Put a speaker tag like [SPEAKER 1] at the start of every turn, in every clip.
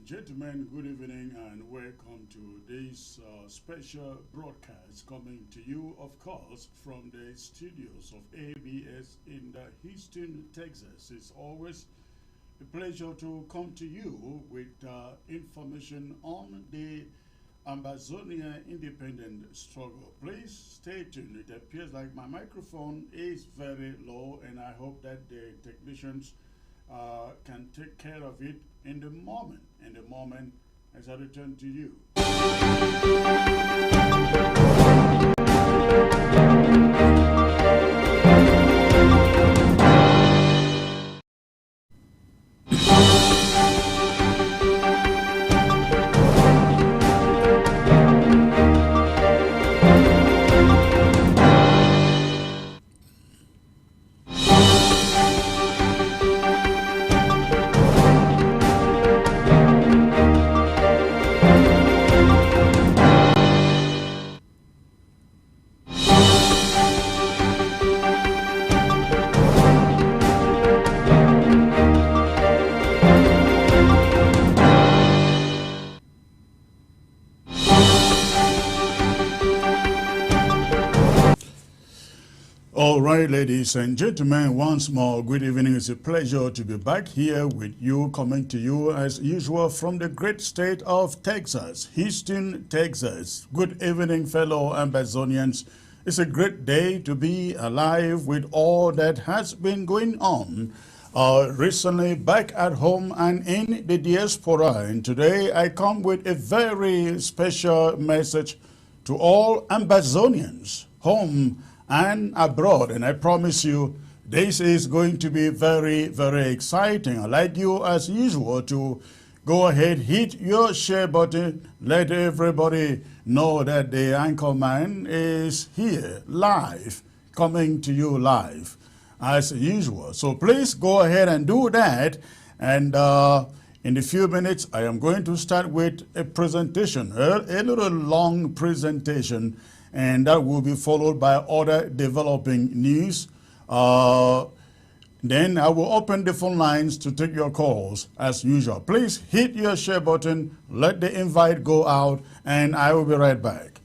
[SPEAKER 1] gentlemen, good evening and welcome to this special broadcast coming to you, of course, from the studios of ABS in Houston, Texas. It's always a pleasure to come to you with information on the Ambazonia independent struggle. Please stay tuned. It appears like my microphone is very low, and I hope that the technicians can take care of it in the moment. As I return to you. All right, ladies and gentlemen, once more, good evening. It's a pleasure to be back here with you, coming to you as usual from the great state of Texas, Houston, Texas. Good evening, fellow Ambazonians. It's a great day to be alive with all that has been going on recently back at home and in the diaspora. And today I come with a very special message to all Ambazonians, home and abroad, and I promise you this is going to be very, very exciting. I'd like you, as usual, to go ahead, hit your share button, let everybody know that the Anchorman is here, live, coming to you live, as usual. So please go ahead and do that, and in a few minutes, I am going to start with a presentation, a little long presentation, and that will be followed by other developing news. Then I will open the phone lines to take your calls as usual. Please hit your share button, let the invite go out, and I will be right back.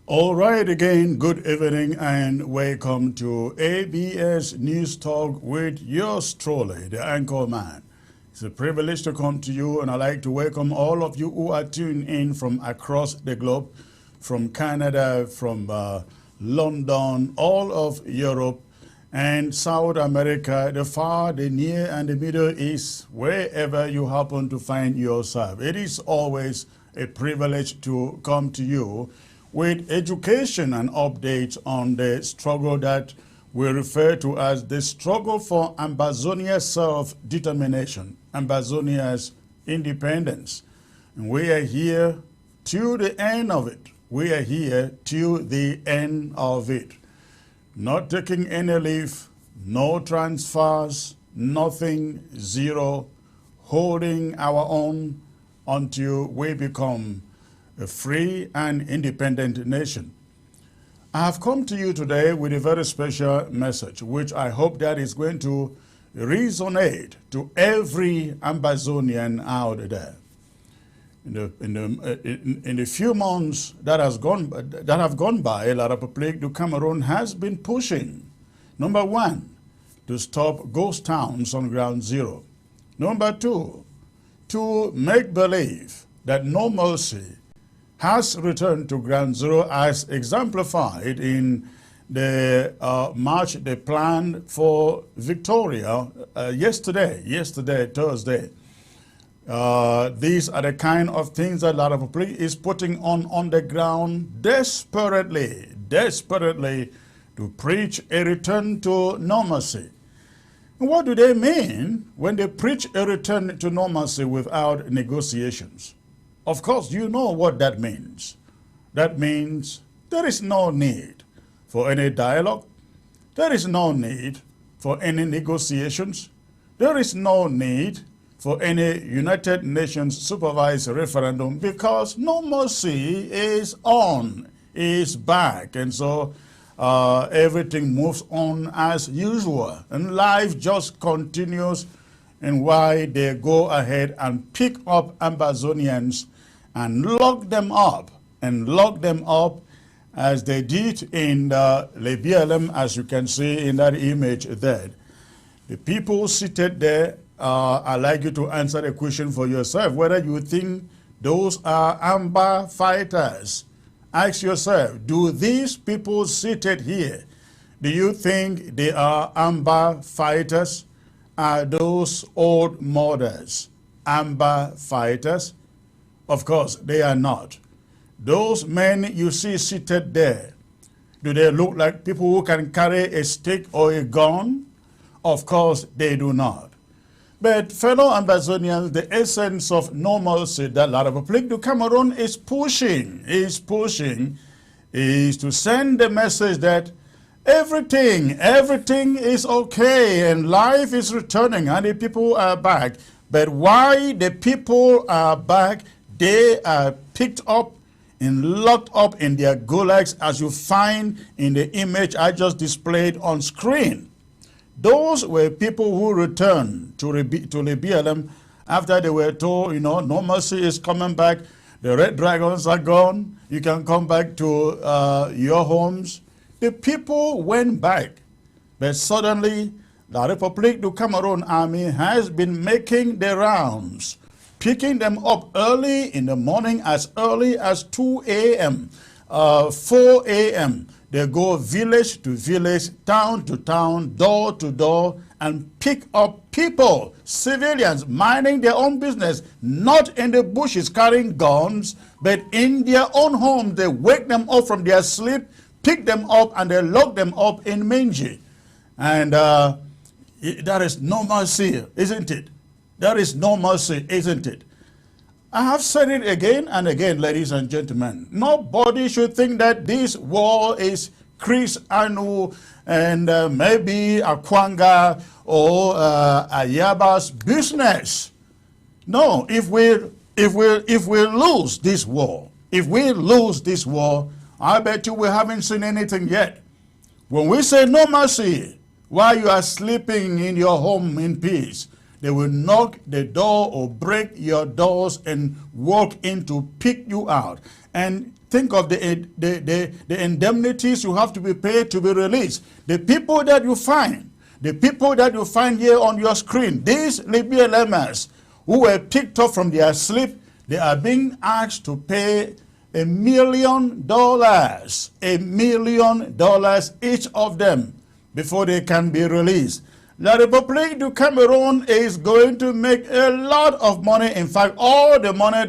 [SPEAKER 1] All right, again, good evening and welcome to ABS News Talk with yours truly, the Anchorman. It's a privilege to come to you, and I'd like to welcome all of you who are tuned in from across the globe, from Canada, from London, all of Europe, and South America, the far, the near, and the Middle East, wherever you happen to find yourself. It is always a privilege to come to you with education and updates on the struggle that we refer to as the struggle for Ambazonia's self-determination, Ambazonia's independence. And we are here to the end of it. We are here to the end of it. Not taking any leave, no transfers, nothing, zero, holding our own until we become a free and independent nation. I have come to you today with a very special message, which I hope that is going to resonate to every Ambazonian out there. in the few months that have gone by, La République du Cameroon has been pushing, number one, to stop ghost towns on ground zero. Number two, to make believe that normalcy has returned to ground zero as exemplified in the march they planned for Victoria yesterday, Thursday. These are the kind of things that La République is putting on the ground desperately to preach a return to normalcy. And what do they mean when they preach a return to normalcy without negotiations? Of course, you know what that means. That means there is no need for any dialogue. There is no need for any negotiations. There is no need for any United Nations supervised referendum because normalcy is back. And so everything moves on as usual. And life just continues. And why they go ahead and pick up Ambazonians and lock them up as they did in the BLM, as you can see in that image there. The people seated there, I'd like you to answer the question for yourself, whether you think those are AMBA fighters. Ask yourself, do these people seated here, do you think they are AMBA fighters? Are those old mothers AMBA fighters? Of course, they are not. Those men you see seated there, do they look like people who can carry a stick or a gun? Of course, they do not. But fellow Ambazonians, the essence of normalcy that La République du Cameroon is pushing is to send the message that everything is okay and life is returning and the people are back. But why the people are back, they are picked up and locked up in their gulags, as you find in the image I just displayed on screen. Those were people who returned to the BLM after they were told, you know, normalcy is coming back, the red dragons are gone, you can come back to your homes. The people went back, but suddenly the République du Cameroon army has been making the rounds, picking them up early in the morning, as early as 2 a.m., 4 a.m. They go village to village, town to town, door to door, and pick up people, civilians, minding their own business, not in the bushes carrying guns, but in their own home. They wake them up from their sleep, pick them up, and they lock them up in Minji. And that is no mercy, isn't it? That is no mercy, isn't it? I have said it again and again, ladies and gentlemen. Nobody should think that this war is Chris Anu and maybe Akwanga or Ayaba's business. No, if we lose this war, I bet you we haven't seen anything yet. When we say no mercy, while you are sleeping in your home in peace, they will knock the door or break your doors and walk in to pick you out. And think of the indemnities you have to be paid to be released. The people that you find here on your screen, these BLMers who were picked up from their sleep, they are being asked to pay $1 million, $1 million each of them before they can be released. La République du Cameroon is going to make a lot of money. In fact, all the money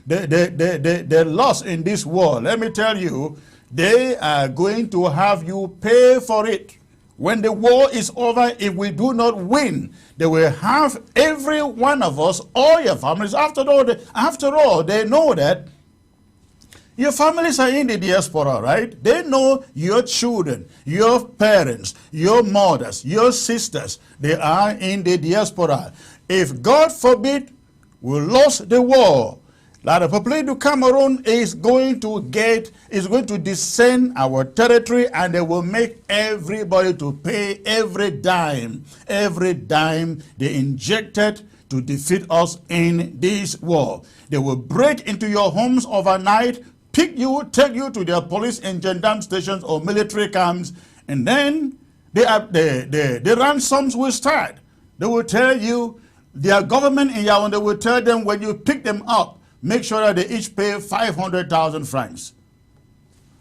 [SPEAKER 1] they lost in this war, let me tell you, they are going to have you pay for it. When the war is over, if we do not win, they will have every one of us, all your families. After all, they know that your families are in the diaspora, right? They know your children, your parents, your mothers, your sisters, they are in the diaspora. If, God forbid, we lost the war, La République du Cameroon is going to descend our territory, and they will make everybody to pay every dime they injected to defeat us in this war. They will break into your homes overnight, pick you, take you to their police and gendarme stations or military camps, and then the ransoms will start. They will tell you, their government in Yaoundé will tell them, when you pick them up, make sure that they each pay 500,000 francs.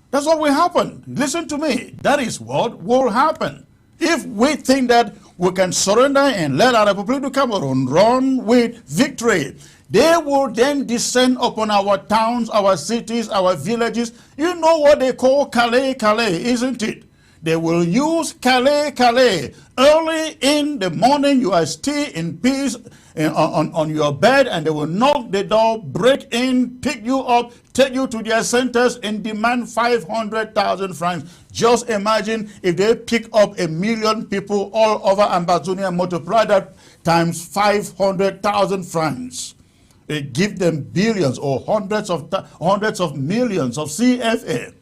[SPEAKER 1] That's what will happen. Listen to me. That is what will happen. If we think that we can surrender and let our Republic of Cameroon run with victory, they will then descend upon our towns, our cities, our villages. You know what they call Calais, Calais, isn't it? They will use Calais, Calais. Early in the morning, you are still in peace on your bed, and they will knock the door, break in, pick you up, take you to their centers, and demand 500,000 francs. Just imagine if they pick up 1 million people all over Ambazonia, multiply that times 500,000 francs. It gives them billions or hundreds of millions of CFA.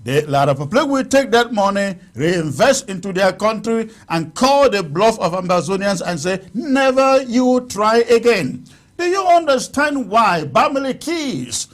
[SPEAKER 1] The La Republic will take that money, reinvest into their country, and call the bluff of Ambazonians and say, never you try again. Do you understand why Bamilikis,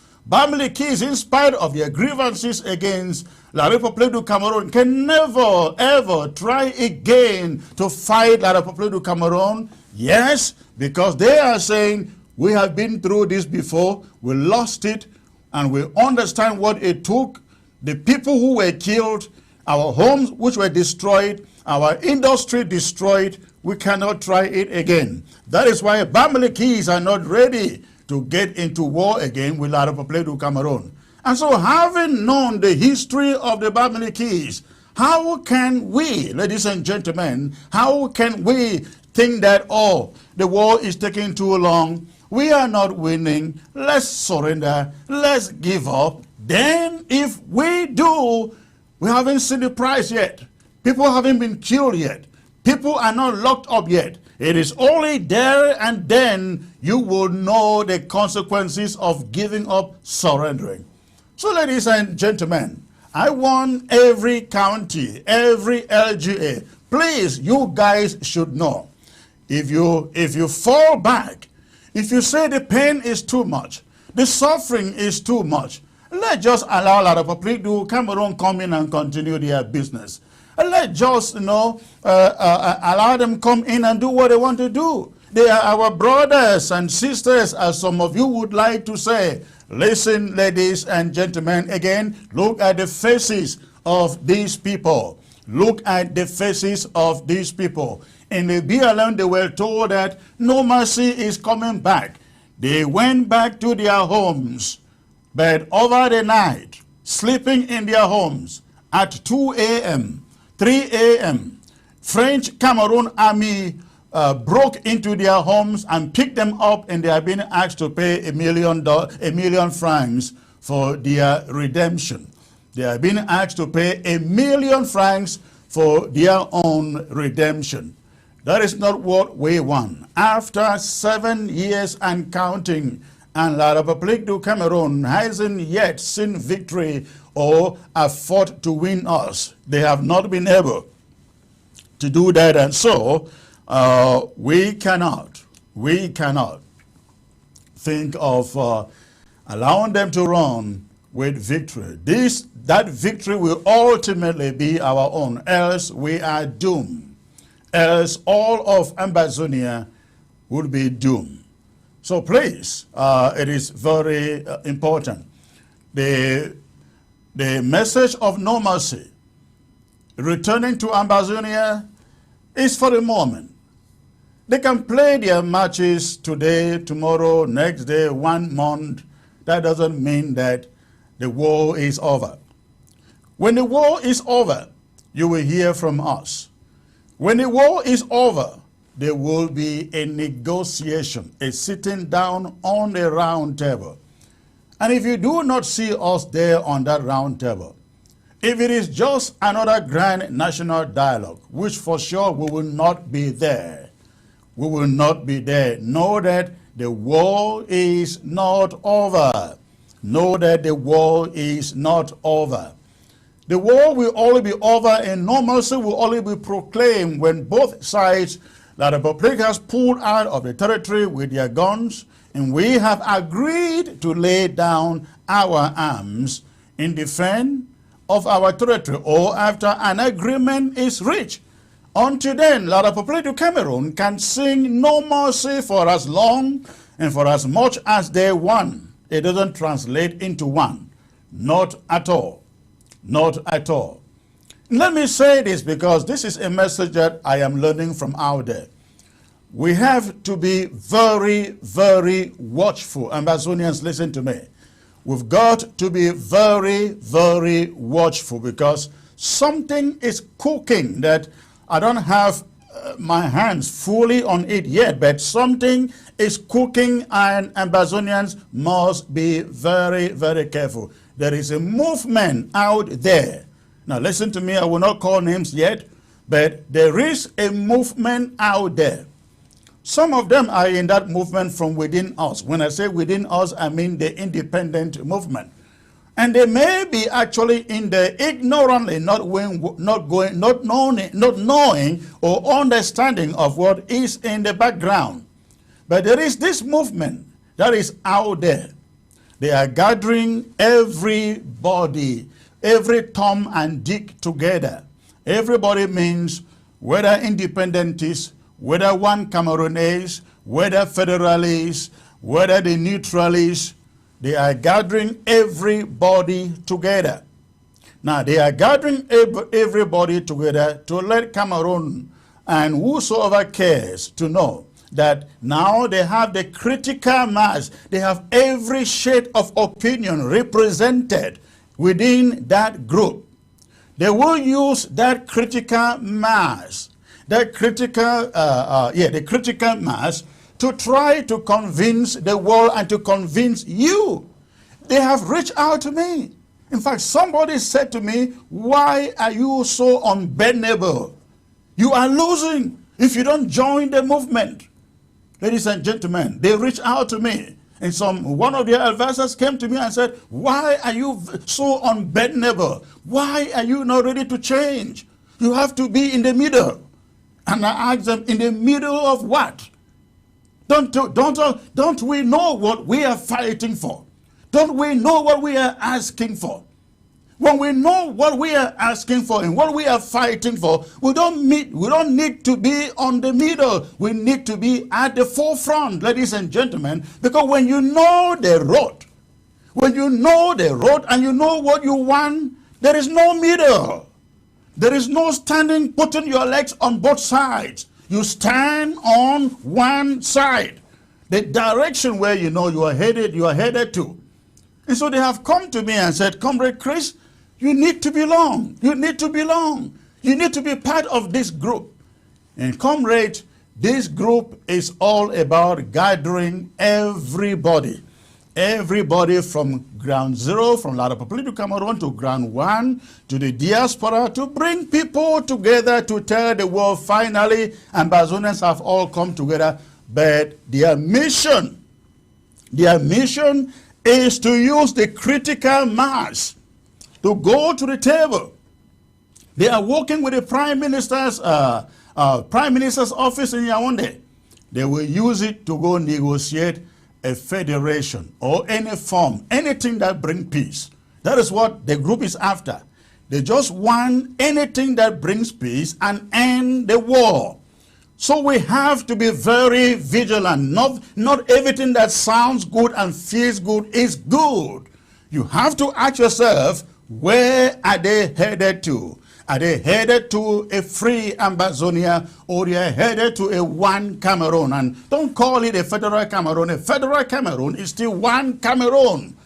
[SPEAKER 1] in spite of their grievances against La Republique du Cameroon, can never, ever try again to fight La Republique du Cameroon? Yes, because they are saying, we have been through this before, we lost it, and we understand what it took. The people who were killed, our homes which were destroyed, our industry destroyed, we cannot try it again. That is why Bamilikis are not ready to get into war again with La Republique du Cameroon. And so, having known the history of the Bamilikis, how can we, ladies and gentlemen, how can we think that, oh, the war is taking too long, we are not winning, let's surrender, let's give up? Then, if we do, we haven't seen the price yet. People haven't been killed yet. People are not locked up yet. It is only there and then you will know the consequences of giving up, surrendering. So, ladies and gentlemen, I want every county, every LGA, please, you guys should know. If you fall back, if you say the pain is too much, the suffering is too much, let's just allow La Republique du Cameroon come in and continue their business. Let's just, allow them come in and do what they want to do. They are our brothers and sisters, as some of you would like to say. Listen, ladies and gentlemen, again, look at the faces of these people. Look at the faces of these people. In the BLM, they were told that no mercy is coming back. They went back to their homes. But over the night, sleeping in their homes at 2 a.m., 3 a.m., French Cameroon army broke into their homes and picked them up, and they have been asked to pay $1 million francs for their redemption. They have been asked to pay $1 million francs for their own redemption. That is not what we want. After 7 years and counting, and La Republique du Cameroon hasn't yet seen victory or a fought to win us. They have not been able to do that, and so we cannot think of allowing them to run with victory. That victory will ultimately be our own, else we are doomed. Else all of Ambazonia would be doomed. So please, it is very important. The message of no mercy, returning to Ambazonia, is for the moment. They can play their matches today, tomorrow, next day, 1 month. That doesn't mean that the war is over. When the war is over, you will hear from us. When the war is over, there will be a negotiation, a sitting down on a round table. And if you do not see us there on that round table, if it is just another grand national dialogue, which for sure we will not be there, we will not be there. Know that the war is not over. Know that the war is not over. The war will only be over and no mercy will only be proclaimed when both sides that the Republic has pulled out of the territory with their guns, and we have agreed to lay down our arms in defense of our territory, or after an agreement is reached. Until then, La Republic of Cameroon can sing no mercy for as long and for as much as they want. It doesn't translate into one. Not at all. Not at all. Let me say this because this is a message that I am learning from out there. We have to be very, very watchful. Ambazonians, listen to me. We've got to be very, very watchful because something is cooking that I don't have my hands fully on it yet, but something is cooking, and Ambazonians must be very, very careful. There is a movement out there. Now listen to me, I will not call names yet, but there is a movement out there. Some of them are in that movement from within us. When I say within us, I mean the independent movement. And they may be actually in there ignorantly, not knowing or understanding of what is in the background. But there is this movement that is out there. They are gathering everybody, every Tom and Dick together. Everybody means whether independentists, whether one Cameroonese, whether federalists, whether the neutralists, they are gathering everybody together. Now, they are gathering everybody together to let Cameroon and whosoever cares to know that now they have the critical mass. They have every shade of opinion represented within that group. They will use that critical mass, the critical mass, to try to convince the world and to convince you. They have reached out to me. In fact, somebody said to me, why are you so unbendable? You are losing if you don't join the movement. Ladies and gentlemen, they reached out to me. And one of their advisors came to me and said, why are you so unbendable? Why are you not ready to change? You have to be in the middle. And I asked them, in the middle of what? Don't we know what we are fighting for? Don't we know what we are asking for? When we know what we are asking for and what we are fighting for, we don't need to be on the middle. We need to be at the forefront, ladies and gentlemen, because when you know the road, and you know what you want, there is no middle. There is no standing, putting your legs on both sides. You stand on one side. The direction where you know you are headed to. And so they have come to me and said, Comrade Chris, you need to belong. You need to belong. You need to be part of this group. And Comrade, this group is all about gathering everybody. Everybody from ground zero, from La Republic of Cameroon to ground one, to the diaspora, to bring people together to tell the world finally Ambazonians have all come together. But their mission is to use the critical mass to go to the table. They are working with the Prime Minister's office in Yaoundé. They will use it to go negotiate a federation or any form, anything that brings peace. That is what the group is after. They just want anything that brings peace and end the war. So we have to be very vigilant. Not everything that sounds good and feels good is good. You have to ask yourself, where are they headed to? Are they headed to a free Ambazonia, or they are headed to a one Cameroon? And don't call it a federal Cameroon. A federal Cameroon is still one Cameroon.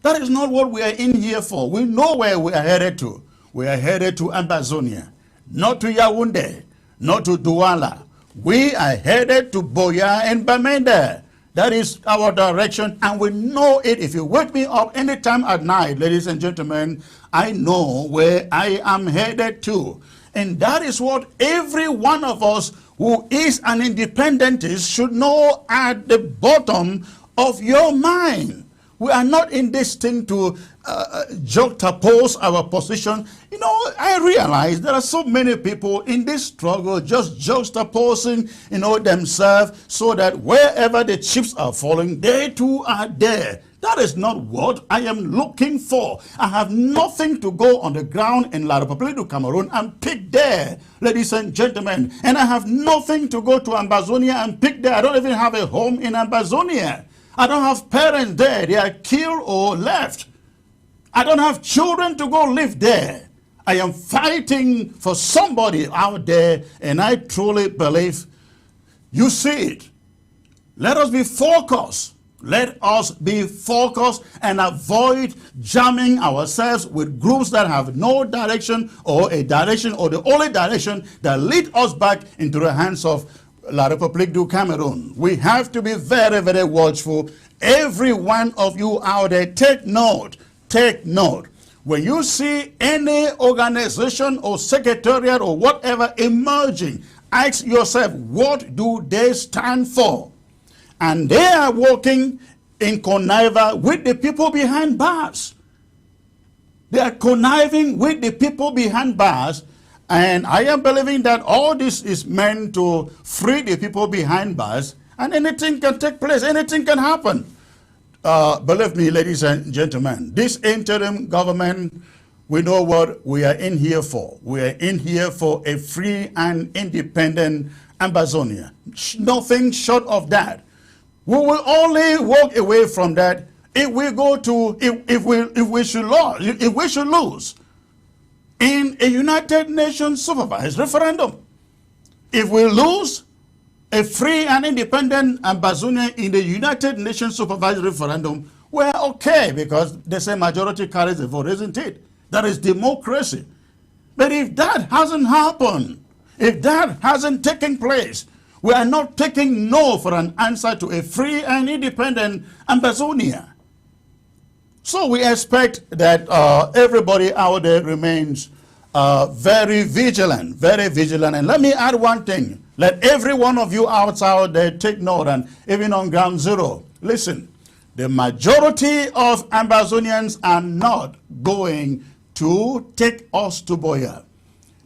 [SPEAKER 1] That is not what we are in here for. We know where we are headed to. We are headed to Ambazonia, not to Yaoundé, not to Douala. We are headed to Boya and Bamenda. That is our direction, and we know it. If you wake me up anytime at night, ladies and gentlemen, I know where I am headed to. And that is what every one of us who is an independentist should know at the bottom of your mind. We are not in this thing to juxtapose our position. You know, I realize there are so many people in this struggle just juxtaposing, you know, themselves so that wherever the chips are falling, they too are there. That is not what I am looking for. I have nothing to go on the ground in La République du Cameroon and pick there, ladies and gentlemen. And I have nothing to go to Ambazonia and pick there. I don't even have a home in Ambazonia. I don't have parents there. They are killed or left. I don't have children to go live there. I am fighting for somebody out there, and I truly believe you see it. Let us be focused. Let us be focused and avoid jamming ourselves with groups that have no direction or a direction or the only direction that lead us back into the hands of La République du Cameroon. We have to be very, very watchful. Every one of you out there, take note. Take note. When you see any organization or secretariat or whatever emerging, ask yourself, what do they stand for? And they are working in conniver with the people behind bars. They are conniving with the people behind bars. And I am believing that all this is meant to free the people behind bars. And anything can take place. Anything can happen. Believe me, ladies and gentlemen, this interim government, we know what we are in here for. We are in here for a free and independent Ambazonia. Nothing short of that. We will only walk away from that if we go to, if we should lose in a United Nations supervised referendum. If we lose a free and independent Ambazonia in the United Nations supervised referendum, we're okay because they say majority carries the vote, isn't it? That is democracy. But if that hasn't happened, if that hasn't taken place, we are not taking no for an answer to a free and independent Ambazonia. So we expect that everybody out there remains very vigilant, very vigilant. And let me add one thing. Let every one of you out there take note, and even on ground zero, listen. The majority of Ambazonians are not going to take us to Boya.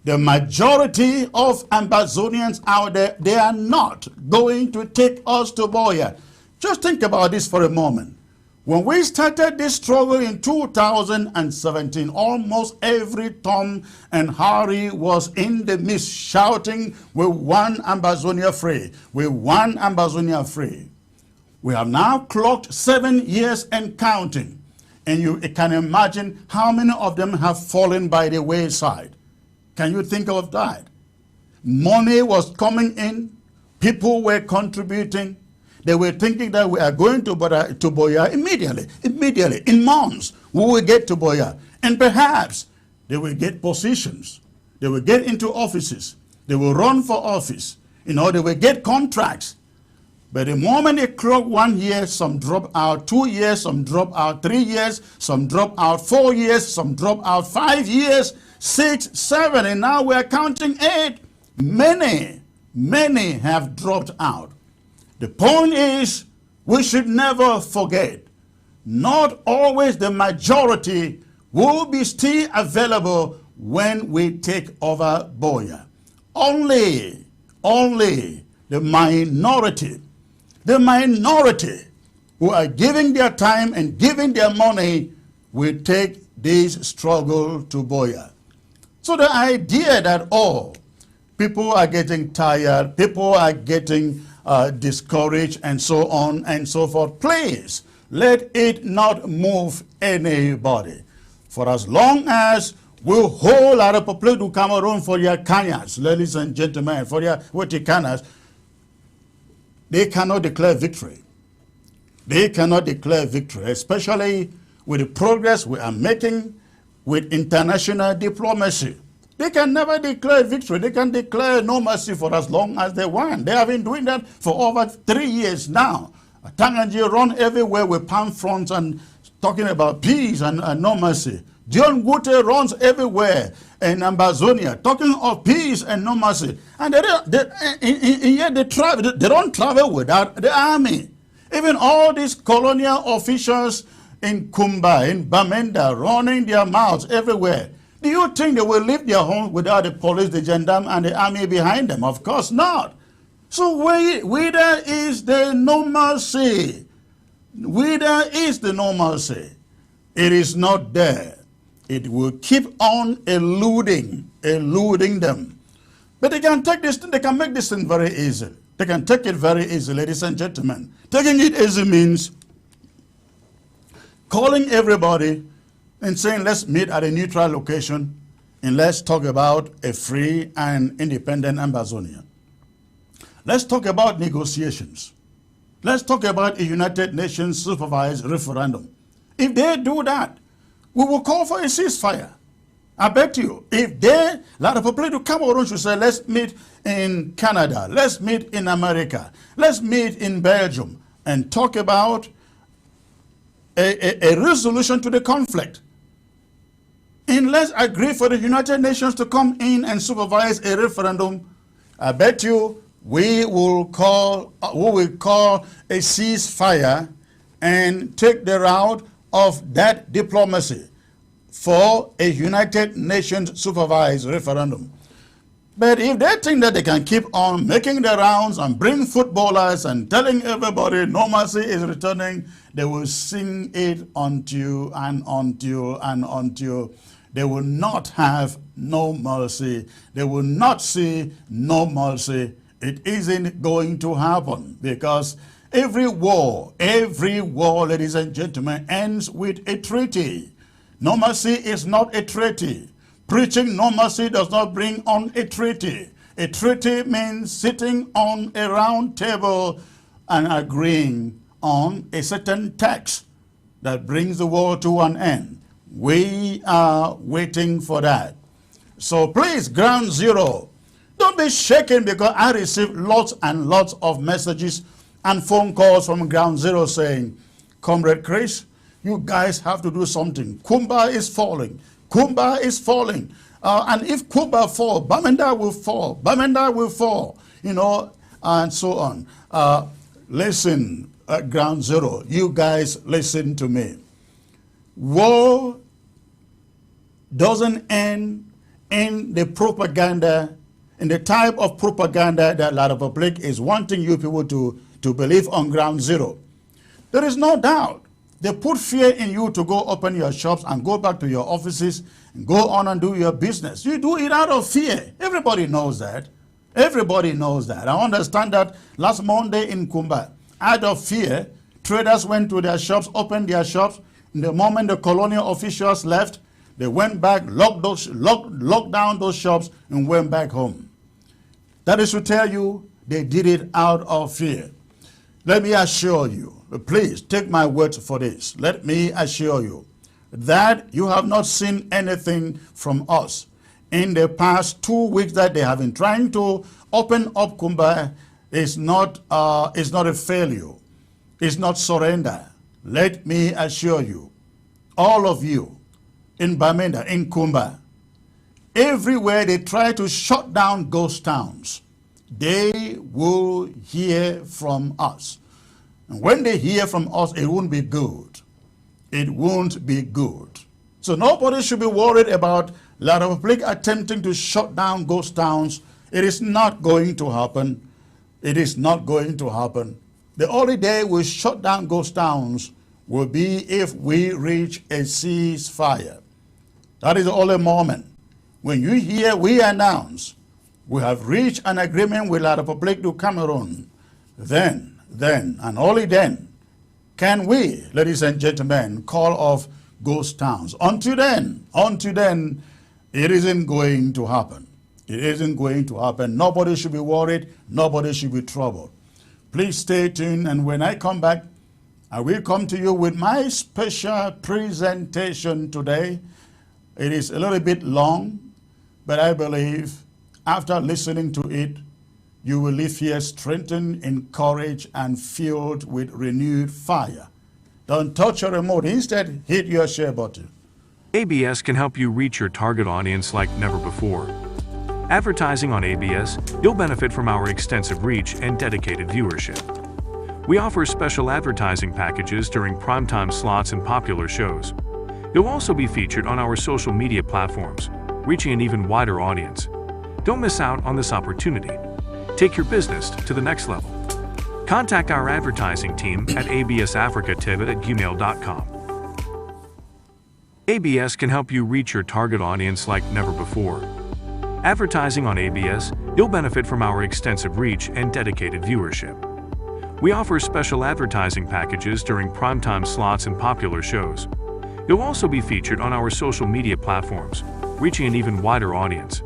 [SPEAKER 1] The majority of Ambazonians out there, they are not going to take us to Boya. Just think about this for a moment. When we started this struggle in 2017, almost every Tom and Harry was in the midst shouting, we want Ambazonia free. We want Ambazonia free. We have now clocked 7 years and counting. And you can imagine how many of them have fallen by the wayside. Can you think of that? Money was coming in. People were contributing. They were thinking that we are going to Boya immediately, in months, we will get to Boya. And perhaps they will get positions. They will get into offices. They will run for office. You know, they will get contracts. But the moment they clock 1 year, some drop out, 2 years, some drop out, 3 years, some drop out 4 years, some drop out 5 years, 6, 7, and now we are counting 8. Many have dropped out. The point is, we should never forget, not always the majority will be still available when we take over Boya. Only the minority who are giving their time and giving their money will take this struggle to Boya. So the idea that, people are getting tired, people are getting discouraged, and so on and so forth, please let it not move anybody. For as long as we hold La République du Cameroon for their kanyas, ladies and gentlemen, for their Wetikanas, they cannot declare victory. They cannot declare victory, especially with the progress we are making with international diplomacy. They can never declare victory. They can declare no mercy for as long as they want. They have been doing that for over 3 years now. Tanganji run everywhere with palm fronts and talking about peace and no mercy. John Gute runs everywhere in Ambazonia talking of peace and no mercy. And yet they don't travel without the army. Even all these colonial officials, in Kumba, in Bamenda, running their mouths everywhere. Do you think they will leave their homes without the police, the gendarme, and the army behind them? Of course not. So where there is the normalcy, where there is the normalcy, it is not there. It will keep on eluding them. But they can take this, they can make this thing very easy. They can take it very easy, ladies and gentlemen. Taking it easy means calling everybody and saying, let's meet at a neutral location and let's talk about a free and independent Ambazonia. Let's talk about negotiations. Let's talk about a United Nations supervised referendum. If they do that, we will call for a ceasefire. I bet you, if they, lot of people to come around should say, let's meet in Canada, let's meet in America, let's meet in Belgium, and talk about a resolution to the conflict. And let's agree for the United Nations to come in and supervise a referendum. I bet you we will call a ceasefire and take the route of that diplomacy for a United Nations supervised referendum. But if they think that they can keep on making the rounds and bring footballers and telling everybody normalcy is returning, they will sing it until they will not have normalcy. They will not see normalcy. It isn't going to happen because every war, ladies and gentlemen, ends with a treaty. Normalcy is not a treaty. Preaching normalcy does not bring on a treaty. A treaty means sitting on a round table and agreeing on a certain text that brings the war to an end. We are waiting for that. So please, Ground Zero, don't be shaken because I received lots and lots of messages and phone calls from Ground Zero saying, Comrade Chris, you guys have to do something. Kumba is falling. Kumba is falling. And if Kumba falls, Bamenda will fall. Bamenda will fall. You know, and so on. Listen, Ground Zero, you guys listen to me. War doesn't end in the propaganda, in the type of propaganda that a lot of public is wanting you people to believe on Ground Zero. There is no doubt. They put fear in you to go open your shops and go back to your offices and go on and do your business. You do it out of fear. Everybody knows that. Everybody knows that. I understand that last Monday in Kumba, out of fear, traders went to their shops, opened their shops. In the moment the colonial officials left, they went back, locked down those shops and went back home. That is to tell you they did it out of fear. Let me assure you, please take my word for this. Let me assure you that you have not seen anything from us in the past 2 weeks that they have been trying to open up Kumba. Is not a failure. It's not surrender. Let me assure you, all of you in Bamenda, in Kumba, everywhere they try to shut down ghost towns, they will hear from us. And when they hear from us, it won't be good. It won't be good. So nobody should be worried about La Republic attempting to shut down ghost towns. It is not going to happen. It is not going to happen. The only day we shut down ghost towns will be if we reach a ceasefire. That is the only moment. When you hear we announce we have reached an agreement with La Republic du Cameroon, then, and only then, can we, ladies and gentlemen, call off ghost towns. Until then, it isn't going to happen. It isn't going to happen. Nobody should be worried. Nobody should be troubled. Please stay tuned, and when I come back, I will come to you with my special presentation today. It is a little bit long, but I believe after listening to it, you will leave here strengthened, encouraged, and filled with renewed fire. Don't touch your remote. Instead, hit your share button.
[SPEAKER 2] ABS can help you reach your target audience like never before. Advertising on ABS, you'll benefit from our extensive reach and dedicated viewership. We offer special advertising packages during primetime slots and popular shows. You'll also be featured on our social media platforms, reaching an even wider audience. Don't miss out on this opportunity. Take your business to the next level. Contact our advertising team at absafricatv@gmail.com. ABS can help you reach your target audience like never before. Advertising on ABS, you'll benefit from our extensive reach and dedicated viewership. We offer special advertising packages during primetime slots and popular shows. You'll also be featured on our social media platforms, reaching an even wider audience.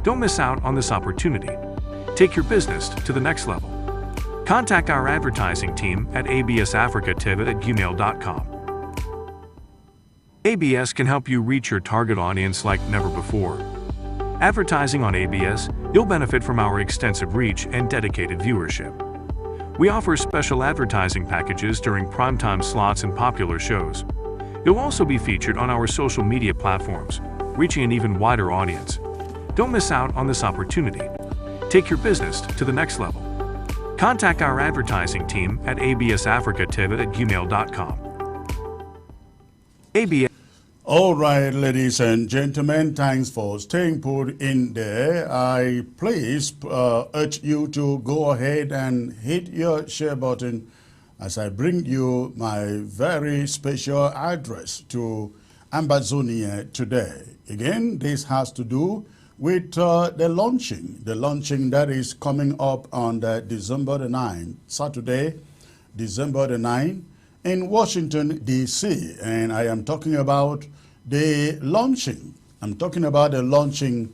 [SPEAKER 2] Don't miss out on this opportunity. Take your business to the next level. Contact our advertising team at absafricatv@gmail.com. ABS can help you reach your target audience like never before. Advertising on ABS, you'll benefit from our extensive reach and dedicated viewership. We offer special advertising packages during primetime slots and popular shows. You'll also be featured on our social media platforms, reaching an even wider audience. Don't miss out on this opportunity. Take your business to the next level. Contact our advertising team at absafricatv@gmail.com. ABS.
[SPEAKER 1] All right, ladies and gentlemen, thanks for staying put in there. I please urge you to go ahead and hit your share button as I bring you my very special address to Ambazonia today. Again, this has to do with the launching that is coming up on December the 9th, Saturday, December the 9th, in Washington, D.C. And I am talking about the launching. I'm talking about the launching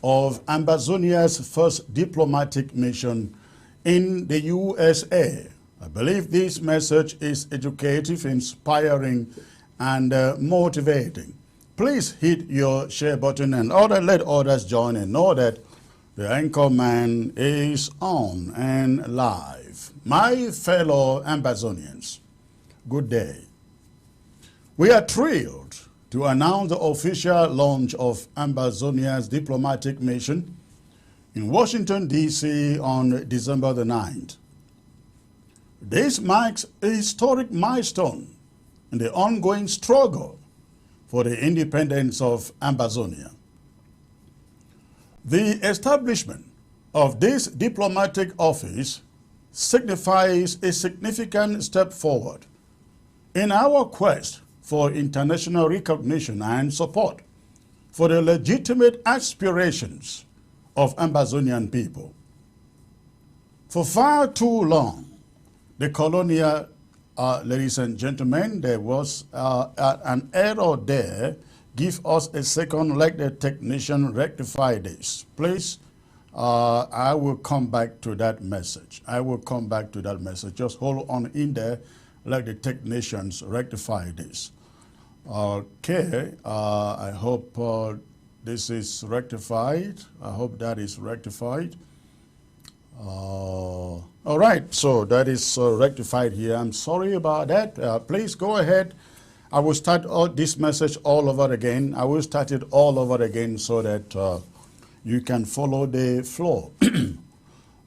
[SPEAKER 1] of Ambazonia's first diplomatic mission in the USA. I believe this message is educative, inspiring, and motivating. Please hit your share button and let others join and know that the Anchorman is on and live. My fellow Ambazonians, good day. We are thrilled to announce the official launch of Ambazonia's diplomatic mission in Washington, D.C. on December the 9th. This marks a historic milestone in the ongoing struggle for the independence of Ambazonia. The establishment of this diplomatic office signifies a significant step forward in our quest for international recognition and support for the legitimate aspirations of Ambazonian people. For far too long, the colonial, ladies and gentlemen, there was an error there. Give us a second, let the technician rectify this. Please, I will come back to that message. I will come back to that message. Just hold on in there, let the technicians rectify this. Okay, I hope this is rectified. I hope that is rectified. All right, so that is rectified here. I'm sorry about that. Please go ahead. I will start this message all over again. I will start it all over again so that you can follow the flow.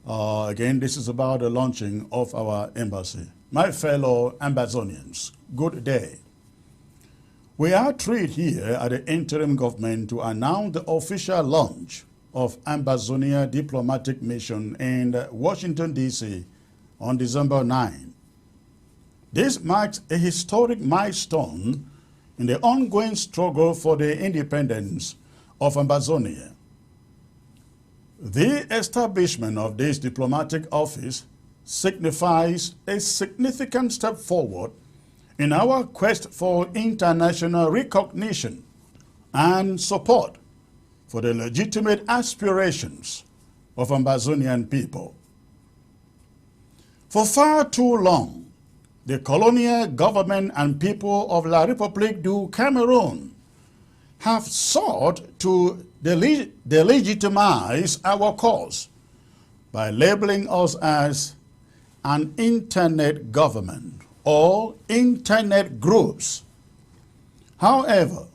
[SPEAKER 1] Again, this is about the launching of our embassy. My fellow Ambazonians, good day. We are thrilled here at the interim government to announce the official launch of Ambazonia diplomatic mission in Washington, D.C. on December 9. This marks a historic milestone in the ongoing struggle for the independence of Ambazonia. The establishment of this diplomatic office signifies a significant step forward in our quest for international recognition and support for the legitimate aspirations of Ambazonian people. For far too long, the colonial government and people of La République du Cameroon have sought to delegitimize our cause by labeling us as an internet government or internet groups. However,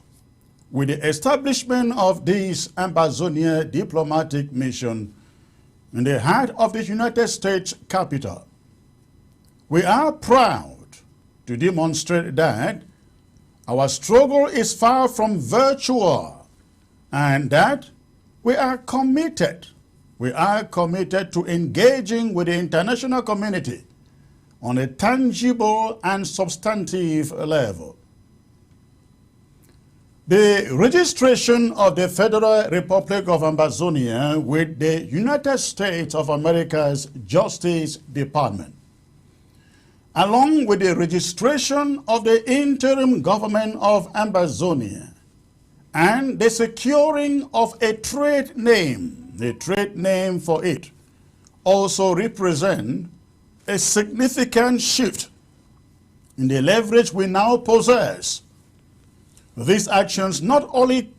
[SPEAKER 1] with the establishment of this Ambazonia diplomatic mission in the heart of the United States capital, We are proud to demonstrate that our struggle is far from virtual and that we are committed to engaging with the international community on a tangible and substantive level. The registration of the Federal Republic of Ambazonia with the United States of America's Justice Department, along with the registration of the interim government of Ambazonia and the securing of a trade name for it, also represent a significant shift in the leverage we now possess. These actions not only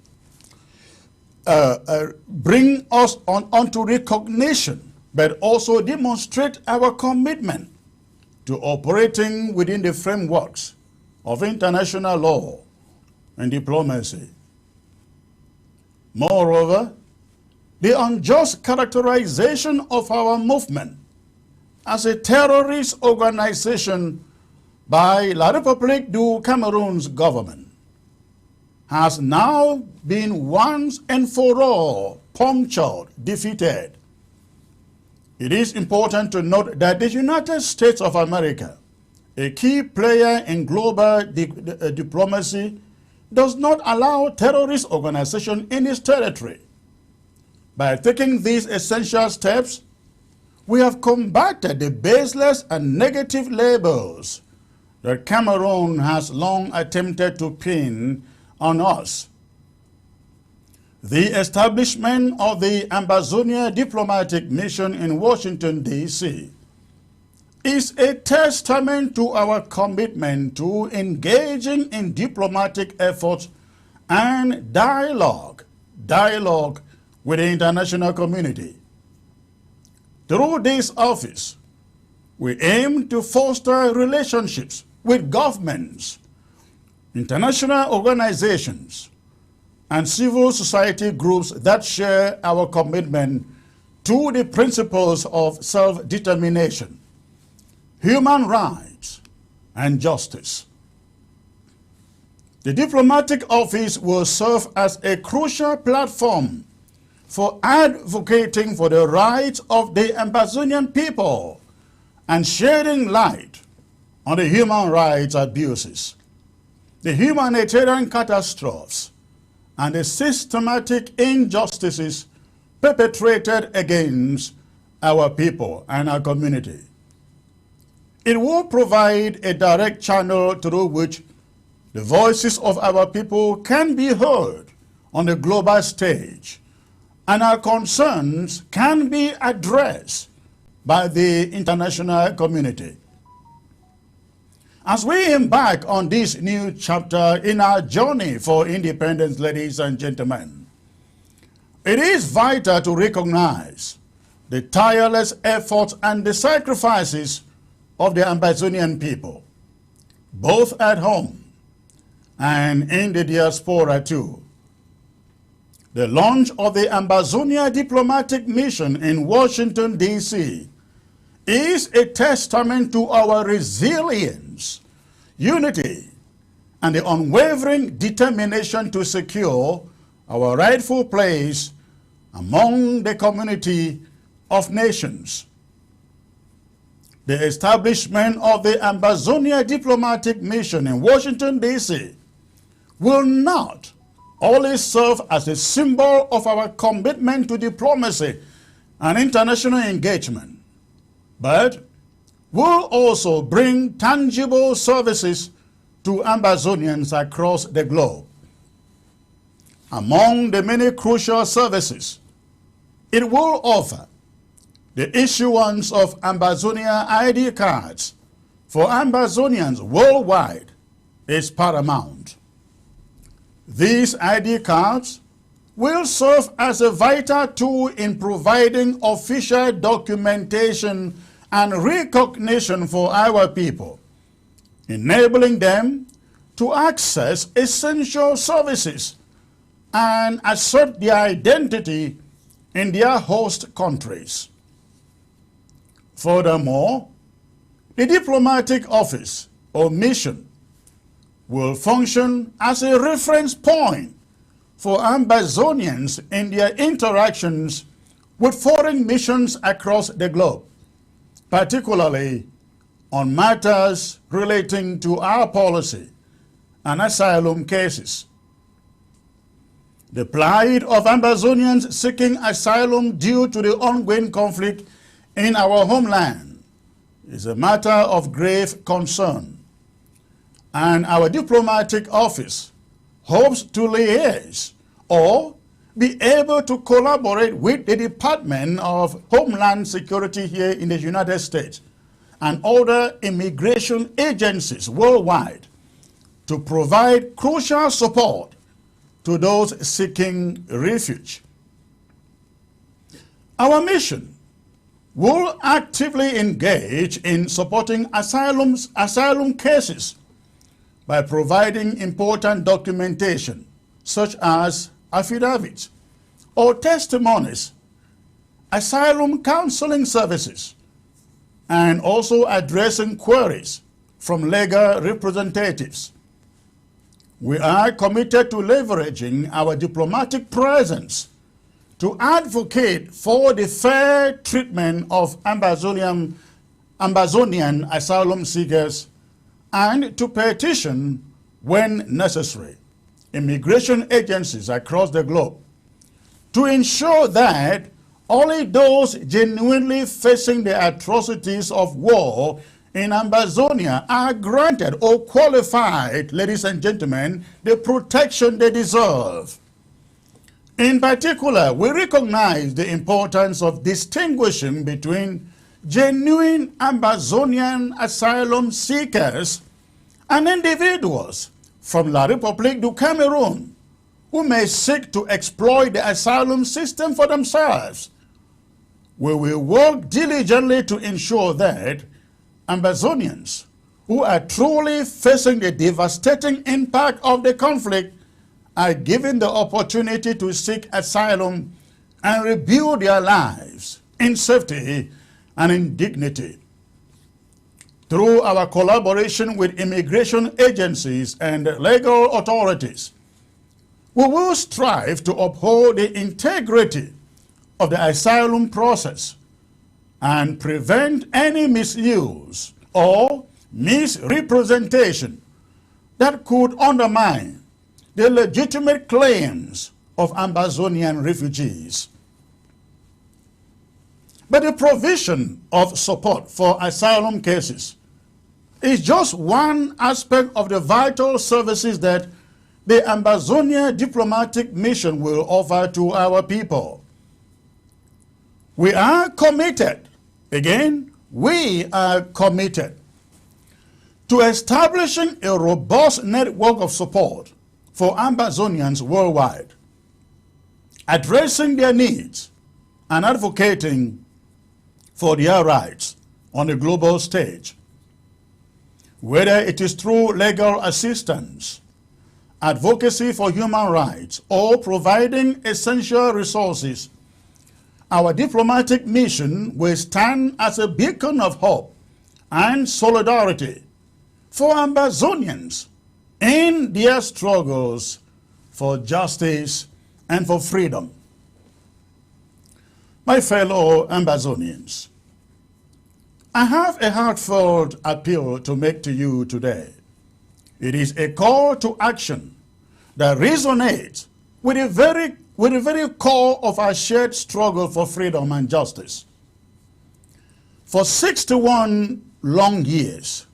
[SPEAKER 1] bring us onto recognition, but also demonstrate our commitment to operating within the frameworks of international law and diplomacy. Moreover, the unjust characterization of our movement as a terrorist organization by La République du Cameroon's government has now been once and for all punctured, defeated. It is important to note that the United States of America, a key player in global diplomacy, does not allow terrorist organizations in its territory. By taking these essential steps, we have combated the baseless and negative labels that Cameroon has long attempted to pin on us. The establishment of the Ambazonia diplomatic mission in Washington, D.C. is a testament to our commitment to engaging in diplomatic efforts and dialogue with the international community. Through this office, we aim to foster relationships with governments, international organizations, and civil society groups that share our commitment to the principles of self-determination, human rights, and justice. The diplomatic office will serve as a crucial platform for advocating for the rights of the Ambazonian people and shedding light on the human rights abuses, the humanitarian catastrophes, and the systematic injustices perpetrated against our people and our community. It will provide a direct channel through which the voices of our people can be heard on the global stage, and our concerns can be addressed by the international community. As we embark on this new chapter in our journey for independence, ladies and gentlemen, it is vital to recognize the tireless efforts and the sacrifices of the Ambazonian people, both at home and in the diaspora too. The launch of the Ambazonia diplomatic mission in Washington, D.C. is a testament to our resilience, unity, and the unwavering determination to secure our rightful place among the community of nations. The establishment of the Ambazonia diplomatic mission in Washington, D.C. will not only serve as a symbol of our commitment to diplomacy and international engagement, but will also bring tangible services to Ambazonians across the globe. Among the many crucial services it will offer, the issuance of Ambazonia ID cards for Ambazonians worldwide is paramount. These ID cards will serve as a vital tool in providing official documentation and recognition for our people, enabling them to access essential services and assert their identity in their host countries. Furthermore, The diplomatic office or mission will function as a reference point for Ambazonians in their interactions with foreign missions across the globe, particularly on matters relating to our policy and asylum cases. The plight of Ambazonians seeking asylum due to the ongoing conflict in our homeland is a matter of grave concern, and our diplomatic office hopes to liaise or be able to collaborate with the Department of Homeland Security here in the United States and other immigration agencies worldwide to provide crucial support to those seeking refuge. Our mission will actively engage in supporting asylum cases by providing important documentation such as affidavits or testimonies, asylum counseling services, and also addressing queries from legal representatives. We are committed to leveraging our diplomatic presence to advocate for the fair treatment of Ambazonian asylum seekers and to petition, when necessary, immigration agencies across the globe to ensure that only those genuinely facing the atrocities of war in Ambazonia are granted or qualified, ladies and gentlemen, the protection they deserve. In particular, we recognize the importance of distinguishing between genuine Ambazonian asylum seekers and individuals from La République du Cameroon who may seek to exploit the asylum system for themselves. We will work diligently to ensure that Ambazonians who are truly facing the devastating impact of the conflict are given the opportunity to seek asylum and rebuild their lives in safety and in dignity. Through our collaboration with immigration agencies and legal authorities, we will strive to uphold the integrity of the asylum process and prevent any misuse or misrepresentation that could undermine the legitimate claims of Ambazonian refugees. But the provision of support for asylum cases is just one aspect of the vital services that the Ambazonia diplomatic mission will offer to our people. We are committed, again, we are committed to establishing a robust network of support for Ambazonians worldwide, addressing their needs and advocating for their rights on the global stage. Whether it is through legal assistance, advocacy for human rights, or providing essential resources, our diplomatic mission will stand as a beacon of hope and solidarity for Ambazonians in their struggles for justice and for freedom. My fellow Ambazonians, I have a heartfelt appeal to make to you today. It is a call to action that resonates with the very core of our shared struggle for freedom and justice. For 61 long years,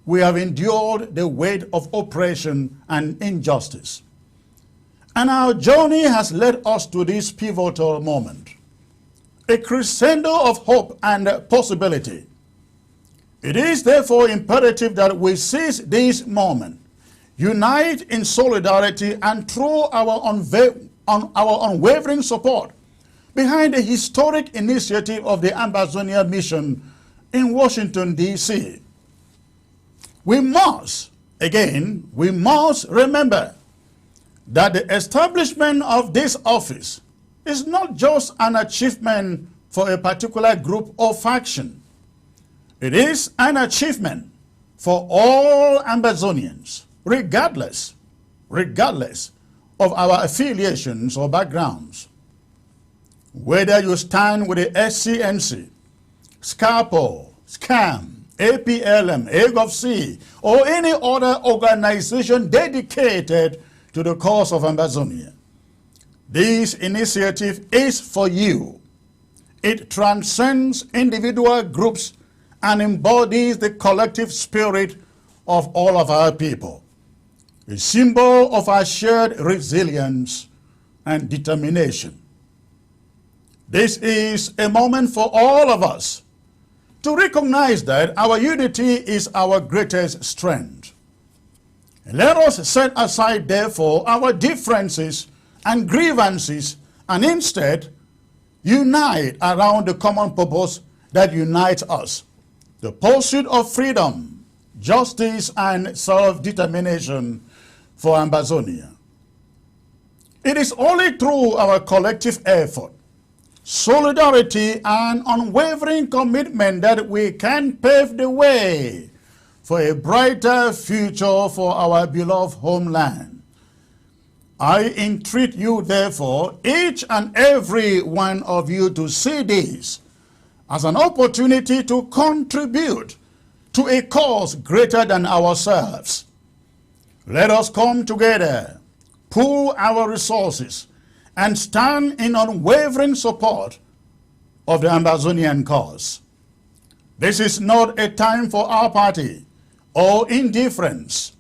[SPEAKER 1] we have endured the weight of oppression and injustice. And our journey has led us to this pivotal moment, a crescendo of hope and possibility. It is therefore imperative that we seize this moment, unite in solidarity, and throw our unwavering support behind the historic initiative of the Ambazonia mission in Washington, D.C. We must remember that the establishment of this office is not just an achievement for a particular group or faction. It is an achievement for all Ambazonians, regardless of our affiliations or backgrounds. Whether you stand with the SCNC, SCAPO, SCAM, APLM, AGOVC, or any other organization dedicated to the cause of Ambazonia, this initiative is for you. It transcends individual groups and embodies the collective spirit of all of our people, a symbol of our shared resilience and determination. This is a moment for all of us to recognize that our unity is our greatest strength. Let us set aside, therefore, our differences and grievances and instead unite around the common purpose that unites us, the pursuit of freedom, justice, and self-determination for Ambazonia. It is only through our collective effort, solidarity, and unwavering commitment that we can pave the way for a brighter future for our beloved homeland. I entreat you, therefore, each and every one of you, to see this as an opportunity to contribute to a cause greater than ourselves. Let us come together, pool our resources, and stand in unwavering support of the Ambazonian cause. This is not a time for apathy or indifference.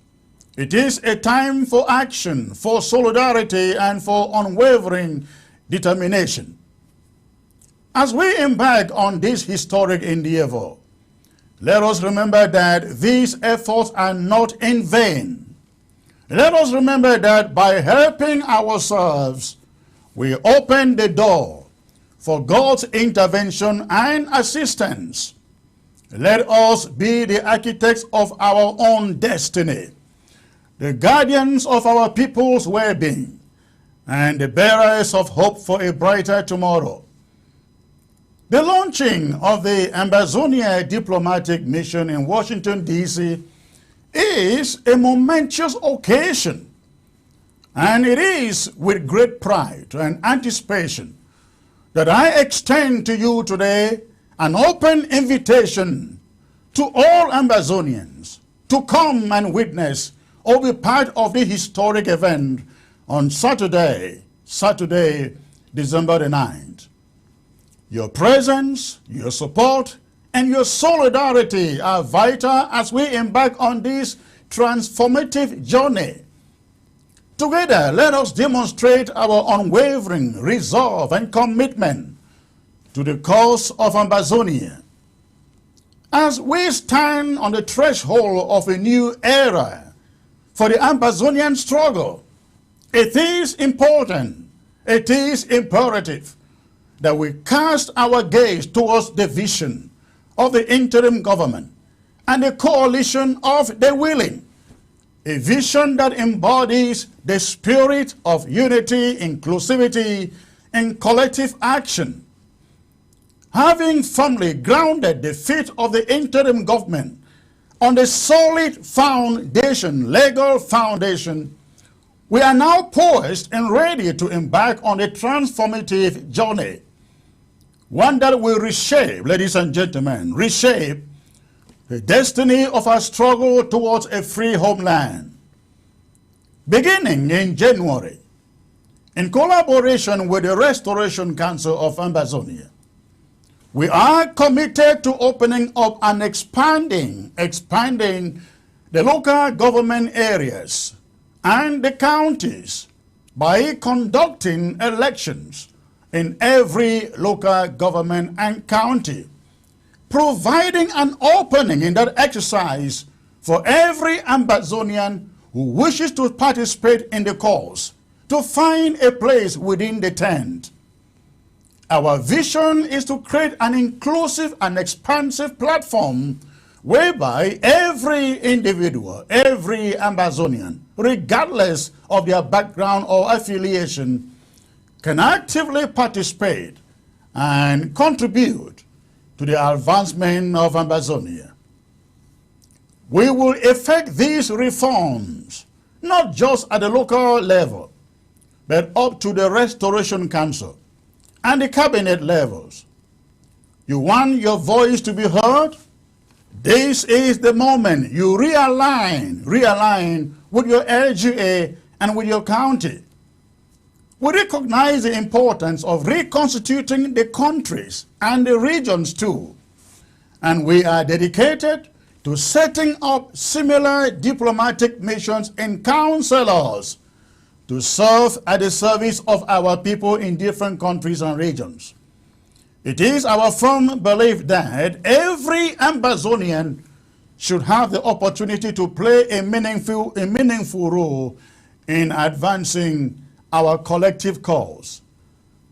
[SPEAKER 1] It is a time for action, for solidarity, and for unwavering determination. As we embark on this historic endeavor, let us remember that these efforts are not in vain. Let us remember that by helping ourselves, we open the door for God's intervention and assistance. Let us be the architects of our own destiny, the guardians of our people's well-being, and the bearers of hope for a brighter tomorrow. The launching of the Ambazonia diplomatic mission in Washington, D.C. is a momentous occasion, and it is with great pride and anticipation that I extend to you today an open invitation to all Ambazonians to come and witness or be part of the historic event on Saturday, December the 9th. Your presence, your support, and your solidarity are vital as we embark on this transformative journey. Together, let us demonstrate our unwavering resolve and commitment to the cause of Ambazonia. As we stand on the threshold of a new era for the Ambazonian struggle, it is important, it is imperative that we cast our gaze towards the vision of the interim government and the coalition of the willing, a vision that embodies the spirit of unity, inclusivity, and collective action. Having firmly grounded the feet of the interim government on the solid foundation, legal foundation, we are now poised and ready to embark on a transformative journey, one that will reshape, ladies and gentlemen, reshape the destiny of our struggle towards a free homeland. Beginning in January, in collaboration with the Restoration Council of Ambazonia, we are committed to opening up and expanding the local government areas and the counties by conducting elections in every local government and county, providing an opening in that exercise for every Ambazonian who wishes to participate in the cause to find a place within the tent. Our vision is to create an inclusive and expansive platform whereby every individual, every Ambazonian, regardless of their background or affiliation, can actively participate and contribute to the advancement of Ambazonia. We will effect these reforms, not just at the local level, but up to the Restoration Council and the cabinet levels. You want your voice to be heard? This is the moment you realign with your LGA and with your county. We recognize the importance of reconstituting the countries and the regions too. And we are dedicated to setting up similar diplomatic missions in councilors to serve at the service of our people in different countries and regions. It is our firm belief that every Ambazonian should have the opportunity to play a meaningful role in advancing our collective cause.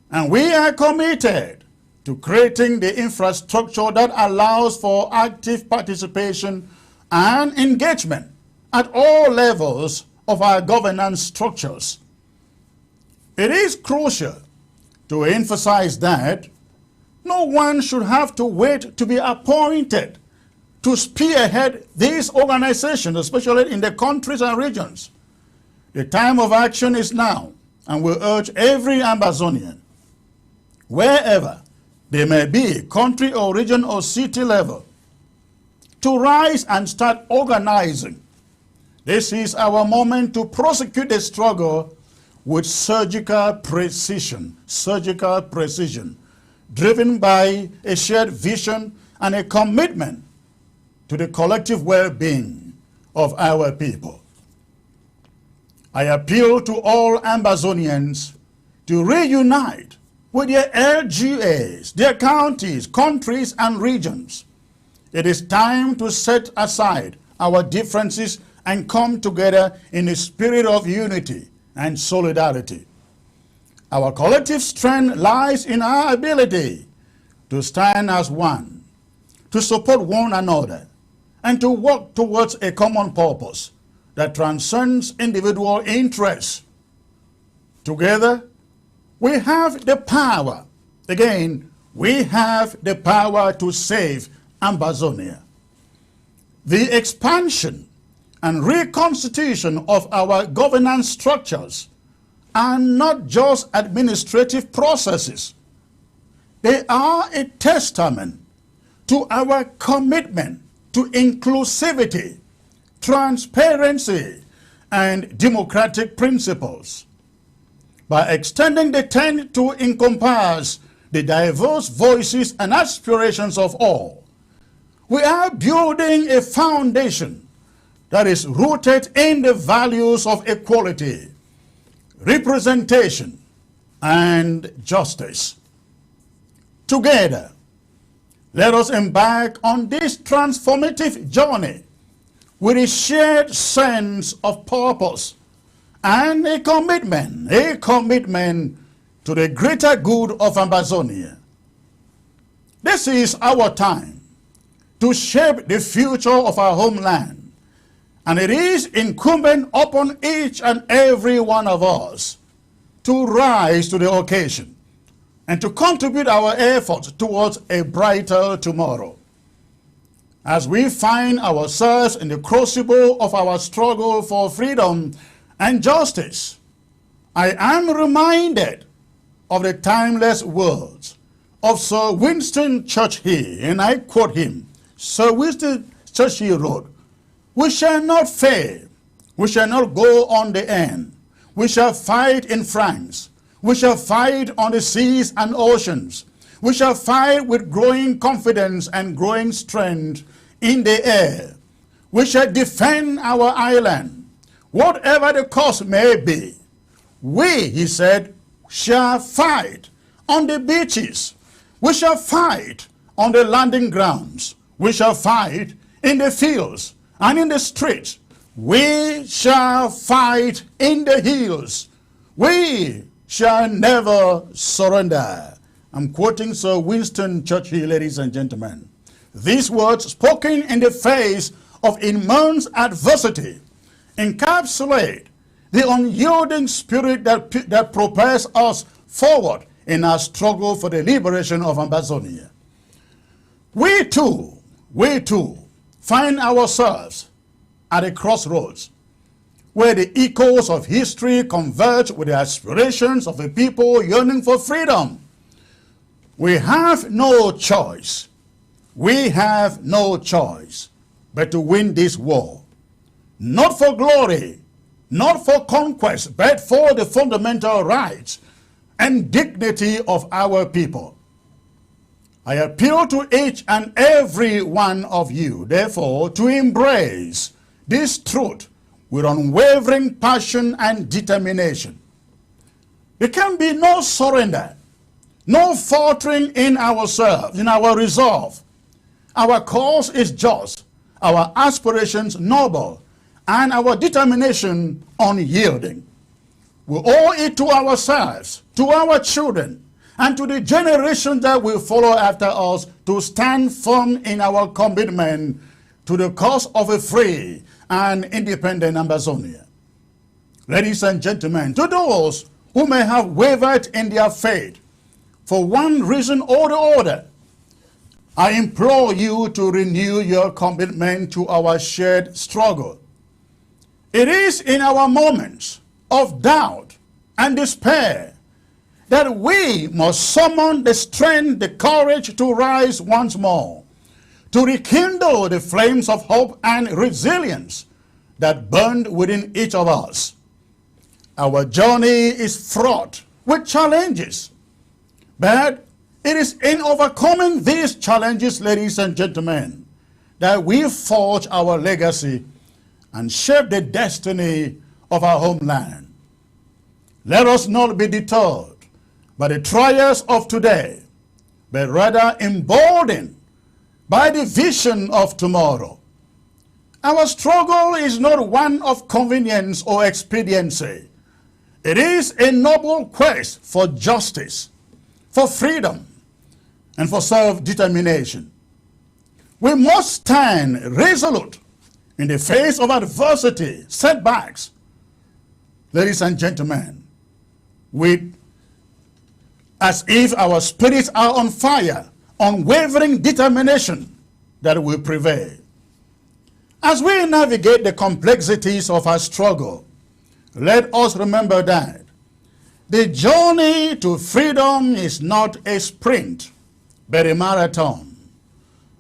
[SPEAKER 1] And we are committed to creating the infrastructure that allows for active participation and engagement at all levels of our governance structures. It is crucial to emphasize that no one should have to wait to be appointed to spearhead these organizations, especially in the countries and regions. The time of action is now, and we urge every Ambazonian, wherever they may be, country or region or city level, to rise and start organizing. This is our moment to prosecute the struggle with surgical precision, driven by a shared vision and a commitment to the collective well-being of our people. I appeal to all Ambazonians to reunite with their LGAs, their counties, countries, and regions. It is time to set aside our differences and come together in a spirit of unity and solidarity. Our collective strength lies in our ability to stand as one, to support one another, and to work towards a common purpose that transcends individual interests. Together, we have the power. Again, we have the power to save Ambazonia. The expansion and reconstitution of our governance structures are not just administrative processes. They are a testament to our commitment to inclusivity, transparency, and democratic principles. By extending the tent to encompass the diverse voices and aspirations of all, we are building a foundation that is rooted in the values of equality, representation, and justice. Together, let us embark on this transformative journey with a shared sense of purpose and a commitment to the greater good of Ambazonia. This is our time to shape the future of our homeland, and it is incumbent upon each and every one of us to rise to the occasion and to contribute our efforts towards a brighter tomorrow. As we find ourselves in the crucible of our struggle for freedom and justice, I am reminded of the timeless words of Sir Winston Churchill, and I quote him. Sir Winston Churchill wrote, "We shall not fail, we shall not go on the end. We shall fight in France, we shall fight on the seas and oceans. We shall fight with growing confidence and growing strength in the air. We shall defend our island, whatever the cost may be. We," he said, "shall fight on the beaches. We shall fight on the landing grounds. We shall fight in the fields and in the streets. We shall fight in the hills. We shall never surrender." I'm quoting Sir Winston Churchill, ladies and gentlemen. These words, spoken in the face of immense adversity, encapsulate the unyielding spirit that propels us forward in our struggle for the liberation of Ambazonia. We too find ourselves at a crossroads where the echoes of history converge with the aspirations of a people yearning for freedom. We have no choice. We have no choice but to win this war. Not for glory, not for conquest, but for the fundamental rights and dignity of our people. I appeal to each and every one of you, therefore, to embrace this truth with unwavering passion and determination. There can be no surrender, no faltering in ourselves, in our resolve. Our cause is just, our aspirations noble, and our determination unyielding. We owe it to ourselves, to our children, and to the generation that will follow after us to stand firm in our commitment to the cause of a free and independent Ambazonia. Ladies and gentlemen, to those who may have wavered in their faith for one reason or the other, I implore you to renew your commitment to our shared struggle. It is in our moments of doubt and despair that we must summon the strength, the courage to rise once more, to rekindle the flames of hope and resilience that burned within each of us. Our journey is fraught with challenges, but it is in overcoming these challenges, ladies and gentlemen, that we forge our legacy and shape the destiny of our homeland. Let us not be deterred by the trials of today, but rather emboldened by the vision of tomorrow. Our struggle is not one of convenience or expediency. It is a noble quest for justice, for freedom, and for self-determination. We must stand resolute in the face of adversity, setbacks. Ladies and gentlemen, as if our spirits are on fire, unwavering determination that will prevail. As we navigate the complexities of our struggle, let us remember that the journey to freedom is not a sprint, but a marathon,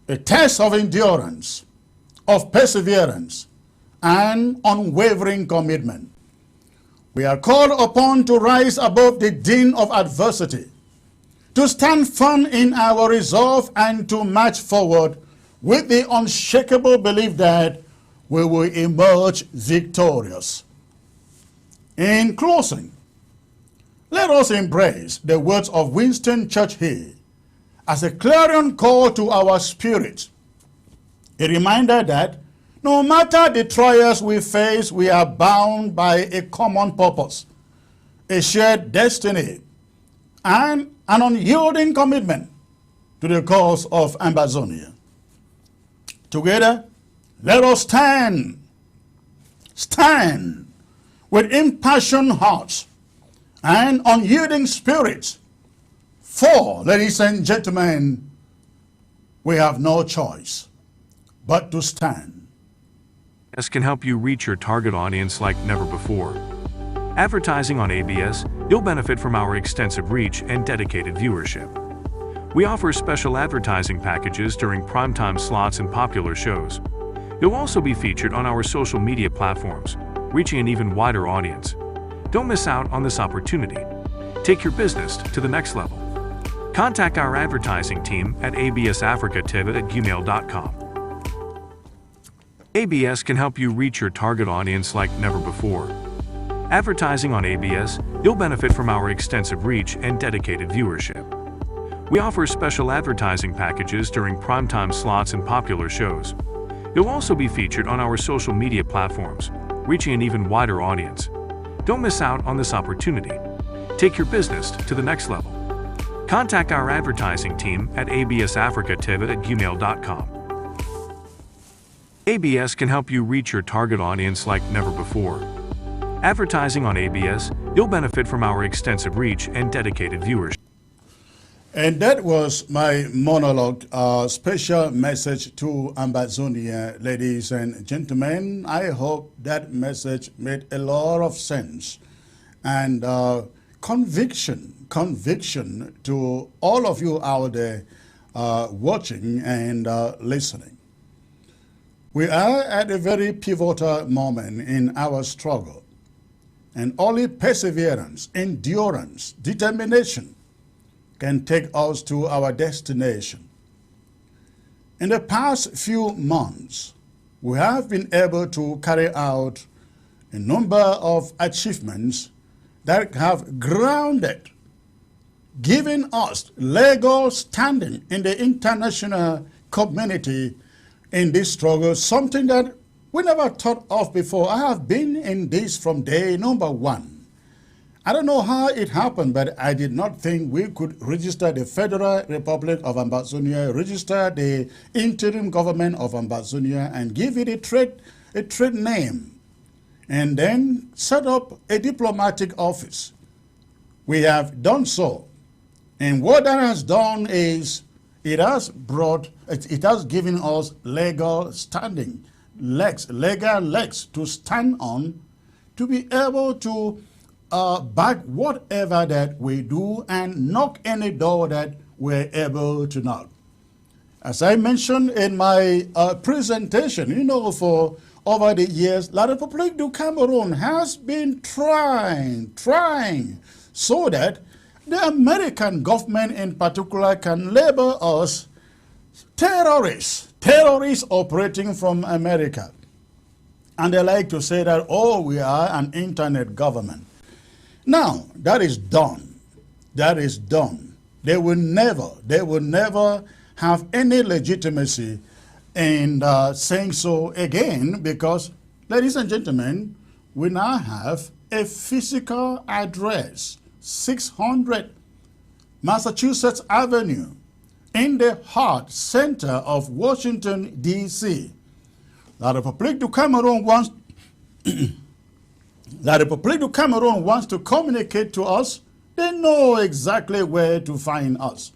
[SPEAKER 1] a test of endurance, of perseverance, and unwavering commitment. We are called upon to rise above the din of adversity, to stand firm in our resolve, and to march forward with the unshakable belief that we will emerge victorious. In closing, let us embrace the words of Winston Churchill as a clarion call to our spirit, a reminder that no matter the trials we face, we are bound by a common purpose, a shared destiny, and an unyielding commitment to the cause of Ambazonia. Together, let us stand with impassioned hearts and unyielding spirits. For, ladies and gentlemen, we have no choice but to stand.
[SPEAKER 2] ABS can help you reach your target audience like never before. Advertising on ABS, you'll benefit from our extensive reach and dedicated viewership. We offer special advertising packages during primetime slots and popular shows. You'll also be featured on our social media platforms, reaching an even wider audience. Don't miss out on this opportunity. Take your business to the next level. Contact our advertising team at absafricativ@gmail.com. ABS can help you reach your target audience like never before. Advertising on ABS, you'll benefit from our extensive reach and dedicated viewership. We offer special advertising packages during primetime slots and popular shows. You'll also be featured on our social media platforms, reaching an even wider audience. Don't miss out on this opportunity. Take your business to the next level. Contact our advertising team at absafricativ@gmail.com. ABS can help you reach your target audience like never before. Advertising on ABS, you'll benefit from our extensive reach and dedicated viewership.
[SPEAKER 1] And that was my monologue, special message to Ambazonia, ladies and gentlemen. I hope that message made a lot of sense and conviction to all of you out there watching and listening. We are at a very pivotal moment in our struggle, and only perseverance, endurance, determination can take us to our destination. In the past few months, we have been able to carry out a number of achievements that have grounded, given us legal standing in the international community in this struggle, something that we never thought of before. I have been in this from day number one. I don't know how it happened, but I did not think we could register the Federal Republic of Ambazonia, register the interim government of Ambazonia, and give it a trade name, and then set up a diplomatic office. We have done so. And what that has done is it has given us legal standing, legal legs to stand on, to be able to back whatever that we do and knock any door that we're able to knock. As I mentioned in my presentation, you know, for over the years, La République du Cameroon has been trying so that the American government in particular can label us terrorists operating from America. And they like to say that, oh, we are an internet government. Now, that is done. That is done. They will never have any legitimacy in saying so again, because, ladies and gentlemen, we now have a physical address, 600 Massachusetts Avenue, in the heart center of Washington, D.C. La République du Cameroon wants La République du Cameroon wants to communicate to us. They know exactly where to find us.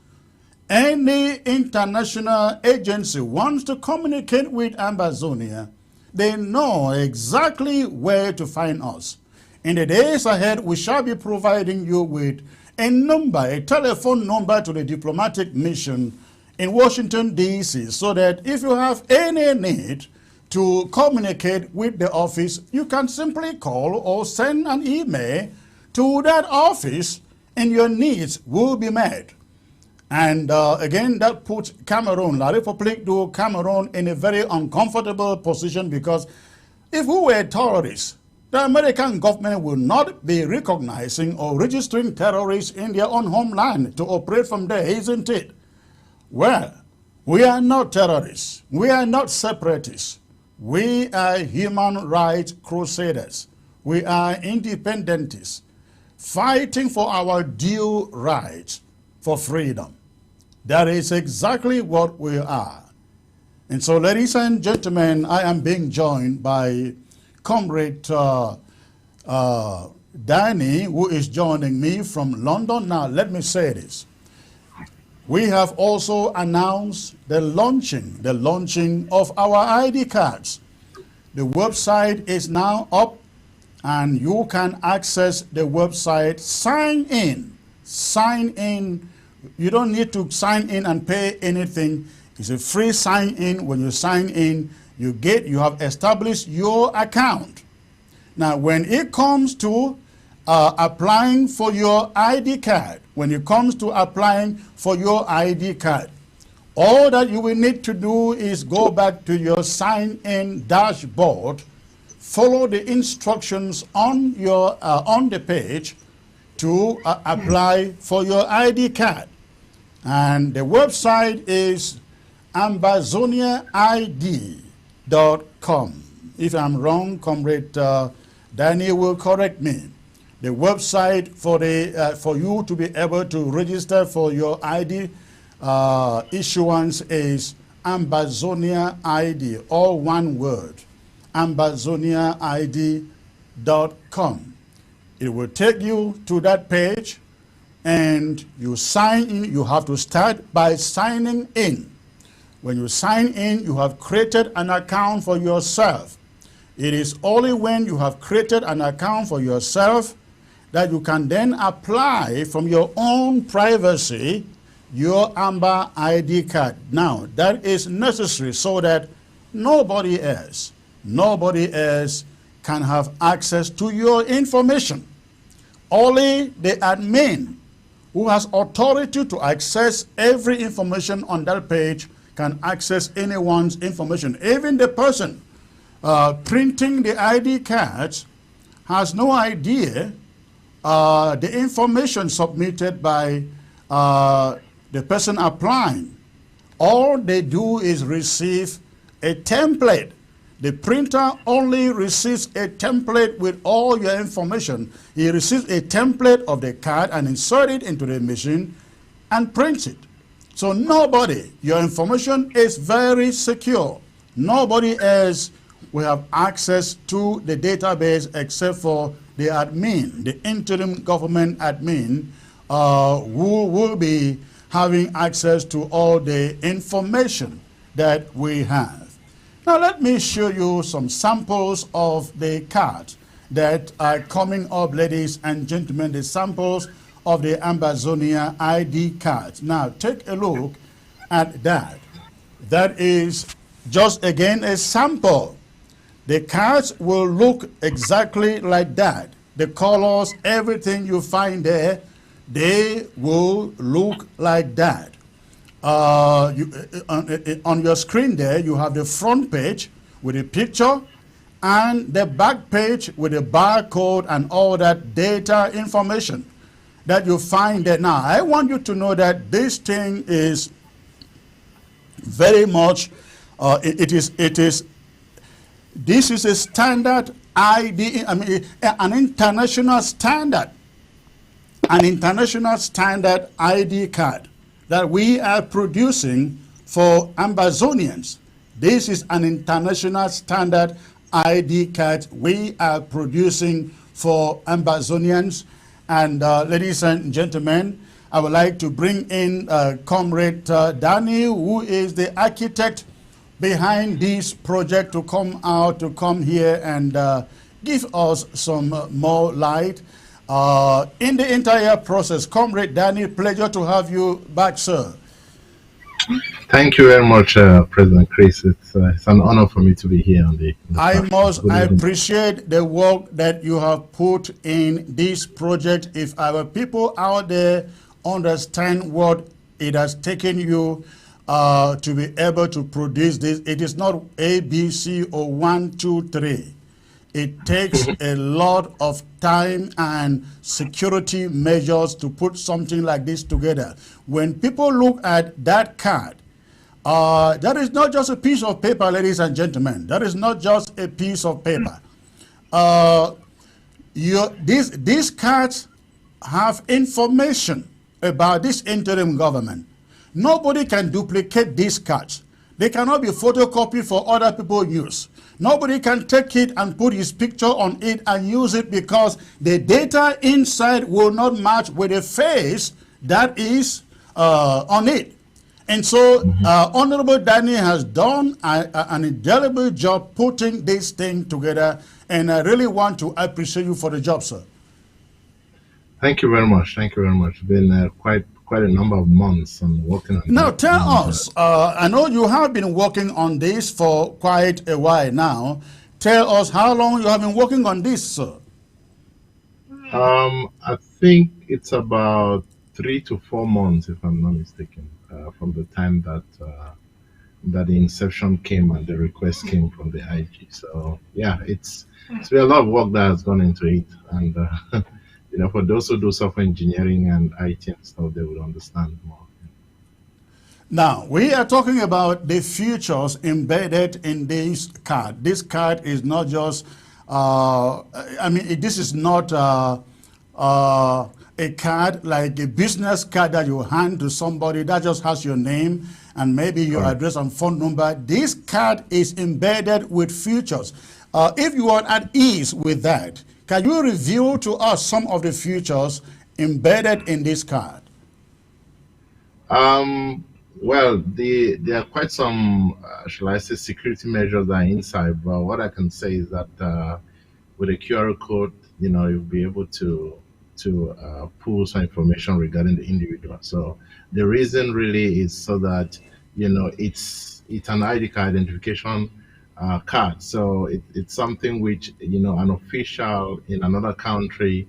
[SPEAKER 1] Any international agency wants to communicate with Ambazonia, they know exactly where to find us. In the days ahead, we shall be providing you with a telephone number to the diplomatic mission in Washington, D.C., so that if you have any need to communicate with the office, you can simply call or send an email to that office and your needs will be met. And again, that puts Cameroon, La République du Cameroon, in a very uncomfortable position, because if we were terrorists, the American government will not be recognizing or registering terrorists in their own homeland to operate from there, isn't it? Well, we are not terrorists. We are not separatists. We are human rights crusaders. We are independentists, fighting for our due rights for freedom. That is exactly what we are. And so, ladies and gentlemen, I am being joined by Comrade Danny, who is joining me from London. Now, let me say this. We have also announced the launching of our ID cards. The website is now up, and you can access the website. Sign in. You don't need to sign in and pay anything. It's a free sign in. When you sign in, you have established your account. Now, when it comes to applying for your ID card, all that you will need to do is go back to your sign-in dashboard, follow the instructions on the page to apply for your ID card. And the website is ambazoniaid.com. If I'm wrong, Comrade Danny will correct me. The website for you to be able to register for your ID issuance is Ambazonia ID, all one word, ambazoniaid.com. It will take you to that page, and you sign in. You have to start by signing in. When you sign in, you have created an account for yourself. It is only when you have created an account for yourself that you can then apply from your own privacy your AMBA ID card. Now, that is necessary so that nobody else can have access to your information. Only the admin who has authority to access every information on that page can access anyone's information. Even the person printing the ID cards has no idea the information submitted by the person applying. All they do is receive a template. The printer only receives a template with all your information. He receives a template of the card and inserts it into the machine and prints it. So nobody, your information is very secure. Nobody else will have access to the database except for the admin, the interim government admin, who will be having access to all the information that we have. Now let me show you some samples of the cards that are coming up, ladies and gentlemen, the samples of the Ambazonia ID cards. Now take a look at that. That is just again a sample. The cards will look exactly like that. The colors, everything you find there, they will look like that. On your screen there, you have the front page with a picture and the back page with a barcode and all that data information that you find there. Now, I want you to know that this thing is very much, this is a standard ID, an international standard ID card that we are producing for Ambazonians. This is an international standard ID card we are producing for Ambazonians. And ladies and gentlemen, I would like to bring in Comrade Danny, who is the architect behind this project, to come here and give us some more light in the entire process. Comrade Danny, pleasure to have you back, sir.
[SPEAKER 3] Thank you very much, President Chris. It's an honor for me to be here on the
[SPEAKER 1] I appreciate the work that you have put in this project. If our people out there understand what it has taken you to be able to produce this, it is not A, B, C, or 1, 2, 3. It takes a lot of time and security measures to put something like this together. When people look at that card, that is not just a piece of paper, ladies and gentlemen. That is not just a piece of paper. These cards have information about this interim government. Nobody can duplicate these cards. They cannot be photocopied for other people's use. Nobody can take it and put his picture on it and use it, because the data inside will not match with the face that is on it. And so Honorable Danny has done an indelible job putting this thing together, and I really want to appreciate you for the job, sir.
[SPEAKER 3] Thank you very much. Thank you very much. It's been quite a number of months on working on
[SPEAKER 1] Now tell us, I know you have been working on this for quite a while now. Tell us how long you have been working on this, sir.
[SPEAKER 3] I think it's about 3 to 4 months, if I'm not mistaken, from the time that the inception came and the request came from the IG. So yeah, it's been a lot of work that has gone into it, and you know, for those who do software engineering and IT and stuff, they will understand more.
[SPEAKER 1] Now, we are talking about the features embedded in this card. This card is not just, this is not a card like a business card that you hand to somebody that just has your name and maybe your address and phone number. This card is embedded with features. If you are at ease with that, can you reveal to us some of the features embedded in this card?
[SPEAKER 3] Well, there are quite some, shall I say, security measures that are inside. But what I can say is that with a QR code, you'll be able to pull some information regarding the individual. So the reason really is so that it's an ID card identification card. So it's something which an official in another country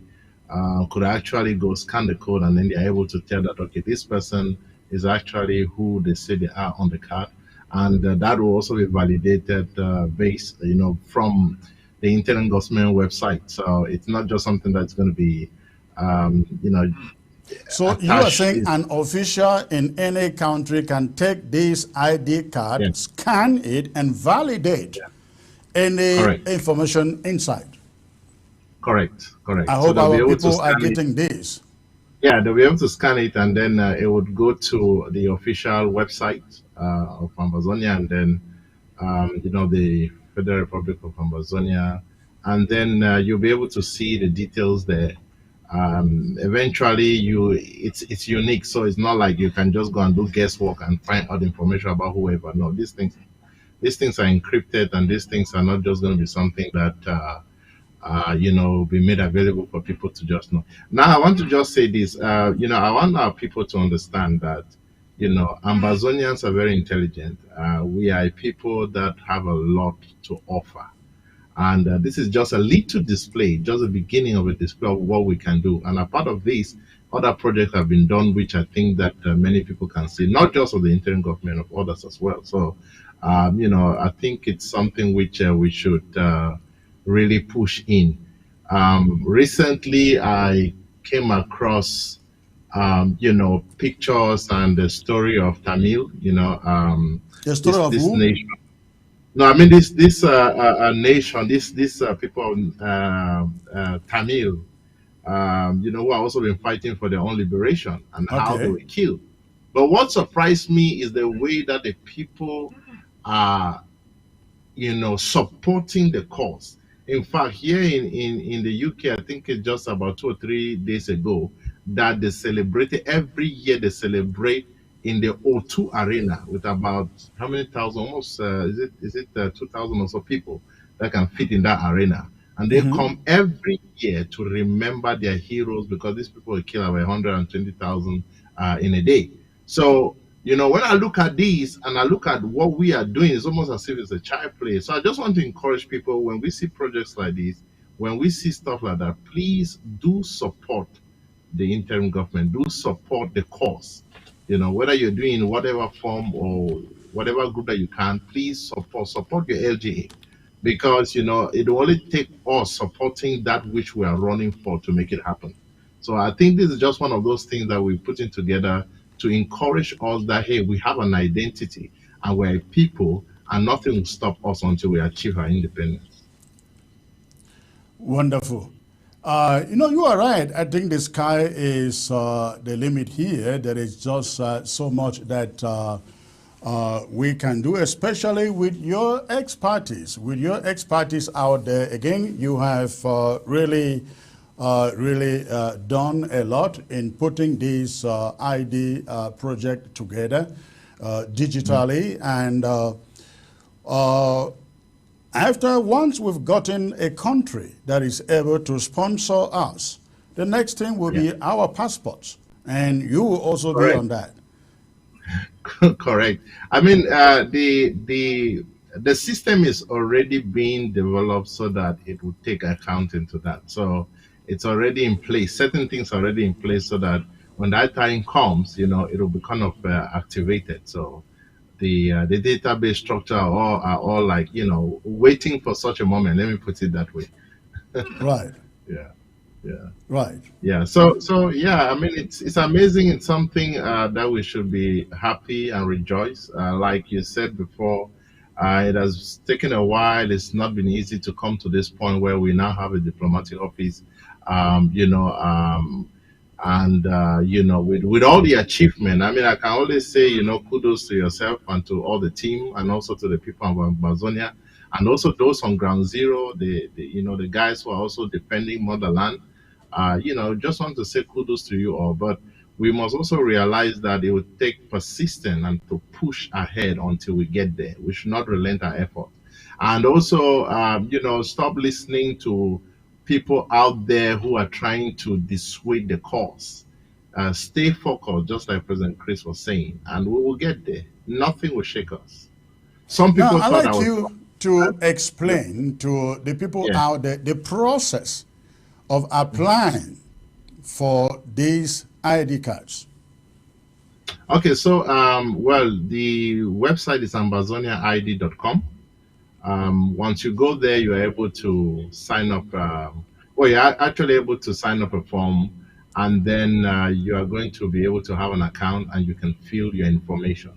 [SPEAKER 3] could actually go scan the code, and then they're able to tell that, okay, this person is actually who they say they are on the card, and that will also be validated based from the internal government website. So it's not just something that's going to be um, you know
[SPEAKER 1] So you are
[SPEAKER 3] attached.
[SPEAKER 1] saying an official in any country can take this ID
[SPEAKER 3] Yeah,
[SPEAKER 1] card, scan it, and validate
[SPEAKER 3] yeah,
[SPEAKER 1] any
[SPEAKER 3] correct,
[SPEAKER 1] information inside. I
[SPEAKER 3] correct. So
[SPEAKER 1] hope
[SPEAKER 3] they'll be
[SPEAKER 1] our
[SPEAKER 3] able to
[SPEAKER 1] people are
[SPEAKER 3] scan it.
[SPEAKER 1] getting this.
[SPEAKER 3] Yeah, they'll be able to scan it, and then it would go to the official website of Ambazonia, and then the Federal Republic of Ambazonia, and then you'll be able to see the details there. Eventually, it's unique, so it's not like you can just go and do guesswork and find out information about whoever. No, these things are encrypted, and these things are not just going to be something that be made available for people to just know. Now, I want to just say this. I want our people to understand that, Ambazonians are very intelligent. We are a people that have a lot to offer. And this is just a little display, just the beginning of a display of what we can do. And a part of this, other projects have been done, which I think that many people can see, not just of the interim government, of others as well. So, I think it's something which we should really push in. Recently, I came across, pictures and the story of Tamil,
[SPEAKER 1] The story
[SPEAKER 3] this
[SPEAKER 1] of
[SPEAKER 3] this
[SPEAKER 1] who?
[SPEAKER 3] nation. No, I mean this nation, this people Tamil, who have also been fighting for their own liberation and how they
[SPEAKER 1] Okay.
[SPEAKER 3] were killed. But what surprised me is the way that the people are supporting the cause. In fact, here in the UK, I think it's just about 2 or 3 days ago that they celebrated every year. They celebrate in the O2 Arena with about how many thousand? Almost is it 2,000 or so people that can fit in that arena, and they
[SPEAKER 1] Hmm.
[SPEAKER 3] come every year to remember their heroes because these people will kill about 120,000 in a day. So when I look at these and I look at what we are doing, it's almost as if it's a child play. So I just want to encourage people when we see projects like this, when we see stuff like that, please do support the interim government, do support the cause. Whether you're doing whatever form or whatever group that you can, please support your LGA because it will only take us supporting that which we are running for to make it happen. So I think this is just one of those things that we're putting together to encourage us that hey, we have an identity and we're a people and nothing will stop us until we achieve our independence.
[SPEAKER 1] Wonderful. You are right. I think the sky is the limit here. There is just so much that we can do, especially with your expertise. With your expertise out there, again, you have really done a lot in putting this ID project together
[SPEAKER 3] Mm.
[SPEAKER 1] digitally. And after once we've gotten a country that is able to sponsor us, the next thing will
[SPEAKER 3] Yeah,
[SPEAKER 1] be our passports. And you will also be
[SPEAKER 3] correct.
[SPEAKER 1] on that.
[SPEAKER 3] Correct. I mean, the system is already being developed so that it will take account into that. So it's already in place. Certain things are already in place so that when that time comes, it will be kind of activated. So the database structure are all like waiting for such a moment. Let me put it that way.
[SPEAKER 1] Right,
[SPEAKER 3] Yeah. Yeah.
[SPEAKER 1] right.
[SPEAKER 3] Yeah, so yeah, I mean it's amazing. It's something that we should be happy and rejoice. Like you said before, it has taken a while. It's not been easy to come to this point where we now have a diplomatic office. Um, you know, um, and with all the achievement, I mean, I can only say kudos to yourself and to all the team, and also to the people of Amazonia, and also those on ground zero, the guys who are also defending motherland Just want to say kudos to you all. But we must also realize that it will take persistence and to push ahead until we get there. We should not relent our effort. And also, stop listening to people out there who are trying to dissuade the cause. Stay focused, just like President Chris was saying, and we will get there. Nothing will shake us. Some
[SPEAKER 1] Now,
[SPEAKER 3] people
[SPEAKER 1] I'd
[SPEAKER 3] thought I
[SPEAKER 1] like
[SPEAKER 3] was.
[SPEAKER 1] you to explain to the people
[SPEAKER 3] Yeah.
[SPEAKER 1] out there the process of applying for these ID cards.
[SPEAKER 3] Okay, so well, the website is ambazoniaid.com. Once you go there, you're able to sign up. Well, you're actually able to sign up a form, and then you are going to be able to have an account, and you can fill your information.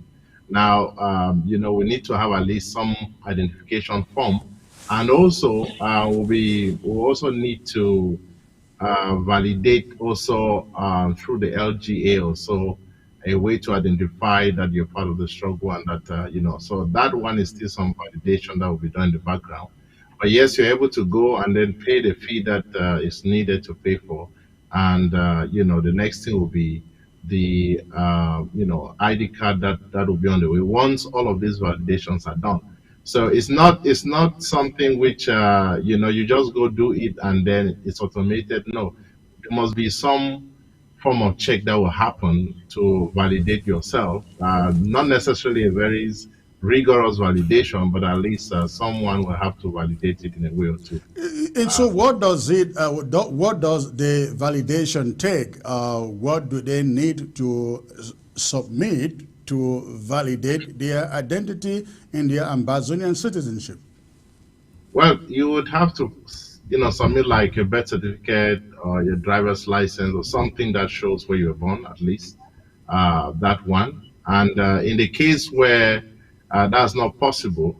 [SPEAKER 3] Now, we need to have at least some identification form, and also we'll also need to validate also through the LGA also a way to identify that you're part of the struggle and that so that one is still some validation that will be done in the background. But yes, you're able to go and then pay the fee that is needed to pay for, and the next thing will be the ID card that will be on the way once all of these validations are done. So it's not something which you just go do it and then it's automated. No, there must be some form of check that will happen to validate yourself. Not necessarily a very rigorous validation, but at least someone will have to validate it in a way or two.
[SPEAKER 1] And so, what does what does the validation take? What do they need to submit to validate their identity and their Ambazonian citizenship?
[SPEAKER 3] Well, you would have to, submit like a birth certificate or your driver's license or something that shows where you were born, at least that one. And in the case where that's not possible,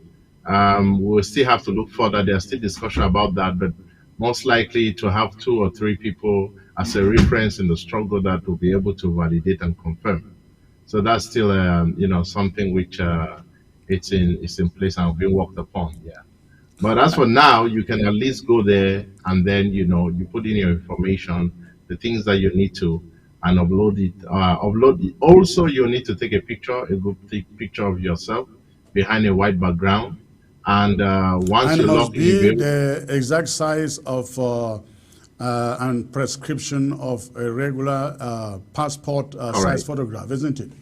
[SPEAKER 3] we'll still have to look further. There's still discussion about that, but most likely to have 2 or 3 people as a reference in the struggle that will be able to validate and confirm. So that's still, something which it's in place and being worked upon. Yeah. But as for now, you can at least go there and then you put in your information, the things that you need to, and upload it. Upload it. Also, you need to take a good picture of yourself behind a white background, and once
[SPEAKER 1] And it
[SPEAKER 3] you
[SPEAKER 1] must
[SPEAKER 3] log in, you'll be
[SPEAKER 1] be
[SPEAKER 3] able.
[SPEAKER 1] the exact size of and prescription of a regular passport size
[SPEAKER 3] Correct.
[SPEAKER 1] photograph, isn't it?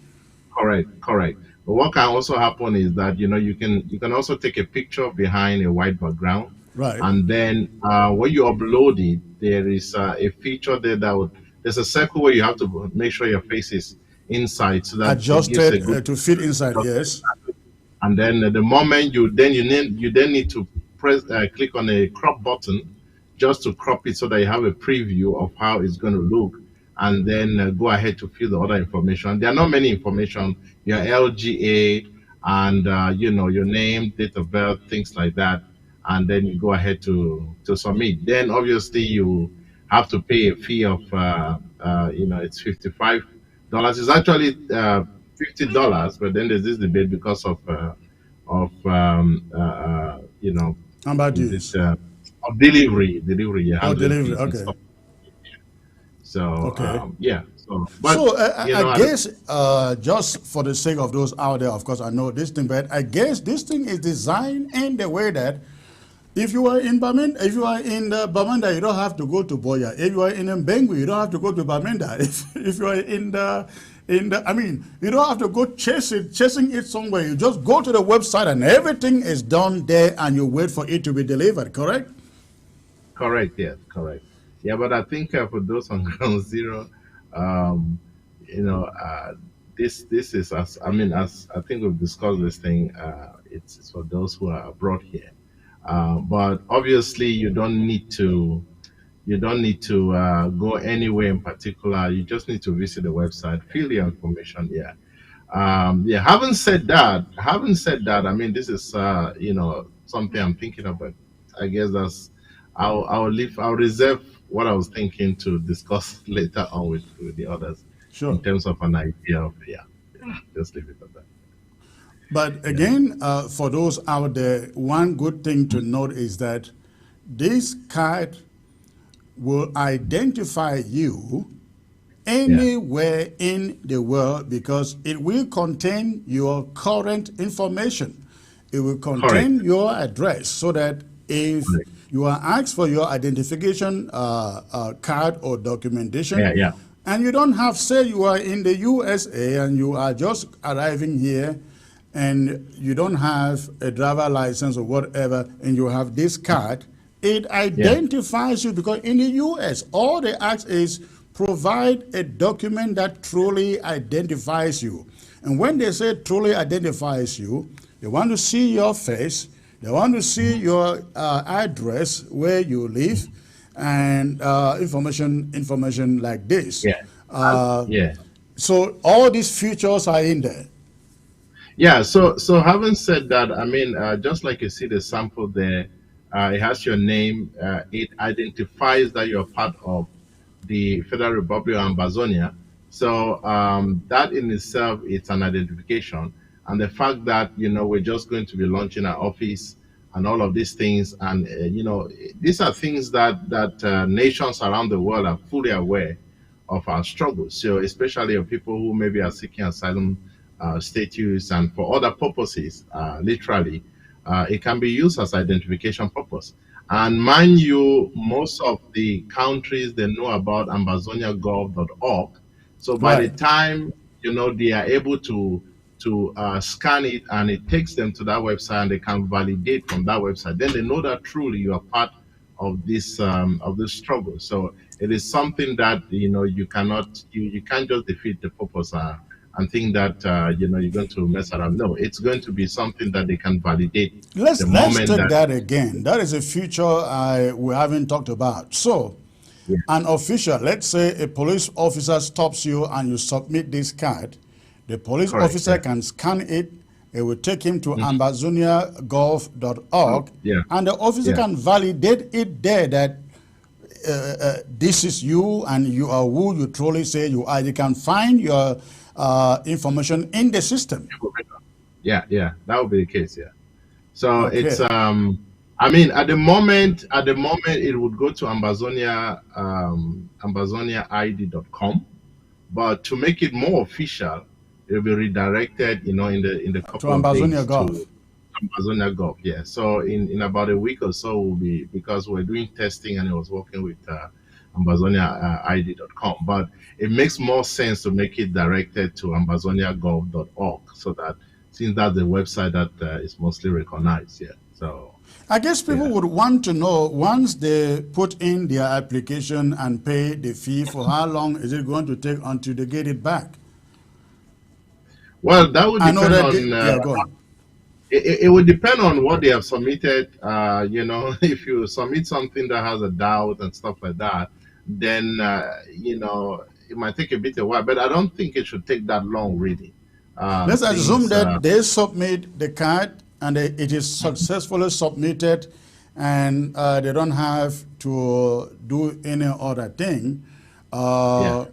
[SPEAKER 3] Correct. But what can also happen is that you can also take a picture behind a white background,
[SPEAKER 1] Right.
[SPEAKER 3] and then when you upload it, there is a feature there that would there's a circle where you have to make sure your face is inside so that it gives a
[SPEAKER 1] Adjusted
[SPEAKER 3] good.
[SPEAKER 1] to fit inside, yes.
[SPEAKER 3] And then the moment you need to click on a crop button just to crop it so that you have a preview of how it's going to look, and then go ahead to fill the other information. There are not many information, your LGA and your name, date of birth, things like that, and then you go ahead to submit. Then obviously you have to pay a fee of it's $55. It's actually $50, but then there's this debate because of
[SPEAKER 1] AMBA
[SPEAKER 3] is it
[SPEAKER 1] dues.
[SPEAKER 3] of delivery, yeah,
[SPEAKER 1] Oh,
[SPEAKER 3] handling
[SPEAKER 1] delivery,
[SPEAKER 3] fees and
[SPEAKER 1] okay.
[SPEAKER 3] stuff. So
[SPEAKER 1] Okay.
[SPEAKER 3] yeah, but
[SPEAKER 1] So I
[SPEAKER 3] at the.
[SPEAKER 1] guess just for the sake of those out there, of course, I know this thing, but I guess this thing is designed in the way that if you are in Bamenda, if you are in Bamenda, you don't have to go to Boya. If you are in Mbengu, you don't have to go to Bamenda. If you are I mean, you don't have to go chasing it somewhere. You just go to the website and everything is done there, and you wait for it to be delivered. Correct?
[SPEAKER 3] Correct, yes, correct. Yeah, but I think for those on ground zero, um, you know, this is as I mean, as I think we've discussed this thing. It's for those who are abroad here, but obviously you don't need to go anywhere in particular. You just need to visit the website, fill your information. Yeah. Yeah. Having said that, I mean, this is something I'm thinking about. I guess I'll reserve what I was thinking to discuss later on with the others in
[SPEAKER 1] Sure.
[SPEAKER 3] terms of an idea of, yeah. Just leave it at that.
[SPEAKER 1] But
[SPEAKER 3] Yeah.
[SPEAKER 1] again, for those out there, one good thing to note is that this card will identify you
[SPEAKER 3] Yeah.
[SPEAKER 1] anywhere in the world because it will contain your current information. It will
[SPEAKER 3] Correct.
[SPEAKER 1] contain your address so that if
[SPEAKER 3] Correct.
[SPEAKER 1] you are asked for your identification card or
[SPEAKER 3] Yeah.
[SPEAKER 1] documentation,
[SPEAKER 3] Yeah.
[SPEAKER 1] and you don't have, say you are in the USA and you are just arriving here and you don't have a driver license or whatever, and you have this card, it
[SPEAKER 3] Yeah.
[SPEAKER 1] identifies you because in the US, all they ask is provide a document that truly identifies you. And when they say truly identifies you, they want to see your face, they want to see your address, where you live, and information like this.
[SPEAKER 3] Yeah. Yeah.
[SPEAKER 1] So all these features are in there.
[SPEAKER 3] Yeah, so having said that, I mean, just like you see the sample there, it has your name. It identifies that you're part of the Federal Republic of Ambazonia. So that in itself, it's an identification. And the fact that we're just going to be launching our office and all of these things, and these are things that nations around the world are fully aware of our struggles. So especially of people who maybe are seeking asylum status and for other purposes, literally, it can be used as identification purpose. And mind you, most of the countries they know about ambazoniagov.org. So by the
[SPEAKER 1] Right.
[SPEAKER 3] time they are able to scan it and it takes them to that website and they can validate from that website, then they know that truly you are part of this struggle. So it is something that you cannot you can't just defeat the purpose and think that you're going to mess around. No, it's going to be something that they can validate
[SPEAKER 1] Let's
[SPEAKER 3] the
[SPEAKER 1] let's
[SPEAKER 3] moment
[SPEAKER 1] take
[SPEAKER 3] that.
[SPEAKER 1] that again. That is a feature we haven't talked about. So,
[SPEAKER 3] Yeah.
[SPEAKER 1] an official, let's say a police officer stops you and you submit this card, the police
[SPEAKER 3] Correct.
[SPEAKER 1] officer
[SPEAKER 3] Yeah.
[SPEAKER 1] can scan it. It will take him to
[SPEAKER 3] Mhm.
[SPEAKER 1] ambazoniagov.org,
[SPEAKER 3] Yeah.
[SPEAKER 1] and the officer
[SPEAKER 3] Yeah.
[SPEAKER 1] can validate it there that this is you and you are who you truly say you are. You can find your information in the system.
[SPEAKER 3] Yeah. Yeah. That would be the case. Yeah. So it's
[SPEAKER 1] Okay.
[SPEAKER 3] I mean at the moment it would go to Ambazonia ambazoniaid.com, but to make it more official, it will be redirected, in the
[SPEAKER 1] To
[SPEAKER 3] couple of
[SPEAKER 1] Ambazonia
[SPEAKER 3] days
[SPEAKER 1] Gov.
[SPEAKER 3] to Amazonia Gov. Yeah. So in about a week or so will be, because we're doing testing and it was working with ambazoniaid.com, but it makes more sense to make it directed to ambazoniagov.org, so that since that's the website that is mostly recognized. Yeah. So
[SPEAKER 1] I guess people
[SPEAKER 3] yeah.
[SPEAKER 1] would want to know once they put in their application and pay the fee, for how long is it going to take until they get it back?
[SPEAKER 3] Well, that would
[SPEAKER 1] I know
[SPEAKER 3] depend
[SPEAKER 1] that,
[SPEAKER 3] on
[SPEAKER 1] yeah, go on.
[SPEAKER 3] it would depend on what they have submitted. If you submit something that has a doubt and stuff like that, then it might take a bit of while. But I don't think it should take that long, really.
[SPEAKER 1] Let's assume
[SPEAKER 3] Since
[SPEAKER 1] that they submit the card and it is successfully submitted and they don't have to do any other thing.
[SPEAKER 3] yeah,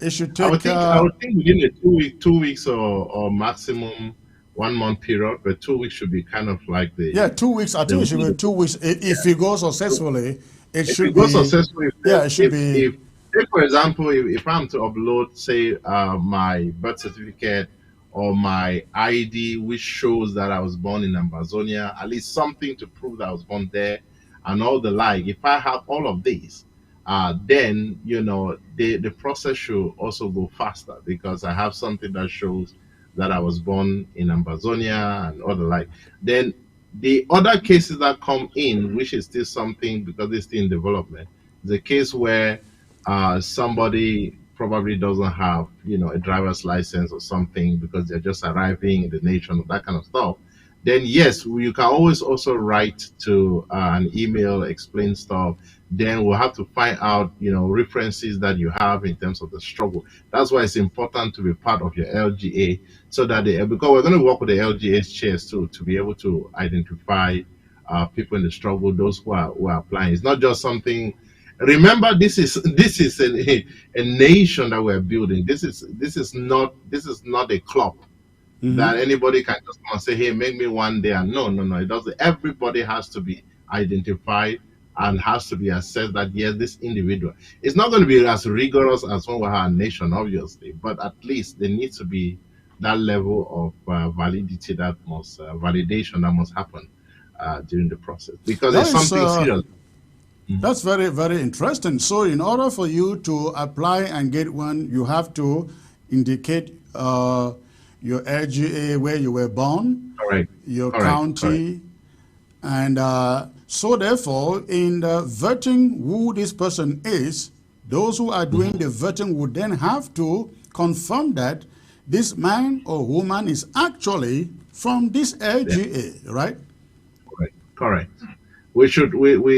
[SPEAKER 1] It should
[SPEAKER 3] I would
[SPEAKER 1] take,
[SPEAKER 3] think I would think within a 2 weeks or maximum 1 month period, but 2 weeks should be kind of like
[SPEAKER 1] yeah, 2 weeks. I think it should be
[SPEAKER 3] the
[SPEAKER 1] 2 weeks. If it goes successfully, it
[SPEAKER 3] if
[SPEAKER 1] should
[SPEAKER 3] it goes
[SPEAKER 1] be,
[SPEAKER 3] successfully,
[SPEAKER 1] yeah, it should be,
[SPEAKER 3] if say for example, if I'm to upload, say, my birth certificate or my ID, which shows that I was born in Ambazonia, at least something to prove that I was born there, and all the like. If I have all of these, then the process should also go faster, because I have something that shows that I was born in Ambazonia and all the like. Then the other cases that come in, which is still something because it's still in development, is a case where somebody probably doesn't have, a driver's license or something because they're just arriving in the nation, that kind of stuff. Then yes, you can always also write to an email, explain stuff. Then we'll have to find out, references that you have in terms of the struggle. That's why it's important to be part of your LGA, so that because we're going to work with the LGA's chairs too, to be able to identify people in the struggle, those who are applying. It's not just something. Remember, this is a nation that we're building. This is not a club that anybody can just come and say, "Hey, make me one day." And no, no, no, it doesn't. Everybody has to be identified and has to be assessed that yes, this individual. It's not going to be as rigorous as one of our nation, obviously, but at least there needs to be that level of validity that must validation that must happen during the process because
[SPEAKER 1] That
[SPEAKER 3] it's
[SPEAKER 1] is,
[SPEAKER 3] something serious.
[SPEAKER 1] that's very, very interesting. So in order for you to apply and get one, you have to indicate your LGA, where you were born,
[SPEAKER 3] Correct.
[SPEAKER 1] your
[SPEAKER 3] Correct.
[SPEAKER 1] county, and so therefore, in the vetting who this person is, those who are doing the vetting would then have to confirm that this man or woman is actually from this LGA, right?
[SPEAKER 3] Correct. Correct. We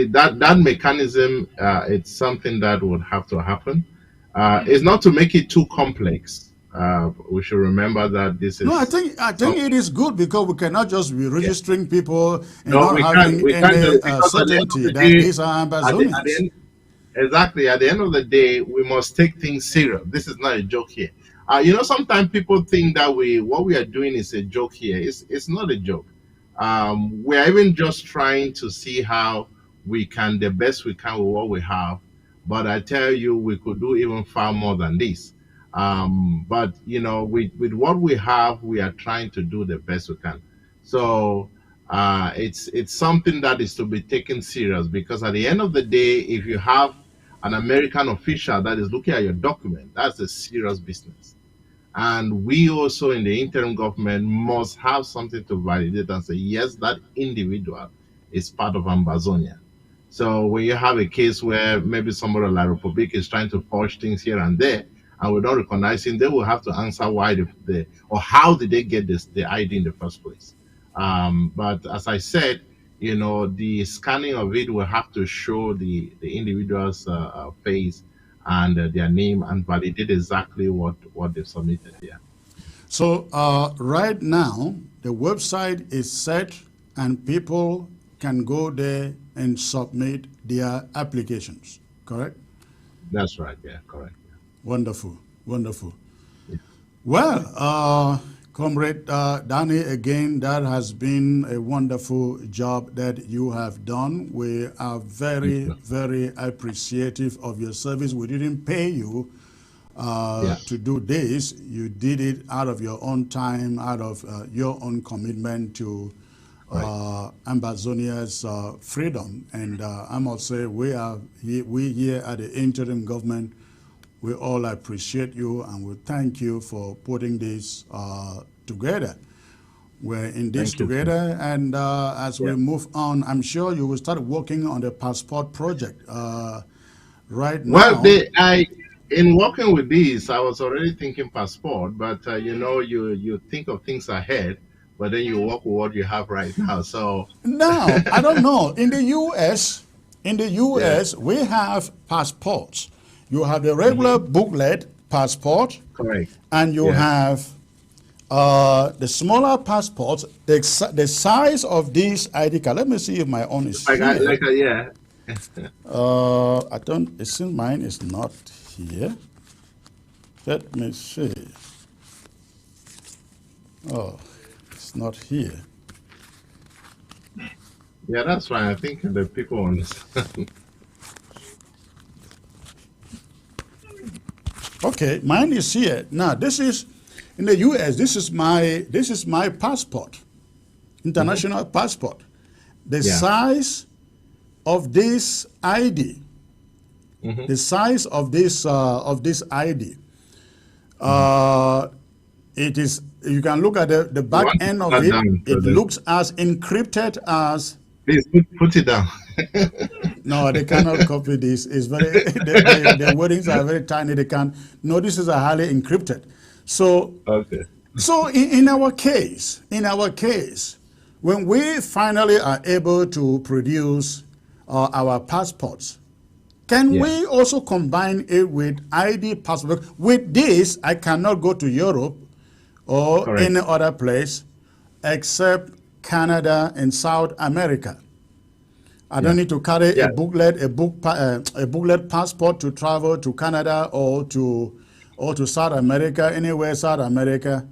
[SPEAKER 3] that mechanism. It's something that would have to happen. It's not to make it too complex. We should remember that this
[SPEAKER 1] No, I
[SPEAKER 3] is
[SPEAKER 1] think
[SPEAKER 3] some,
[SPEAKER 1] it is good because we cannot just be
[SPEAKER 3] yeah.
[SPEAKER 1] registering people and
[SPEAKER 3] No,
[SPEAKER 1] not having
[SPEAKER 3] we can't
[SPEAKER 1] any
[SPEAKER 3] do because at the end of
[SPEAKER 1] certainty
[SPEAKER 3] the
[SPEAKER 1] that
[SPEAKER 3] day,
[SPEAKER 1] these are
[SPEAKER 3] at the
[SPEAKER 1] Ambazonians.
[SPEAKER 3] end, exactly. At the end of the day, we must take things serious. This is not a joke here. Sometimes people think that what we are doing is a joke here. It's not a joke. We are even just trying to see how we can the best we can with what we have. But I tell you, we could do even far more than this. But with what we have, we are trying to do the best we can. So it's something that is to be taken serious because at the end of the day, if you have an American official that is looking at your document, that's a serious business. And we also in the interim government must have something to validate and say, yes, that individual is part of Ambazonia. So when you have a case where maybe somebody like Republic is trying to forge things here and there, and we don't recognize him, they will have to answer why or how did they get the ID in the first place. But as I said, the scanning of it will have to show the individual's face and their name and validate exactly what they've submitted here.
[SPEAKER 1] So right now, the website is set and people can go there and submit their applications, correct?
[SPEAKER 3] That's right, yeah, correct.
[SPEAKER 1] Wonderful, wonderful.
[SPEAKER 3] Yeah.
[SPEAKER 1] Well, Comrade Danny, again, that has been a wonderful job that you have done. We are very, very appreciative of your service. We didn't pay you to do this. You did it out of your own time, out of your own commitment to Ambazonia's freedom. And I must say, we here at the interim government, we all appreciate you and we thank you for putting this together. We're in this together, and as we move on, I'm sure you will start working on the passport project right now.
[SPEAKER 3] Well, in working with this, I was already thinking passport, but you think of things ahead, but then you work with what you have right now. So
[SPEAKER 1] now, I don't know. In the U.S., we have passports. You have the regular booklet passport,
[SPEAKER 3] correct,
[SPEAKER 1] and you have the smaller passports. The size of this ID card. Let me see if my own is here.
[SPEAKER 3] Yeah.
[SPEAKER 1] I don't. It seems mine is not here. Let me see. Oh, it's not here.
[SPEAKER 3] Yeah, that's fine. I think the people understand.
[SPEAKER 1] Okay, mine is here. Now, this is in the U.S. This is my passport, international passport. The size of this ID, the size of this ID. It is. You can look at the back end of it. It looks as encrypted as.
[SPEAKER 3] Please put it down.
[SPEAKER 1] No, they cannot copy this. It's very the wordings are very tiny. They can. No, this is a highly encrypted. So So in our case, when we finally are able to produce our passports, can we also combine it with ID passport? With this, I cannot go to Europe or any other place except Canada and South America. I don't need to carry a booklet passport to travel to Canada or to South America, anywhere South America.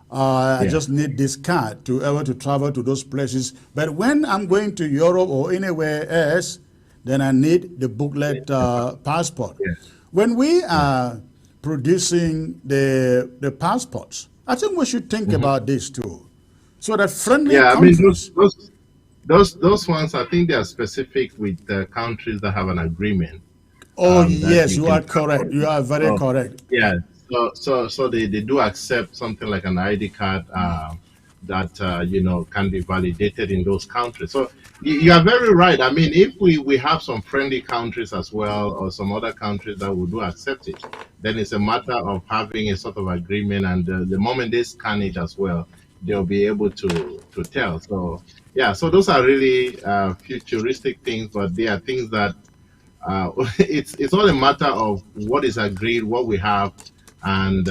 [SPEAKER 1] I just need this card to be able to travel to those places. But when I'm going to Europe or anywhere else, then I need the booklet passport.
[SPEAKER 3] Yeah.
[SPEAKER 1] When we are producing the passports, I think we should think about this too, so that friendly
[SPEAKER 3] Yeah, I mean
[SPEAKER 1] countries.
[SPEAKER 3] those ones. I think they are specific with countries that have an agreement
[SPEAKER 1] Oh
[SPEAKER 3] that
[SPEAKER 1] yes,
[SPEAKER 3] you
[SPEAKER 1] you
[SPEAKER 3] can
[SPEAKER 1] are correct.
[SPEAKER 3] travel.
[SPEAKER 1] You are very
[SPEAKER 3] So
[SPEAKER 1] correct.
[SPEAKER 3] yeah, so they do accept something like an ID card that can be validated in those countries. So you are very right. I mean, if we have some friendly countries as well, or some other countries that will do accept it, then it's a matter of having a sort of agreement, and the moment they scan it as well, they'll be able to tell. So yeah, so those are really futuristic things, but they are things that it's all a matter of what is agreed, what we have, and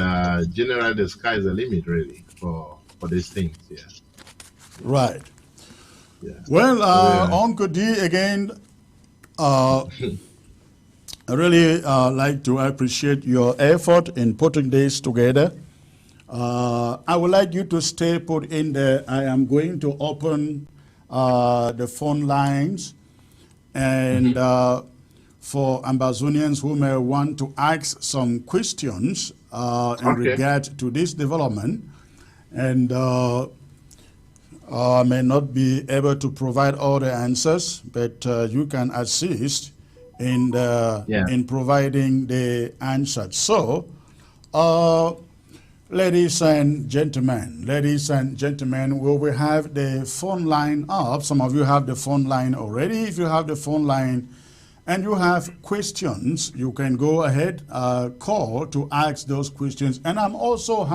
[SPEAKER 3] generally the sky is the limit really for these things. Yeah,
[SPEAKER 1] Right.
[SPEAKER 3] yeah.
[SPEAKER 1] Well,
[SPEAKER 3] So yeah,
[SPEAKER 1] Uncle D, again, uh, I really like to appreciate your effort in putting this together. I would like you to stay put in there. I am going to open the phone lines, and for Ambazonians who may want to ask some questions in
[SPEAKER 3] okay.
[SPEAKER 1] regard to this development, and may not be able to provide all the answers, but you can assist
[SPEAKER 3] Yeah,
[SPEAKER 1] in providing the answers. So, uh, ladies and gentlemen, we will have the phone line up. Some of you have the phone line already. If you have the phone line and you have questions, you can go ahead, call to ask those questions. And I'm also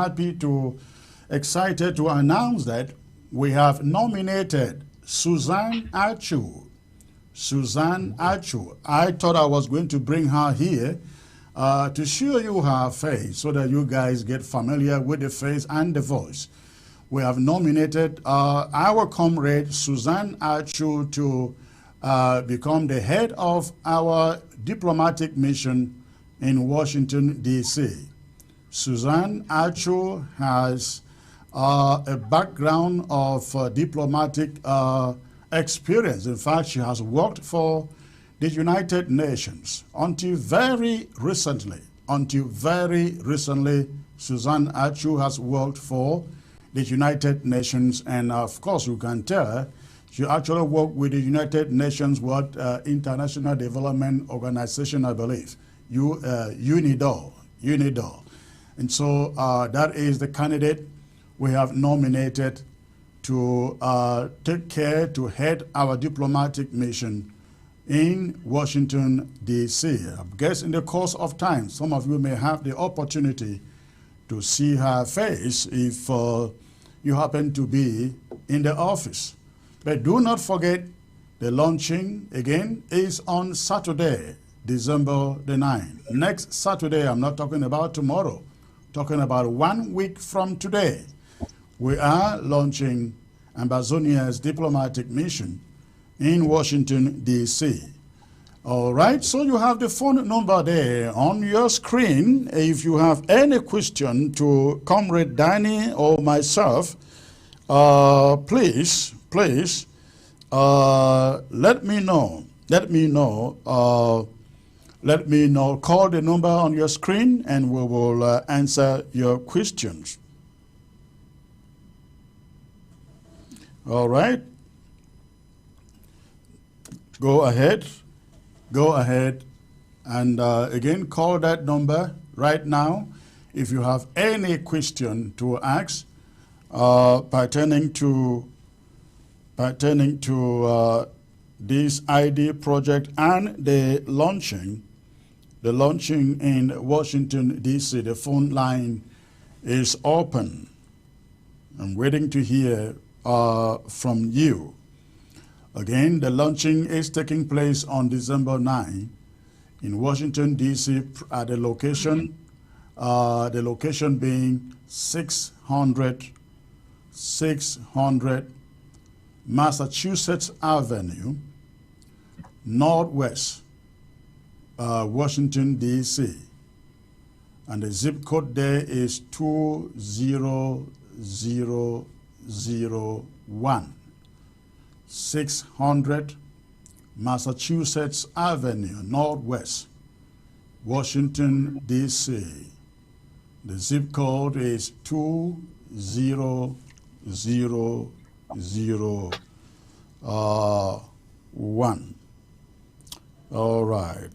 [SPEAKER 1] excited to announce that we have nominated Suzanne Achu. Suzanne Achu. I thought I was going to bring her here to show you her face so that you guys get familiar with the face and the voice. We have nominated our comrade Suzanne Achu to become the head of our diplomatic mission in Washington, D.C. Suzanne Achu has a background of diplomatic experience. In fact, she has worked for the United Nations until very recently. Suzanne Achu has worked for the United Nations, and of course, you can tell she actually worked with the United Nations International Development Organization, I believe, UNIDO. And so that is the candidate we have nominated to take care to head our diplomatic mission in Washington, D.C. I guess in the course of time, some of you may have the opportunity to see her face if you happen to be in the office. But do not forget, the launching, again, is on Saturday, December the 9th. Next Saturday, I'm not talking about tomorrow, talking about 1 week from today. We are launching Ambazonia's diplomatic mission in Washington, D.C. All right, so you have the phone number there on your screen. If you have any question to Comrade Danny or myself, please, let me know. Call the number on your screen and we will answer your questions. All right. Go ahead, and again, call that number right now if you have any question to ask pertaining to this ID project and the launching in Washington, D.C. The phone line is open. I'm waiting to hear from you. Again, the launching is taking place on December 9 in Washington, D.C. at the location being 600 Massachusetts Avenue, Northwest, Washington, D.C. And the zip code there is 20001. 600 Massachusetts Avenue, Northwest, Washington, D.C. The zip code is 20001. All right.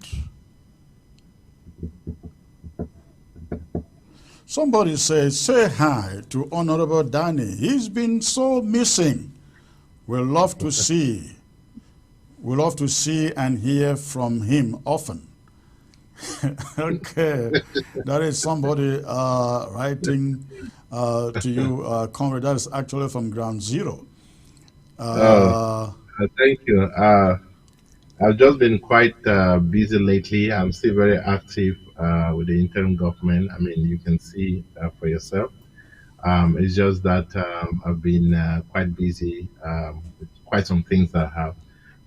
[SPEAKER 1] Somebody says, say hi to Honorable Danny. He's been so missing. We'd love to see and hear from him often. Okay, that is somebody writing to you, Comrade. That is actually from Ground Zero.
[SPEAKER 3] Thank you. I've just been quite busy lately. I'm still very active with the interim government. I mean, you can see for yourself. It's just that I've been quite busy with quite some things that I have,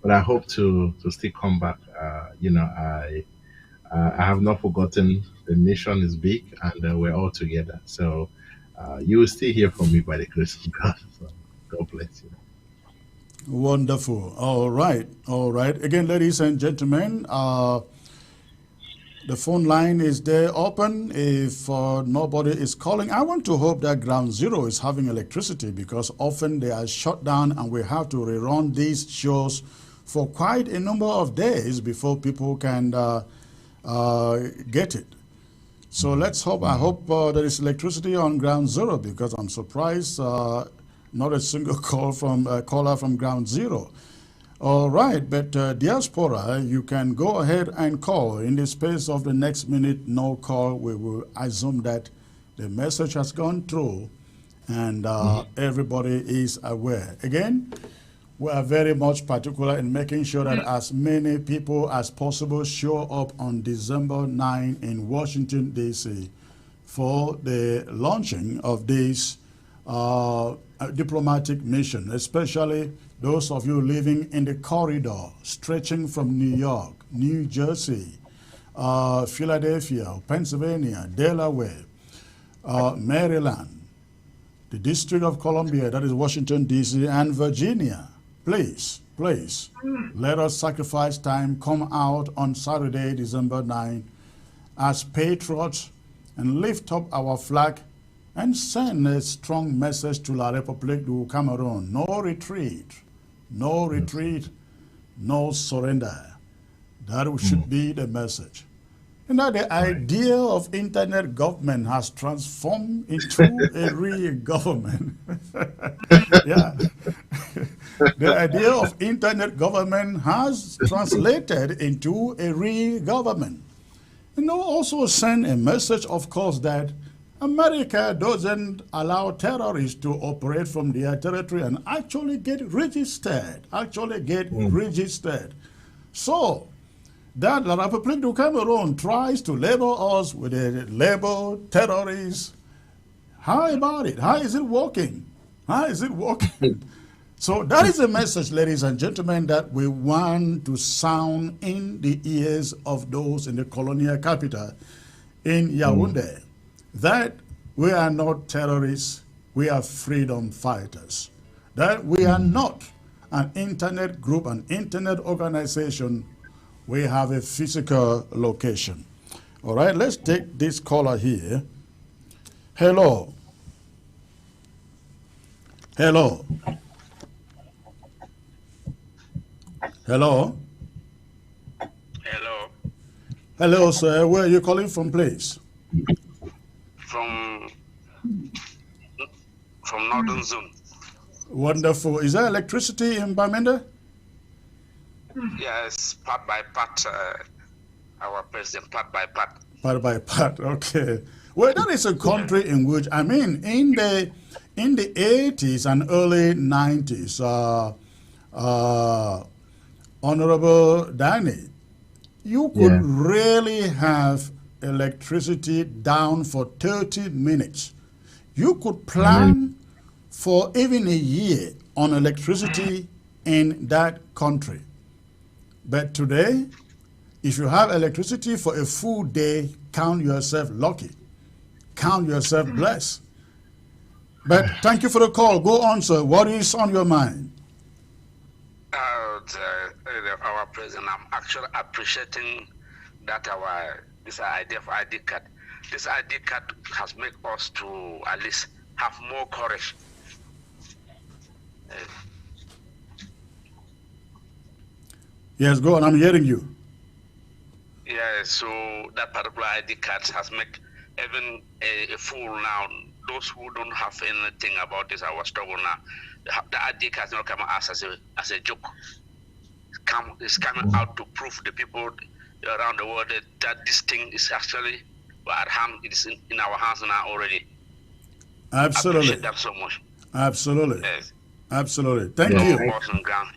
[SPEAKER 3] but I hope to still come back. I have not forgotten the mission is big, and we're all together. So you will still hear from me by the grace of God. So God bless you.
[SPEAKER 1] Wonderful. All right. All right. Again, ladies and gentlemen, the phone line is there open. If nobody is calling, I want to hope that Ground Zero is having electricity, because often they are shut down and we have to rerun these shows for quite a number of days before people can get it. So let's hope. I hope there is electricity on Ground Zero, because I'm surprised not a single caller from Ground Zero. All right, but Diaspora, you can go ahead and call. In the space of the next minute, no call. We will assume that the message has gone through and everybody is aware. Again, we are very much particular in making sure that as many people as possible show up on December 9 in Washington, D.C. for the launching of this diplomatic mission, especially those of you living in the corridor stretching from New York, New Jersey, Philadelphia, Pennsylvania, Delaware, Maryland, the District of Columbia, that is Washington, D.C., and Virginia. Please, please, let us sacrifice time, come out on Saturday, December 9, as patriots, and lift up our flag and send a strong message to La République du Cameroon. No retreat, no retreat, no surrender. That should be the message. And that the idea of internet government has transformed into a real government. Yeah. The idea of internet government has translated into a real government. And also send a message, of course, that America doesn't allow terrorists to operate from their territory and actually get registered, So that La République du Cameroon tries to label us with a label terrorists. How about it? How is it working? How is it working? So that is a message, ladies and gentlemen, that we want to sound in the ears of those in the colonial capital in Yaoundé. That we are not terrorists, we are freedom fighters. That we are not an internet group, an internet organization, we have a physical location. All right, let's take this caller here. Hello. Hello. Hello.
[SPEAKER 4] Hello.
[SPEAKER 1] Hello, sir. Where are you calling from, please?
[SPEAKER 4] From Northern Zone.
[SPEAKER 1] Wonderful. Is there electricity in Bamenda?
[SPEAKER 4] Yes, part by part. Our president, part by part.
[SPEAKER 1] Part by part. Okay. Well, that is a country in which, I mean, in the 80s and early 90s, Honorable Danny, you could really have electricity down for 30 minutes. You could plan for even a year on electricity in that country. But today, if you have electricity for a full day, count yourself lucky. Count yourself blessed. But thank you for the call. Go on, sir. What is on your mind?
[SPEAKER 4] our president. I'm actually appreciating that this idea of ID card. This ID card has made us to at least have more courage.
[SPEAKER 1] Yes, go on. I'm hearing you.
[SPEAKER 4] Yeah, so that particular ID card has made even a fool now. Those who don't have anything about this, our struggle now, the ID card is not coming as a joke. It's coming out to prove the people around the world that this thing is actually at hand. It is in our hands now already.
[SPEAKER 1] Absolutely.
[SPEAKER 4] I appreciate that so much.
[SPEAKER 1] Absolutely.
[SPEAKER 4] Yes.
[SPEAKER 1] Absolutely. Thank you.
[SPEAKER 4] On ground.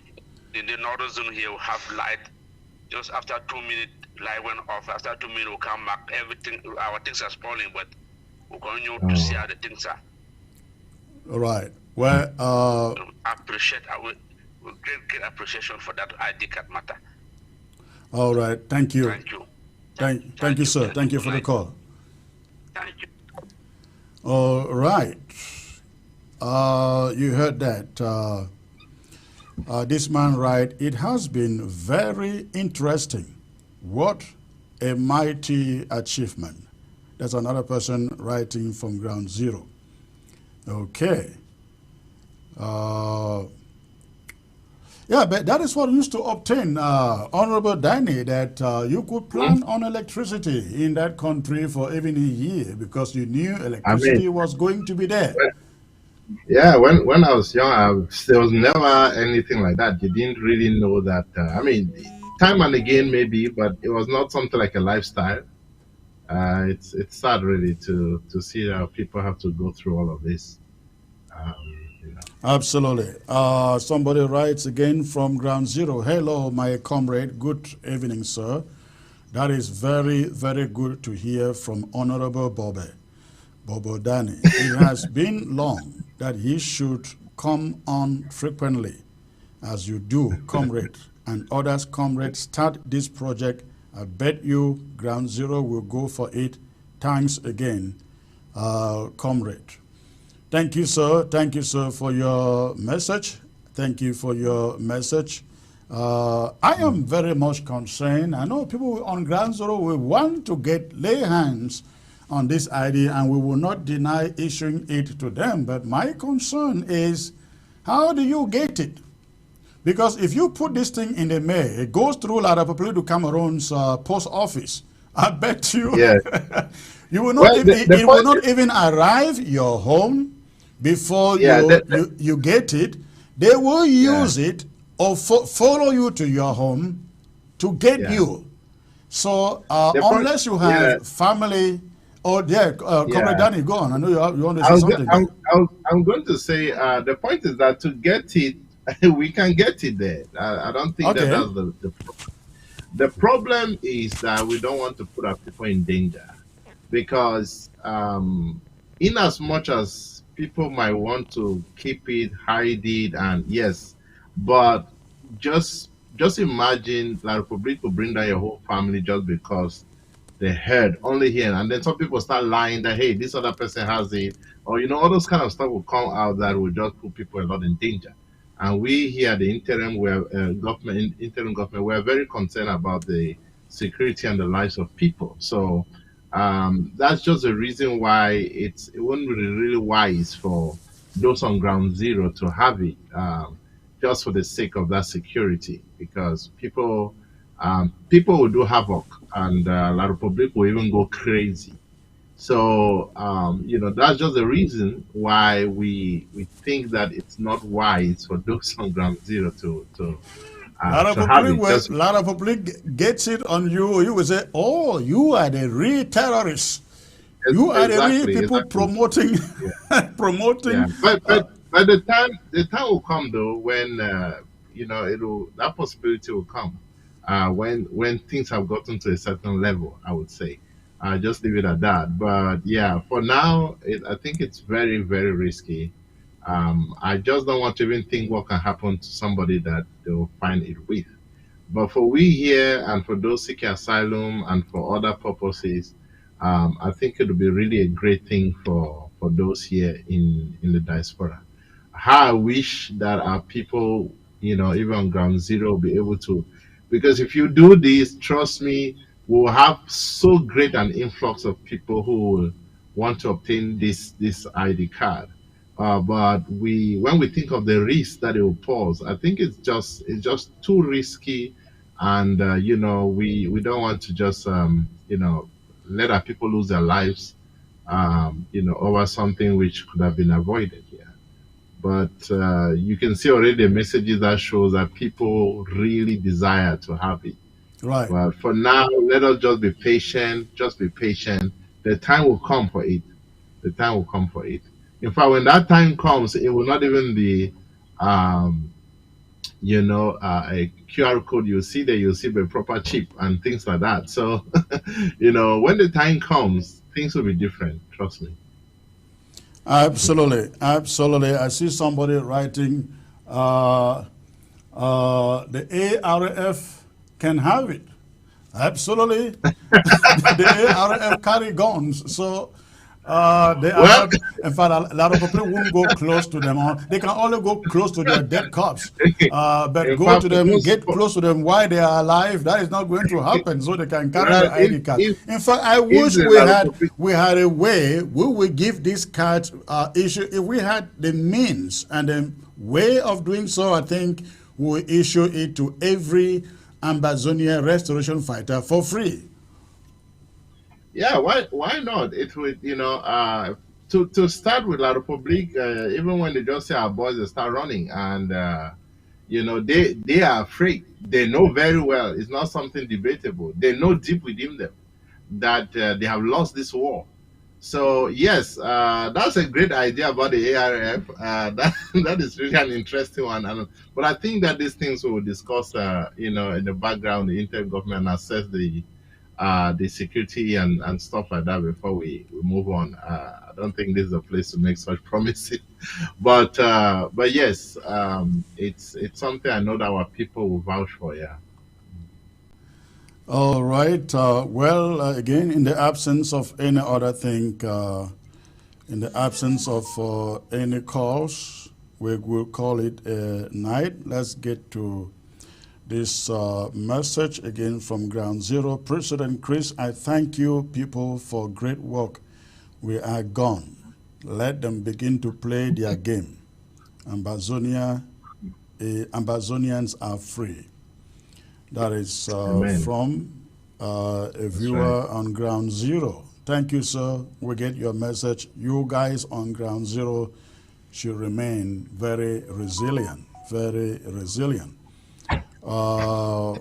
[SPEAKER 4] In the northern zone here, we have light. Just after 2 minutes, light went off. After 2 minutes, we'll come back. Everything, our things are spoiling, but we're going to see how the things are.
[SPEAKER 1] All right. Well,
[SPEAKER 4] I appreciate great appreciation for that ID card matter.
[SPEAKER 1] All right. Thank you.
[SPEAKER 4] Thank you.
[SPEAKER 1] Thank you, sir. Thank you for the call.
[SPEAKER 4] Thank you.
[SPEAKER 1] All right. You heard that. This man write, it has been very interesting. What a mighty achievement. That's another person writing from ground zero. Okay. Yeah, but that is what used to obtain, Honorable Danny, that you could plan on electricity in that country for even a year because you knew electricity was going to be there.
[SPEAKER 3] Yeah, when I was young, there was never anything like that. You didn't really know that. Time and again maybe, but it was not something like a lifestyle. It's sad really to see how people have to go through all of this.
[SPEAKER 1] Absolutely. Somebody writes again from ground zero. Hello, my comrade. Good evening, sir. That is very, very good to hear from Honorable Bobo Danny. It has been long that he should come on frequently, as you do, comrade, and others, comrades, start this project. I bet you ground zero will go for it. Thanks again, comrade. Thank you, sir. Thank you, sir, for your message. Thank you for your message. I am very much concerned. I know people on ground zero will want to lay hands on this idea, and we will not deny issuing it to them. But my concern is, how do you get it? Because if you put this thing in the mail, it goes through La Republique du Cameroon's post office. I bet you, you will not. It will not even arrive your home before you get it. They will use it or follow you to your home to get you. So unless you have family. Oh, Comrade Danny, go on. I know you want to say something.
[SPEAKER 3] I'm going to say the point is that to get it, we can get it there. I don't think that's the problem. The problem is that we don't want to put our people in danger because in as much as people might want to keep it, hide it, and yes, but just imagine La Republique will bring down your whole family just because they heard only here, and then some people start lying that hey, this other person has it, or all those kind of stuff will come out that will just put people a lot in danger. And we here, the interim government, we're very concerned about the security and the lives of people. So that's just the reason why it wouldn't be really wise for those on ground zero to have it, just for the sake of that security, because people will do havoc, and La Republique will even go crazy. So that's just the reason why we think that it's not wise for those on ground zero to have it.
[SPEAKER 1] La Republique gets it on you. You will say, "Oh, you are the real terrorists. You are the real people promoting." Promoting.
[SPEAKER 3] But the time will come though when that possibility will come. When things have gotten to a certain level, I would say. Just leave it at that. But yeah, for now, I think it's very, very risky. I just don't want to even think what can happen to somebody that they will find it with. But for we here and for those seeking asylum and for other purposes, I think it would be really a great thing for those here in the diaspora. How I wish that our people, even on ground zero, will be able to Because if you do this, trust me, we'll have so great an influx of people who will want to obtain this ID card. But when we think of the risk that it will pose, I think it's just too risky, and we don't want to just let our people lose their lives, over something which could have been avoided. Yeah. But you can see already the messages that shows that people really desire to have it.
[SPEAKER 1] Right.
[SPEAKER 3] But for now, let us just be patient. Just be patient. The time will come for it. The time will come for it. In fact, when that time comes, it will not even be, um, a QR code. You see that you see the proper chip and things like that. So, when the time comes, things will be different. Trust me.
[SPEAKER 1] Absolutely, absolutely. I see somebody writing, the ARF can have it. Absolutely. The ARF carry guns. So they are
[SPEAKER 3] Well,
[SPEAKER 1] not, in fact, a lot of people won't go close to them. They can only go close to their dead cops. But
[SPEAKER 3] in
[SPEAKER 1] go
[SPEAKER 3] fact,
[SPEAKER 1] to
[SPEAKER 3] for
[SPEAKER 1] them,
[SPEAKER 3] those,
[SPEAKER 1] get close to them while they are alive. That is not going to happen. So they can carry
[SPEAKER 3] well,
[SPEAKER 1] the ID card. In fact, I
[SPEAKER 3] if
[SPEAKER 1] wish
[SPEAKER 3] there are a lot of
[SPEAKER 1] we had a way we would give these cards issue. If we had the means and the way of doing so, I think we will issue it to every Ambazonia restoration fighter for free.
[SPEAKER 3] yeah, why not? It would, to start with La Republique, even when they just say our boys, they start running, and they are afraid. They know very well it's not something debatable. They know deep within them that they have lost this war. So yes, that's a great idea about the ARF. That is really an interesting one. But I think that these things we will discuss, in the background, the intergovernment, assess the security and stuff like that before we move on. I don't think this is a place to make such promises. But yes, it's something I know that our people will vouch for. Yeah.
[SPEAKER 1] All right. Well, again, in the absence of any other thing, in the absence of any calls, we will call it a night. Let's get to this message again from Ground Zero. President Chris, I thank you people for great work. We are gone. Let them begin to play their game. Ambazonia, Ambazonians are free. That is
[SPEAKER 3] Amen.
[SPEAKER 1] from a
[SPEAKER 3] That's
[SPEAKER 1] viewer
[SPEAKER 3] right.
[SPEAKER 1] on Ground Zero. Thank you, sir. We get your message. You guys on Ground Zero should remain very resilient, very resilient. Uh,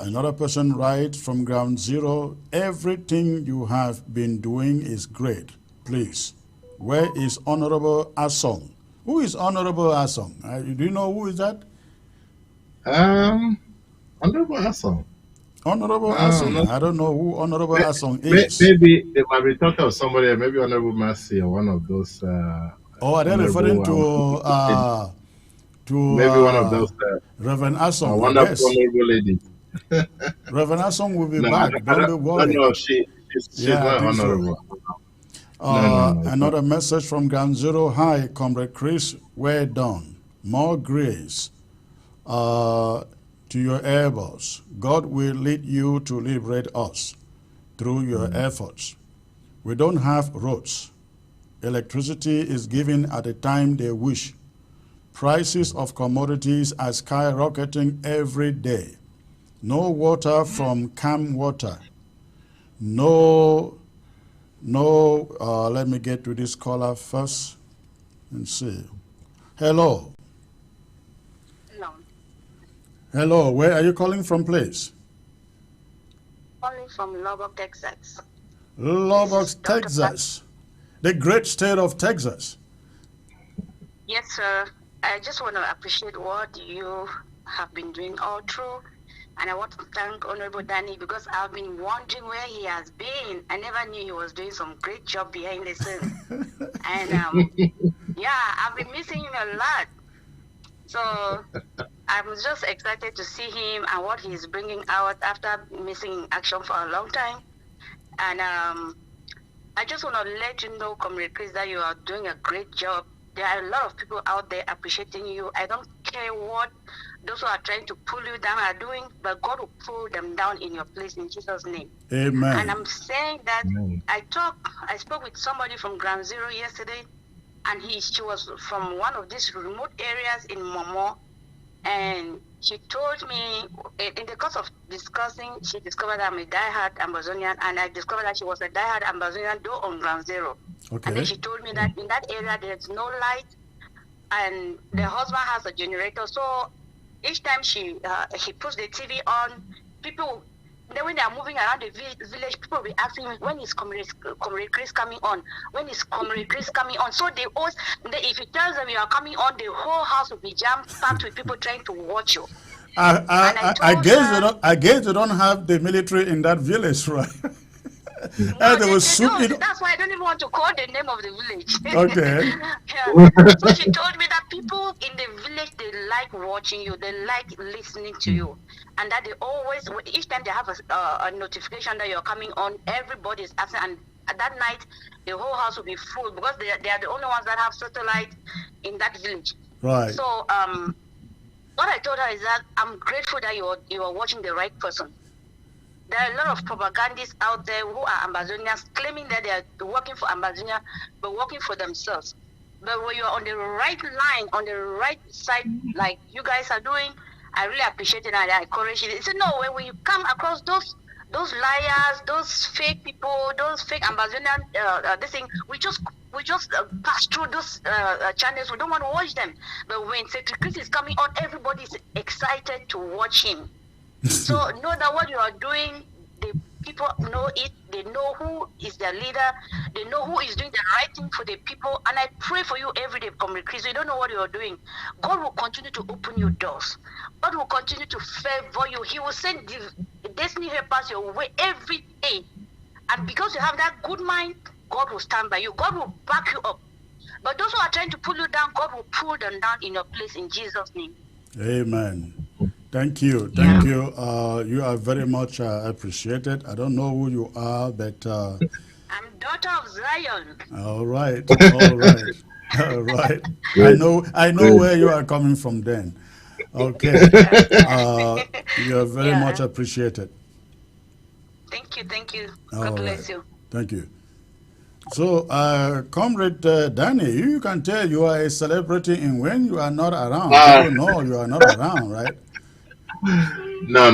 [SPEAKER 1] Another person writes from Ground Zero, everything you have been doing is great. Please, where is Honorable Asong? Who is Honorable Asong? Do you know who is that?
[SPEAKER 3] Um, Honorable Hassan.
[SPEAKER 1] Honorable
[SPEAKER 3] I'm
[SPEAKER 1] Asong.
[SPEAKER 3] not
[SPEAKER 1] I don't know who Honorable
[SPEAKER 3] May-
[SPEAKER 1] Asong is.
[SPEAKER 3] Maybe they might be talking of somebody, maybe Honorable Mercy or one of those
[SPEAKER 1] Oh, are they referring
[SPEAKER 3] honorable,
[SPEAKER 1] to
[SPEAKER 3] maybe one of those
[SPEAKER 1] Reverend Asong? I
[SPEAKER 3] wonderful
[SPEAKER 1] guess
[SPEAKER 3] honorable ladies.
[SPEAKER 1] Reverend Asong will be
[SPEAKER 3] No,
[SPEAKER 1] back. Don't be
[SPEAKER 3] I don't
[SPEAKER 1] worried.
[SPEAKER 3] know. She's
[SPEAKER 1] Yeah, I
[SPEAKER 3] not
[SPEAKER 1] think so.
[SPEAKER 3] honorable. No, no, no. It's not.
[SPEAKER 1] Another message from Ground Zero. Hi, Comrade Chris. Well done. More grace to your airboss. God will lead you to liberate us through your efforts. We don't have roads. Electricity is given at the time they wish. Prices of commodities are skyrocketing every day. No water from calm water. No, let me get to this caller first and see. Hello.
[SPEAKER 5] No,
[SPEAKER 1] Hello, where are you calling from, please?
[SPEAKER 5] calling from Lubbock, Texas.
[SPEAKER 1] Lubbock,
[SPEAKER 5] This is Dr.
[SPEAKER 1] Texas. The great state of Texas.
[SPEAKER 5] Yes, sir. I just want to appreciate what you have been doing all through. And I want to thank Honorable Danny because I've been wondering where he has been. I never knew he was doing some great job behind the scenes. And yeah, I've been missing him a lot. So I'm just excited to see him and what he's bringing out after missing action for a long time. And I just want to let you know, Comrade Chris, that you are doing a great job. There are a lot of people out there appreciating you. I don't care what those who are trying to pull you down are doing, but God will pull them down in your place in Jesus' name.
[SPEAKER 1] Amen.
[SPEAKER 5] And I'm saying that I spoke with somebody from Ground Zero yesterday, and she was from one of these remote areas in Momo, and she told me, in the course of discussing, she discovered that I'm a diehard Ambazonian, and I discovered that she was a diehard Ambazonian, though on Ground Zero.
[SPEAKER 1] Okay.
[SPEAKER 5] And then she told me that in that area there's no light, and the husband has a generator. So each time he puts the TV on, people, then when they are moving around the village, people will be asking me, when is Comrade Chris coming on? When is Comrade Chris coming on? So they always, if he tells them you are coming on, the whole house will be jam-packed with people trying to watch you.
[SPEAKER 1] I guess they don't have the military in that village, right?
[SPEAKER 5] No, they don't. That's why I don't even want to call the name of the village.
[SPEAKER 1] Okay.
[SPEAKER 5] Yeah. So she told me that people in the village, they like watching you, they like listening to you, and that they always, each time they have a notification that you're coming on, everybody is asking, and at that night, the whole house will be full because they are the only ones that have satellite in that village.
[SPEAKER 1] Right.
[SPEAKER 5] So what I told her is that I'm grateful that you are watching the right person. There are a lot of propagandists out there who are Ambazonians claiming that they are working for Ambazonia, but working for themselves. But when you are on the right line, on the right side, like you guys are doing, I really appreciate it and I encourage it. It's no, when you come across those liars, those fake people, those fake Ambazonian, this thing, we just pass through those channels. We don't want to watch them. But when Secretary Chris is coming on, everybody is excited to watch him. So know that what you are doing, the people know it. They know who is their leader. They know who is doing the right thing for the people. And I pray for you every day, Comrade Chris. You don't know what you are doing. God will continue to open you doors. God will continue to favor you. He will send the destiny helpers your way every day. And because you have that good mind, God will stand by you. God will back you up. But those who are trying to pull you down, God will pull them down in your place in Jesus' name.
[SPEAKER 1] Amen. Thank you. Thank you. You are very much appreciated. I don't know who you are, but...
[SPEAKER 5] I'm daughter of Zion.
[SPEAKER 1] All right. All right. All right. I know where you are coming from then. Okay. You are very much appreciated.
[SPEAKER 5] Thank you. Thank you. God bless you.
[SPEAKER 1] Thank you. So, Comrade Danny, you can tell you are a celebrity in when you are not around. People know you are not around, right?
[SPEAKER 3] No.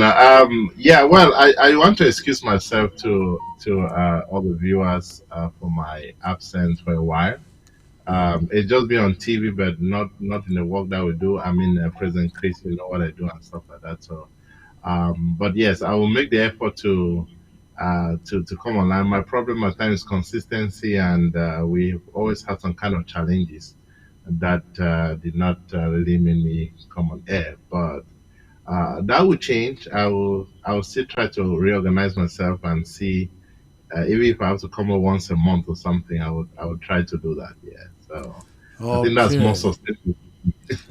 [SPEAKER 3] Yeah. Well, I want to excuse myself to all the viewers for my absence for a while. It's just been on TV, but not in the work that we do. I mean, President Chris, you know what I do and stuff like that. So, but yes, I will make the effort to come online. My problem at times is consistency, and we always had some kind of challenges that did not really make me come on air, but. That will change. I will still try to reorganize myself and see even if I have to come up once a month or something. I would try to do that. Yeah. So I think that's more sustainable.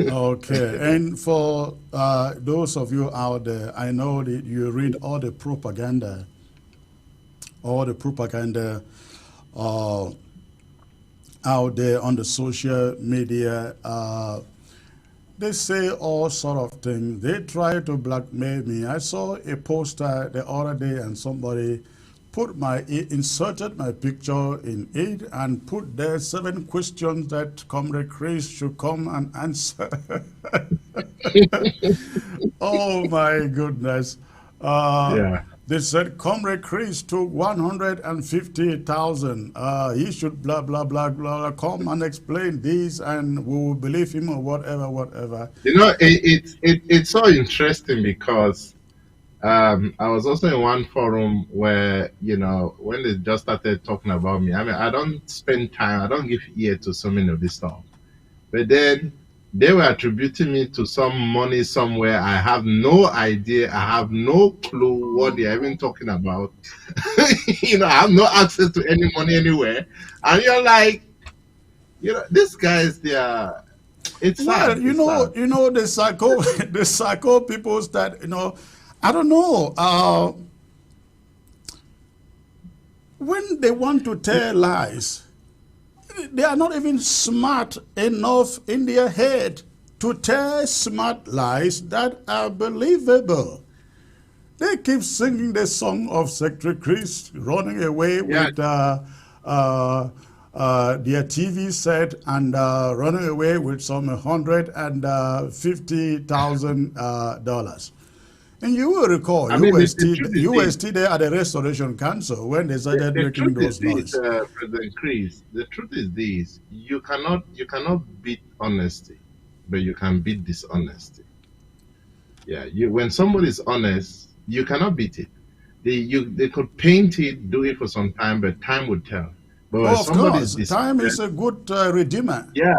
[SPEAKER 1] Okay. And for those of you out there, I know that you read all the propaganda out there on the social media. They say all sort of things. They try to blackmail me. I saw a poster the other day and somebody inserted my picture in it and put there 7 questions that Comrade Chris should come and answer. Oh my goodness.
[SPEAKER 3] Yeah.
[SPEAKER 1] They said Comrade Chris took 150,000. He should blah, blah, blah, blah, come and explain this and we will believe him or whatever.
[SPEAKER 3] You know, it's so interesting because I was also in one forum where, you know, when they just started talking about me, I mean, I don't spend time, I don't give ear to so many of this stuff. But then they were attributing me to some money somewhere. I have no idea. I have no clue what they're even talking about. You know, I have no access to any money anywhere. And you're like, you know, these guys, it's sad.
[SPEAKER 1] You know, the psycho people that, you know, I don't know. When they want to tell lies, they are not even smart enough in their head to tell smart lies that are believable. They keep singing the song of Secretary Chris running away with their TV set and running away with some $150,000. And you will recall, you were still there at the Restoration Council when they started making those noise.
[SPEAKER 3] President Chris, the truth is this: you cannot beat honesty, but you can beat dishonesty. Yeah, when somebody is honest, you cannot beat it. They could paint it, do it for some time, but time would tell. But when
[SPEAKER 1] of course, time is a good redeemer.
[SPEAKER 3] Yeah,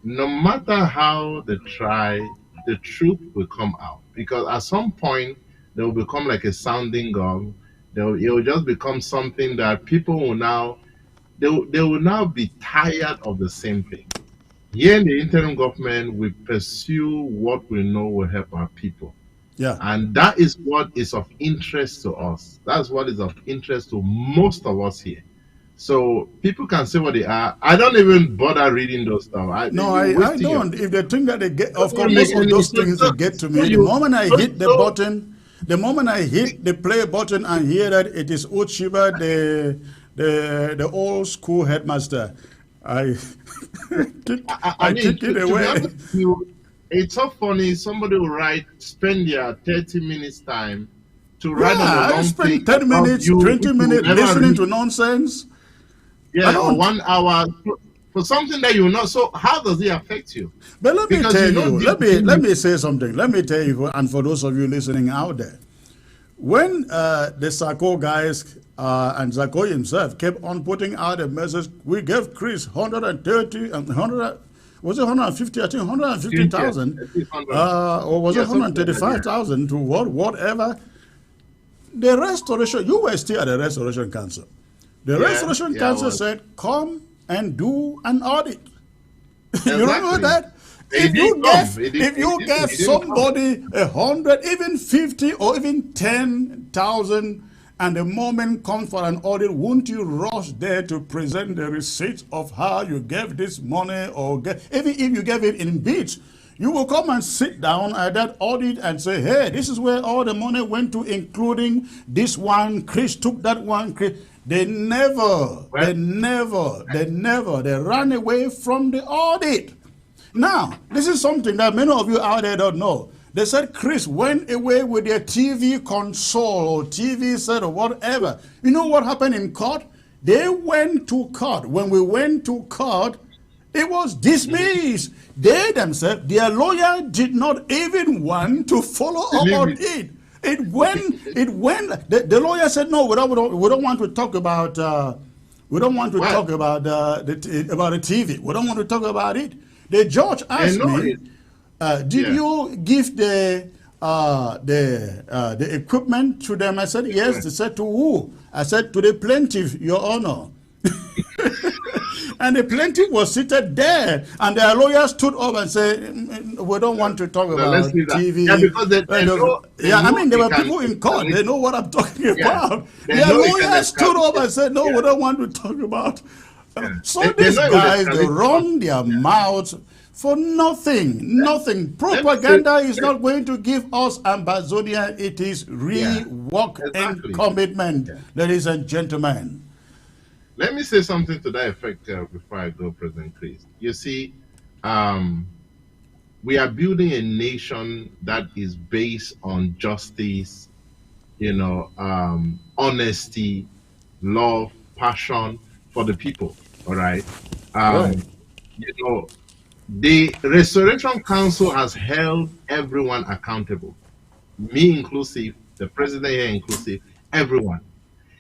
[SPEAKER 3] no matter how they try, the truth will come out. Because at some point, they will become like a sounding gong. It will just become something that people will now, they will now be tired of the same thing. Here in the interim government, we pursue what we know will help our people.
[SPEAKER 1] Yeah.
[SPEAKER 3] And that is what is of interest to us. That's what is of interest to most of us here. So people can say what they are. I don't even bother reading those stuff.
[SPEAKER 1] I don't. If they think that they get, of course, most of those things they get to me. The moment I hit the button, the moment I hit the play button and hear that it is Uchiba, the old school headmaster, I kick it away.
[SPEAKER 3] It's so funny. Somebody will spend their 30 minutes time to write on the long
[SPEAKER 1] spend 10 minutes, 20 minutes listening to nonsense.
[SPEAKER 3] Yeah, or 1 hour for something that you know. So how does it affect you?
[SPEAKER 1] But let me tell you, let me say something. Let me tell you, and for those of you listening out there, when the Sako guys and Sako himself kept on putting out a message, we gave Chris 130 and 100. Was it 150? I think 150,000. Or was it 135,000 to whatever? The Restoration, you were still at the Restoration Council. The Restoration Council said, come and do an audit. Exactly. You remember that? If you gave somebody 100, even 50 or even 10,000, and the moment comes for an audit, won't you rush there to present the receipts of how you gave this money, or even if you gave it in bits, you will come and sit down at that audit and say, hey, this is where all the money went to, including this one, Chris took that one, Chris. They ran away from the audit. Now, this is something that many of you out there don't know. They said Chris went away with their TV console or TV set or whatever. You know what happened in court? They went to court. When we went to court, it was dismissed. They themselves, their lawyer did not even want to follow up on it. The lawyer said, no, we don't want to talk about the TV. We don't want to talk about it. The judge asked me, did you give the equipment to them? I said, yes. They said, to who? I said, to the plaintiff, Your Honor. And the plaintiff was seated there, and their lawyer stood up and said, we don't want to talk about TV.
[SPEAKER 3] Yeah, because there
[SPEAKER 1] were people in court. They know what I'm talking about. Their lawyer stood up and said, no, we don't want to talk about. So these guys, they run their mouths for nothing. Propaganda is not going to give us Ambazonia. It is real work and commitment, ladies and gentlemen.
[SPEAKER 3] Let me say something to that effect before I go, President Chris. You see, we are building a nation that is based on justice, honesty, love, passion for the people. All right. The Restoration Council has held everyone accountable, me inclusive, the president here inclusive, everyone.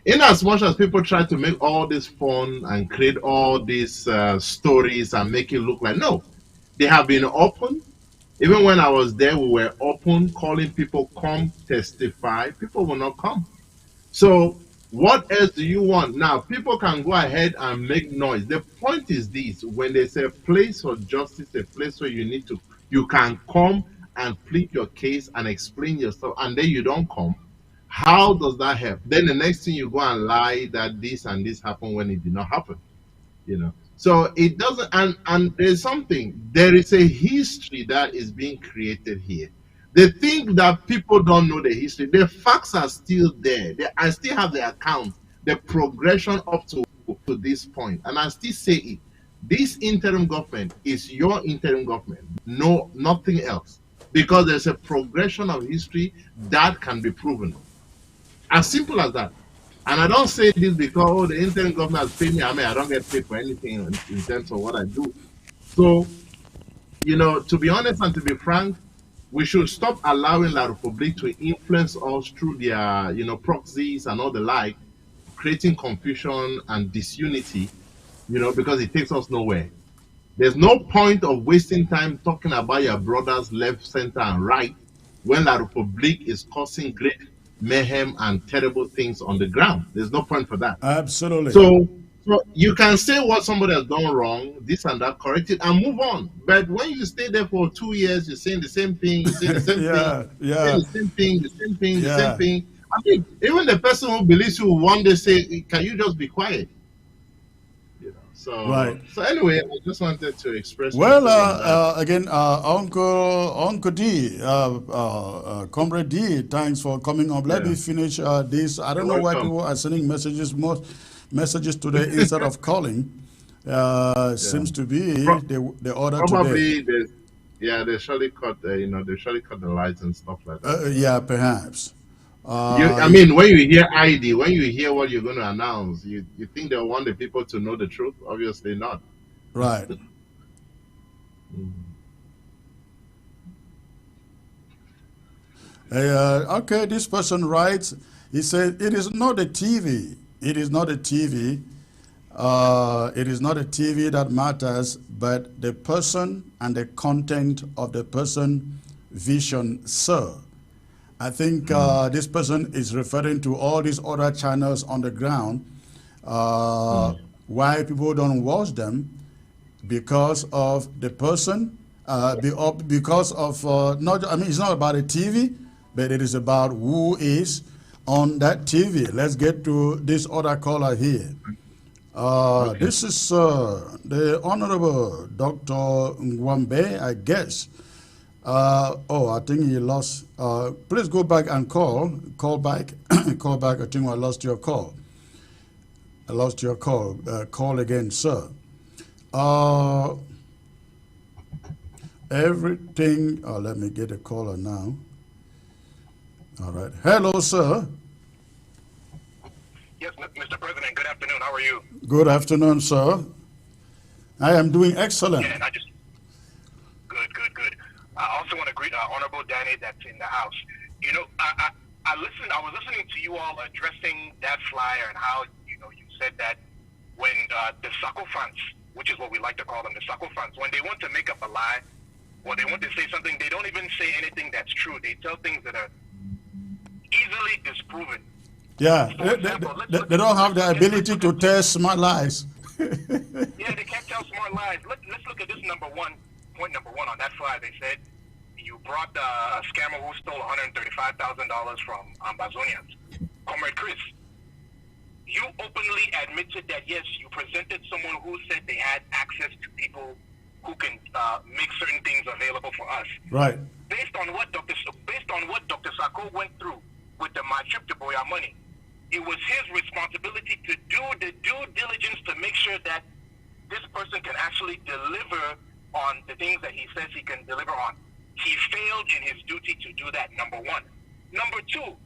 [SPEAKER 3] In as much as people try to make all this fun and create all these stories and make it look like, no, they have been open. Even when I was there, we were open, calling people, come testify. People will not come. So what else do you want? Now, people can go ahead and make noise. The point is this: when there's a place for justice, a place where you can come and plead your case and explain yourself, and then you don't come, how does that help? Then the next thing you go and lie that this and this happened when it did not happen. So it doesn't, and there's something, there is a history that is being created here. They think that people don't know the history. The facts are still there. I still have the account, the progression up to this point. And I still say it. This interim government is your interim government. No, nothing else. Because there's a progression of history that can be proven. As simple as that. And I don't say this because, oh, the interim government has paid me. I mean, I don't get paid for anything in terms of what I do. So, you know, to be honest and to be frank, we should stop allowing La Republique to influence us through their, you know, proxies and all the like, creating confusion and disunity, you know, because it takes us nowhere. There's no point of wasting time talking about your brothers left, center, and right when La Republique is causing great mayhem and terrible things on the ground. There's no point for that.
[SPEAKER 1] Absolutely.
[SPEAKER 3] So you can say what somebody has done wrong, this and that, correct it, and move on. But when you stay there for 2 years, you're saying the same thing, you're saying the same
[SPEAKER 1] yeah,
[SPEAKER 3] thing, the same thing. I mean, even the person who believes you will one day say, "Can you just be quiet?" You know. So
[SPEAKER 1] right.
[SPEAKER 3] So anyway, I just wanted to express.
[SPEAKER 1] Well, again, Uncle D, Comrade D, thanks for coming up. Let me finish this. I don't know why people are sending messages today instead of calling. Seems to be the order
[SPEAKER 3] probably
[SPEAKER 1] today.
[SPEAKER 3] They surely cut they surely cut the lights and stuff like that.
[SPEAKER 1] Yeah, perhaps.
[SPEAKER 3] I mean, when you hear ID, when you hear what you're going to announce, you think they'll want the people to know the truth? Obviously not.
[SPEAKER 1] Right. Okay, this person writes, he said, it is not a TV. It is not a TV. It is not a TV that matters, but the person and the content of the person vision, sir. I think this person is referring to all these other channels on the ground. Why people don't watch them? Because of the person, because of, not, I mean, it's not about a TV, but it is about who is on that TV. Let's get to this other caller here. This is the Honorable Dr. Ngwambe, I guess. I think he lost. Please go back and call back. Call back. I think I lost your call. I lost your call. Call again, sir. Everything. Let me get a caller now. All right. Hello, sir.
[SPEAKER 6] Yes, Mr. President. Good afternoon. How are you?
[SPEAKER 1] Good afternoon, sir. I am doing excellent.
[SPEAKER 6] Yeah, and Good. I also want to greet Honorable Danny that's in the house. You know, I was listening to you all addressing that flyer and how, you said that when the sycophants, which is what we like to call them, the sycophants, when they want to make up a lie or they want to say something, they don't even say anything that's true. They tell things that are easily disproven.
[SPEAKER 1] Yeah, they don't have the ability to tell smart lies.
[SPEAKER 6] Yeah, they can't tell smart lies. Let's look at this point number one on that flyer. They said you brought a scammer who stole $135,000 from Ambazonia, Comrade Chris. You openly admitted that, yes, you presented someone who said they had access to people who can make certain things available for us.
[SPEAKER 1] Right.
[SPEAKER 6] Based on what Dr. Sako went through with my trip to Boya Money, it was his responsibility to do the due diligence to make sure that this person can actually deliver on the things that he says he can deliver on. He failed in his duty to do that, number one. Number two,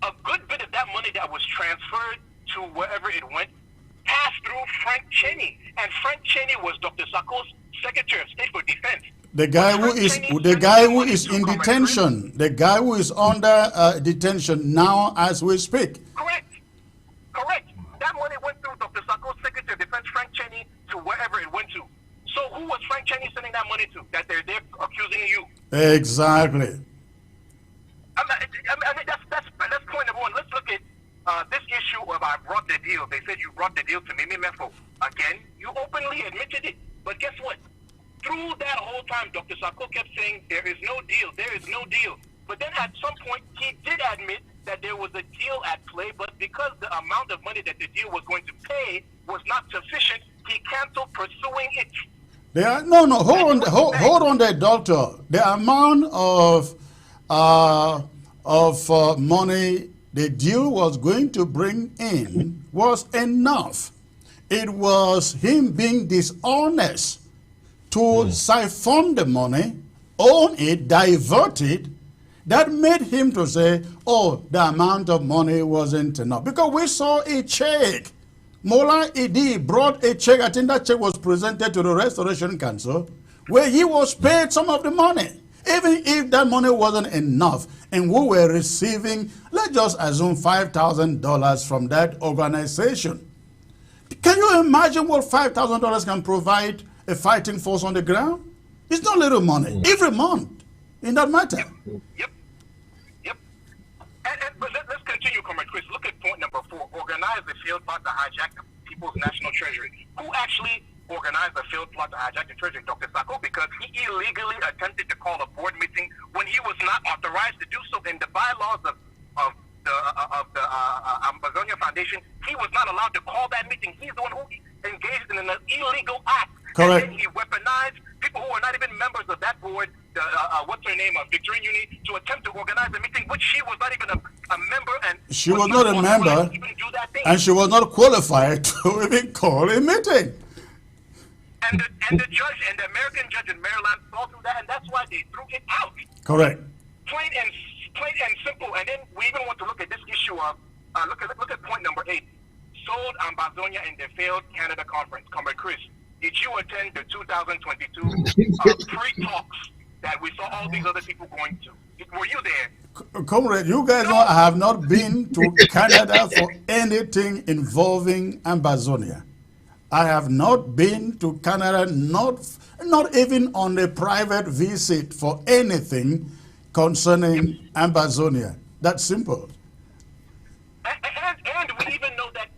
[SPEAKER 6] a good bit of that money that was transferred to wherever it went passed through Frank Cheney. And Frank Cheney was Dr. Sako's Secretary of State for Defense.
[SPEAKER 1] The guy who is in detention. The guy who is under detention now as we speak.
[SPEAKER 6] Correct. That money went through Dr. Sako's Secretary of Defense, Frank Cheney, to wherever it went to. So who was Frank Cheney sending that money to? That they're accusing you?
[SPEAKER 1] Exactly.
[SPEAKER 6] I mean that's point number one. Let's look at this issue of I brought the deal. They said you brought the deal to Mimi Mefo. Again, you openly admitted it. But guess what? Through that whole time, Dr. Sako kept saying there is no deal. There is no deal. But then at some point, he did admit that there was a deal at play, but because the amount of money that the deal was going to pay was not sufficient, he kept canceled pursuing it.
[SPEAKER 1] They are, no, hold on there, doctor. The amount of money the deal was going to bring in was enough. It was him being dishonest to siphon the money, own it, divert it, that made him to say, oh, the amount of money wasn't enough. Because we saw a check. Mola Idi brought a check. I think that check was presented to the Restoration Council, where he was paid some of the money. Even if that money wasn't enough, and we were receiving, let's just assume $5,000 from that organization. Can you imagine what $5,000 can provide a fighting force on the ground? It's not little money. Every month, in that matter.
[SPEAKER 6] Yep. But let's continue, Comrade Chris. Look at point number 4. Organize the field plot to hijack the People's National Treasury. Who actually organized the field plot to hijack the Treasury? Dr. Sacko, because he illegally attempted to call a board meeting when he was not authorized to do so. In the bylaws of the Ambazonia Foundation, he was not allowed to call that meeting. He's the one who engaged in an illegal act.
[SPEAKER 1] Correct.
[SPEAKER 6] And then he weaponized people who were not even members of that board, what's her name, Victorine Uni, to attempt to organize a meeting, which she was not even a member, and
[SPEAKER 1] she was not a member, and she was not qualified to even call a meeting.
[SPEAKER 6] And the judge and the American judge in Maryland saw through that, and that's why they threw it out.
[SPEAKER 1] Correct.
[SPEAKER 6] Plain and simple. And then we even want to look at this issue of look at point number 8. Sold Ambazonia in the failed Canada conference. Comrade Chris, did you attend the 2022 pre-talks that we saw all these other people going to? Were you there?
[SPEAKER 1] Comrade, you guys know I have not been to Canada for anything involving Ambazonia. I have not been to Canada, not even on a private visit for anything concerning Ambazonia. That's simple.
[SPEAKER 6] And we even know that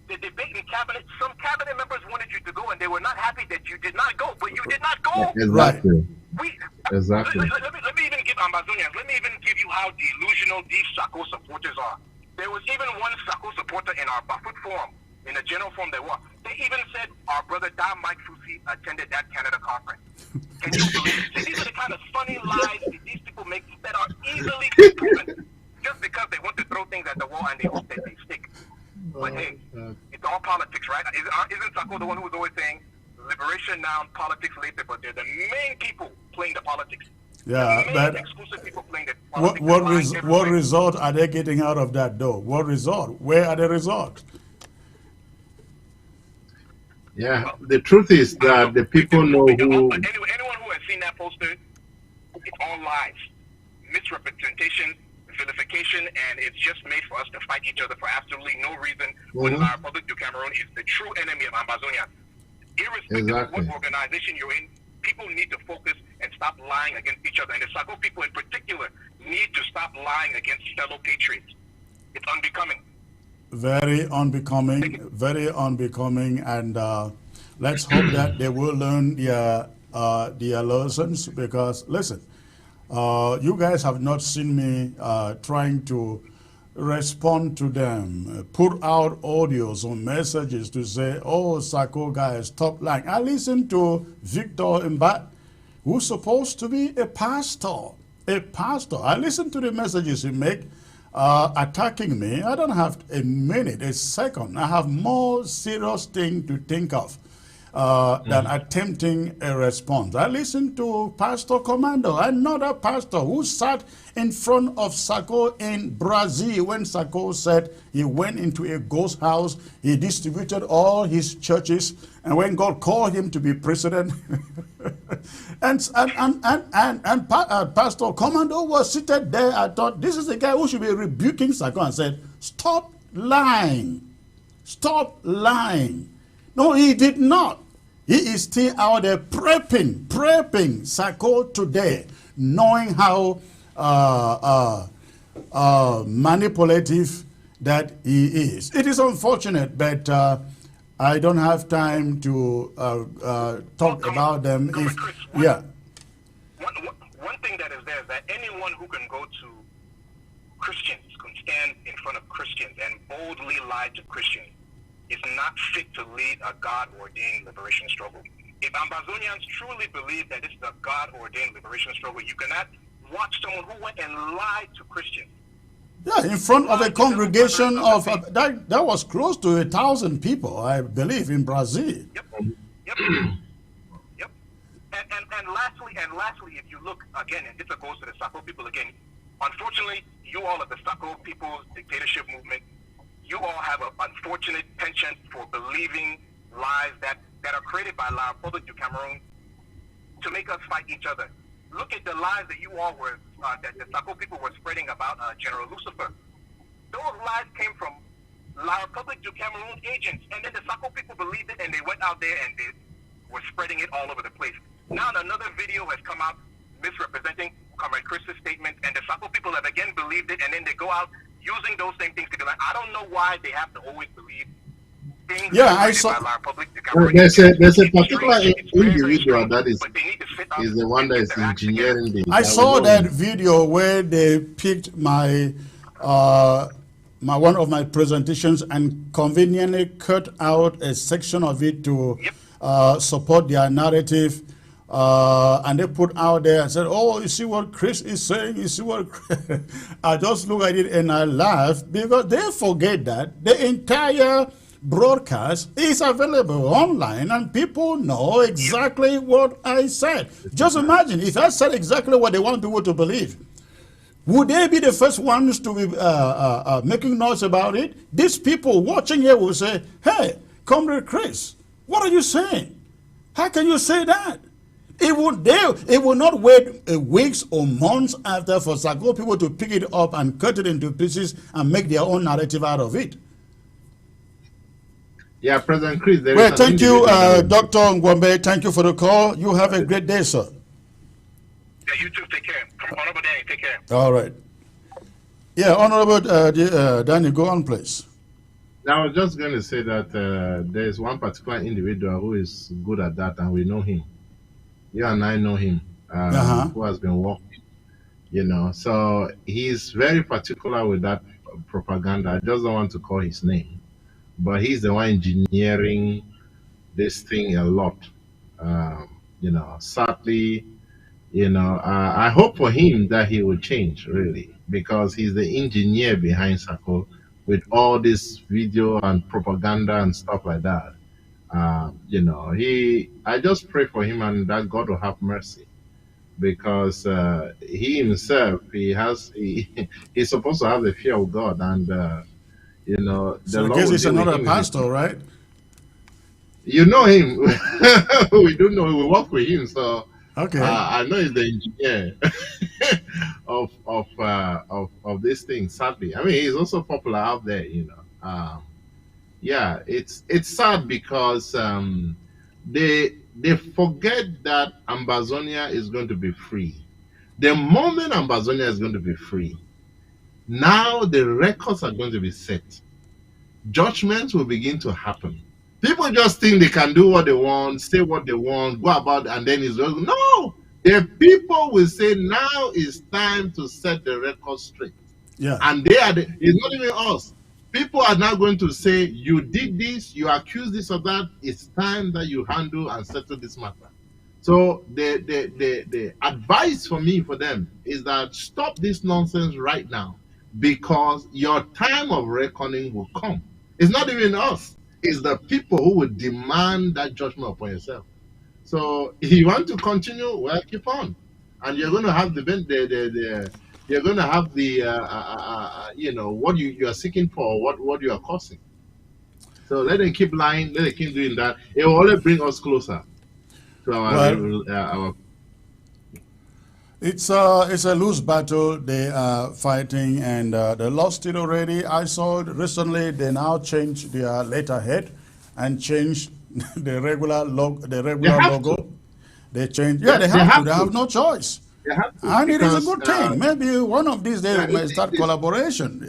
[SPEAKER 6] the debate in cabinet, some cabinet members wanted you to go, and they were not happy that you did not go, but you did not go.
[SPEAKER 3] Exactly.
[SPEAKER 6] Right.
[SPEAKER 3] Exactly.
[SPEAKER 6] Let me even give Ambazonians, let me even give you how delusional these Sacko supporters are. There was even one Sacko supporter in our Buffett forum, in the general forum they were. They even said our brother Dam Mike Fusi attended that Canada conference. Can you believe it? See, these are the kind of funny lies that these people make that are easily proven just because they want to throw things at the wall and they hope that they stick. But hey, it's all politics, right? Isn't Sacko the one who was always saying, liberation now, politics later, but they're the main people playing the politics.
[SPEAKER 1] Yeah, but
[SPEAKER 6] exclusive people playing the politics.
[SPEAKER 1] What result are they getting out of that, though? What result? Where are the results?
[SPEAKER 3] Yeah, the truth is that the people know who...
[SPEAKER 6] Anyone who has seen that poster, it's all lies. Misrepresentation, vilification, and it's just made for us to fight each other for absolutely no reason when our Republic du Cameroon is the true enemy of Ambazonia. Irrespective of what organization you're in, people need to focus and stop lying against each other. And the Sacko people in particular need to stop lying against fellow patriots. It's unbecoming.
[SPEAKER 1] Very unbecoming, and let's hope that they will learn their lessons, because, listen, you guys have not seen me trying to respond to them, put out audios or messages to say, oh, Sacko guys, stop lying. I listened to Victor Mbat, who's supposed to be a pastor. I listened to the messages he make attacking me. I don't have a minute, a second. I have more serious thing to think of than attempting a response. I listened to Pastor Commando, another pastor who sat in front of Sacko in Brazil when Sacko said he went into a ghost house, he distributed all his churches, and when God called him to be president, and Pastor Commando was seated there. I thought, this is the guy who should be rebuking Sacko, and said, stop lying. Stop lying. No, he did not. He is still out there prepping Sacko today, knowing how manipulative that he is. It is unfortunate, but I don't have time to talk about them.
[SPEAKER 6] Chris, one thing that is there is that anyone who can go to Christians, can stand in front of Christians and boldly lie to Christians, is not fit to lead a God-ordained liberation struggle. If Ambazonians truly believe that this is a God-ordained liberation struggle, you cannot watch someone who went and lied to Christians.
[SPEAKER 1] Yeah, in front of a congregation of that was close to 1,000 people, I believe, in Brazil.
[SPEAKER 6] Yep. Yep. Yep. And lastly, if you look again, and this goes to the Sacco people again, unfortunately, you all of the Sacco people's dictatorship movement, you all have an unfortunate penchant for believing lies that are created by La Republique du Cameroon to make us fight each other. Look at the lies that you all were, that the Sacco people were spreading about General Lucifer. Those lies came from La Republique du Cameroon agents, and then the Sacco people believed it, and they went out there and they were spreading it all over the place. Now another video has come out misrepresenting Comrade Chris's statement, and the Sacco people have again believed it, and then they go out using those same things to be like, I don't know why they have to always believe things.
[SPEAKER 1] Yeah, I saw.
[SPEAKER 3] There's a particular individual that is the one that is engineering the.
[SPEAKER 1] I saw that video where they picked my one of my presentations and conveniently cut out a section of it to support their narrative. And they put out there and said, oh, you see what Chris is saying? You see what I just look at it and I laugh because they forget that the entire broadcast is available online and people know exactly what I said. Just imagine if I said exactly what they want people to believe. Would they be the first ones to be making noise about it? These people watching here will say, hey, Comrade Chris, what are you saying? How can you say that? It will not wait weeks or months after for Sacco people to pick it up and cut it into pieces and make their own narrative out of it.
[SPEAKER 3] Yeah, President Chris.
[SPEAKER 1] Well, thank you, Dr. Ngwambe. Thank you for the call. You have a great day, sir.
[SPEAKER 6] Yeah, you too. Take care. Honorable Danny, take care.
[SPEAKER 1] All right. Yeah, Honorable Danny, go on, please.
[SPEAKER 3] Now, I was just going to say that there is one particular individual who is good at that, and we know him. You and I know him, who has been working, So he's very particular with that propaganda. I just don't want to call his name, but he's the one engineering this thing a lot. Sadly, I hope for him that he will change, really, because he's the engineer behind Sacco with all this video and propaganda and stuff like that. I just pray for him and that God will have mercy, because he himself, he's supposed to have the fear of God, and
[SPEAKER 1] so I guess he's another pastor, right?
[SPEAKER 3] You know him. We do know, we work with him, so okay. I know he's the engineer of this thing. Sadly, I mean, he's also popular out there, Yeah, it's sad because they forget that Ambazonia is going to be free. The moment Ambazonia is going to be free, now the records are going to be set. Judgments will begin to happen. People just think they can do what they want, say what they want, go about, and then it's just, no. The people will say now is time to set the record straight. Yeah, and it's not even us. People are now going to say, you did this, you accused this or that, it's time that you handle and settle this matter. So the advice for me, for them, is that stop this nonsense right now, because your time of reckoning will come. It's not even us. It's the people who will demand that judgment upon yourself. So if you want to continue, well, keep on. And you're going to have you're going to have what you are seeking for, what you are causing. So let them keep lying, let them keep doing that. It will always bring us closer to our
[SPEAKER 1] It's a loose battle they are fighting, and they lost it already. I saw it recently. They now changed their letterhead and changed the regular logo. They changed. Yeah, they have to. They have no choice. And it is a good thing. Maybe one of these days we may start collaboration.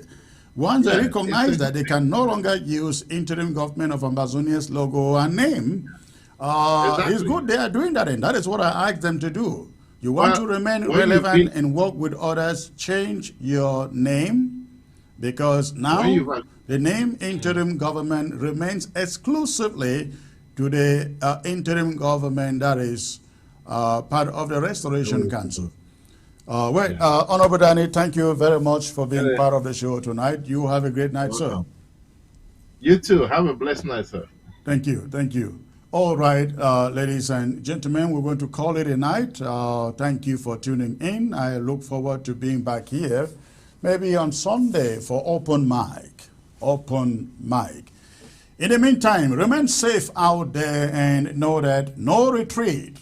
[SPEAKER 1] Once they recognize that they can no longer use interim government of Ambazonia's logo and name, it's good they are doing that, and that is what I asked them to do. You want to remain relevant and work with others, change your name because now
[SPEAKER 3] Well,
[SPEAKER 1] the name interim government remains exclusively to the interim government that is part of the Restoration Council. Honorable Danny, thank you very much for being part of the show tonight. You have a great night, sir.
[SPEAKER 3] You too. Have a blessed night, sir.
[SPEAKER 1] Thank you. Thank you. All right, ladies and gentlemen, we're going to call it a night. Thank you for tuning in. I look forward to being back here, maybe on Sunday for open mic. Open mic. In the meantime, remain safe out there and know that no retreat,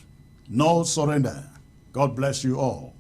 [SPEAKER 1] no surrender. God bless you all.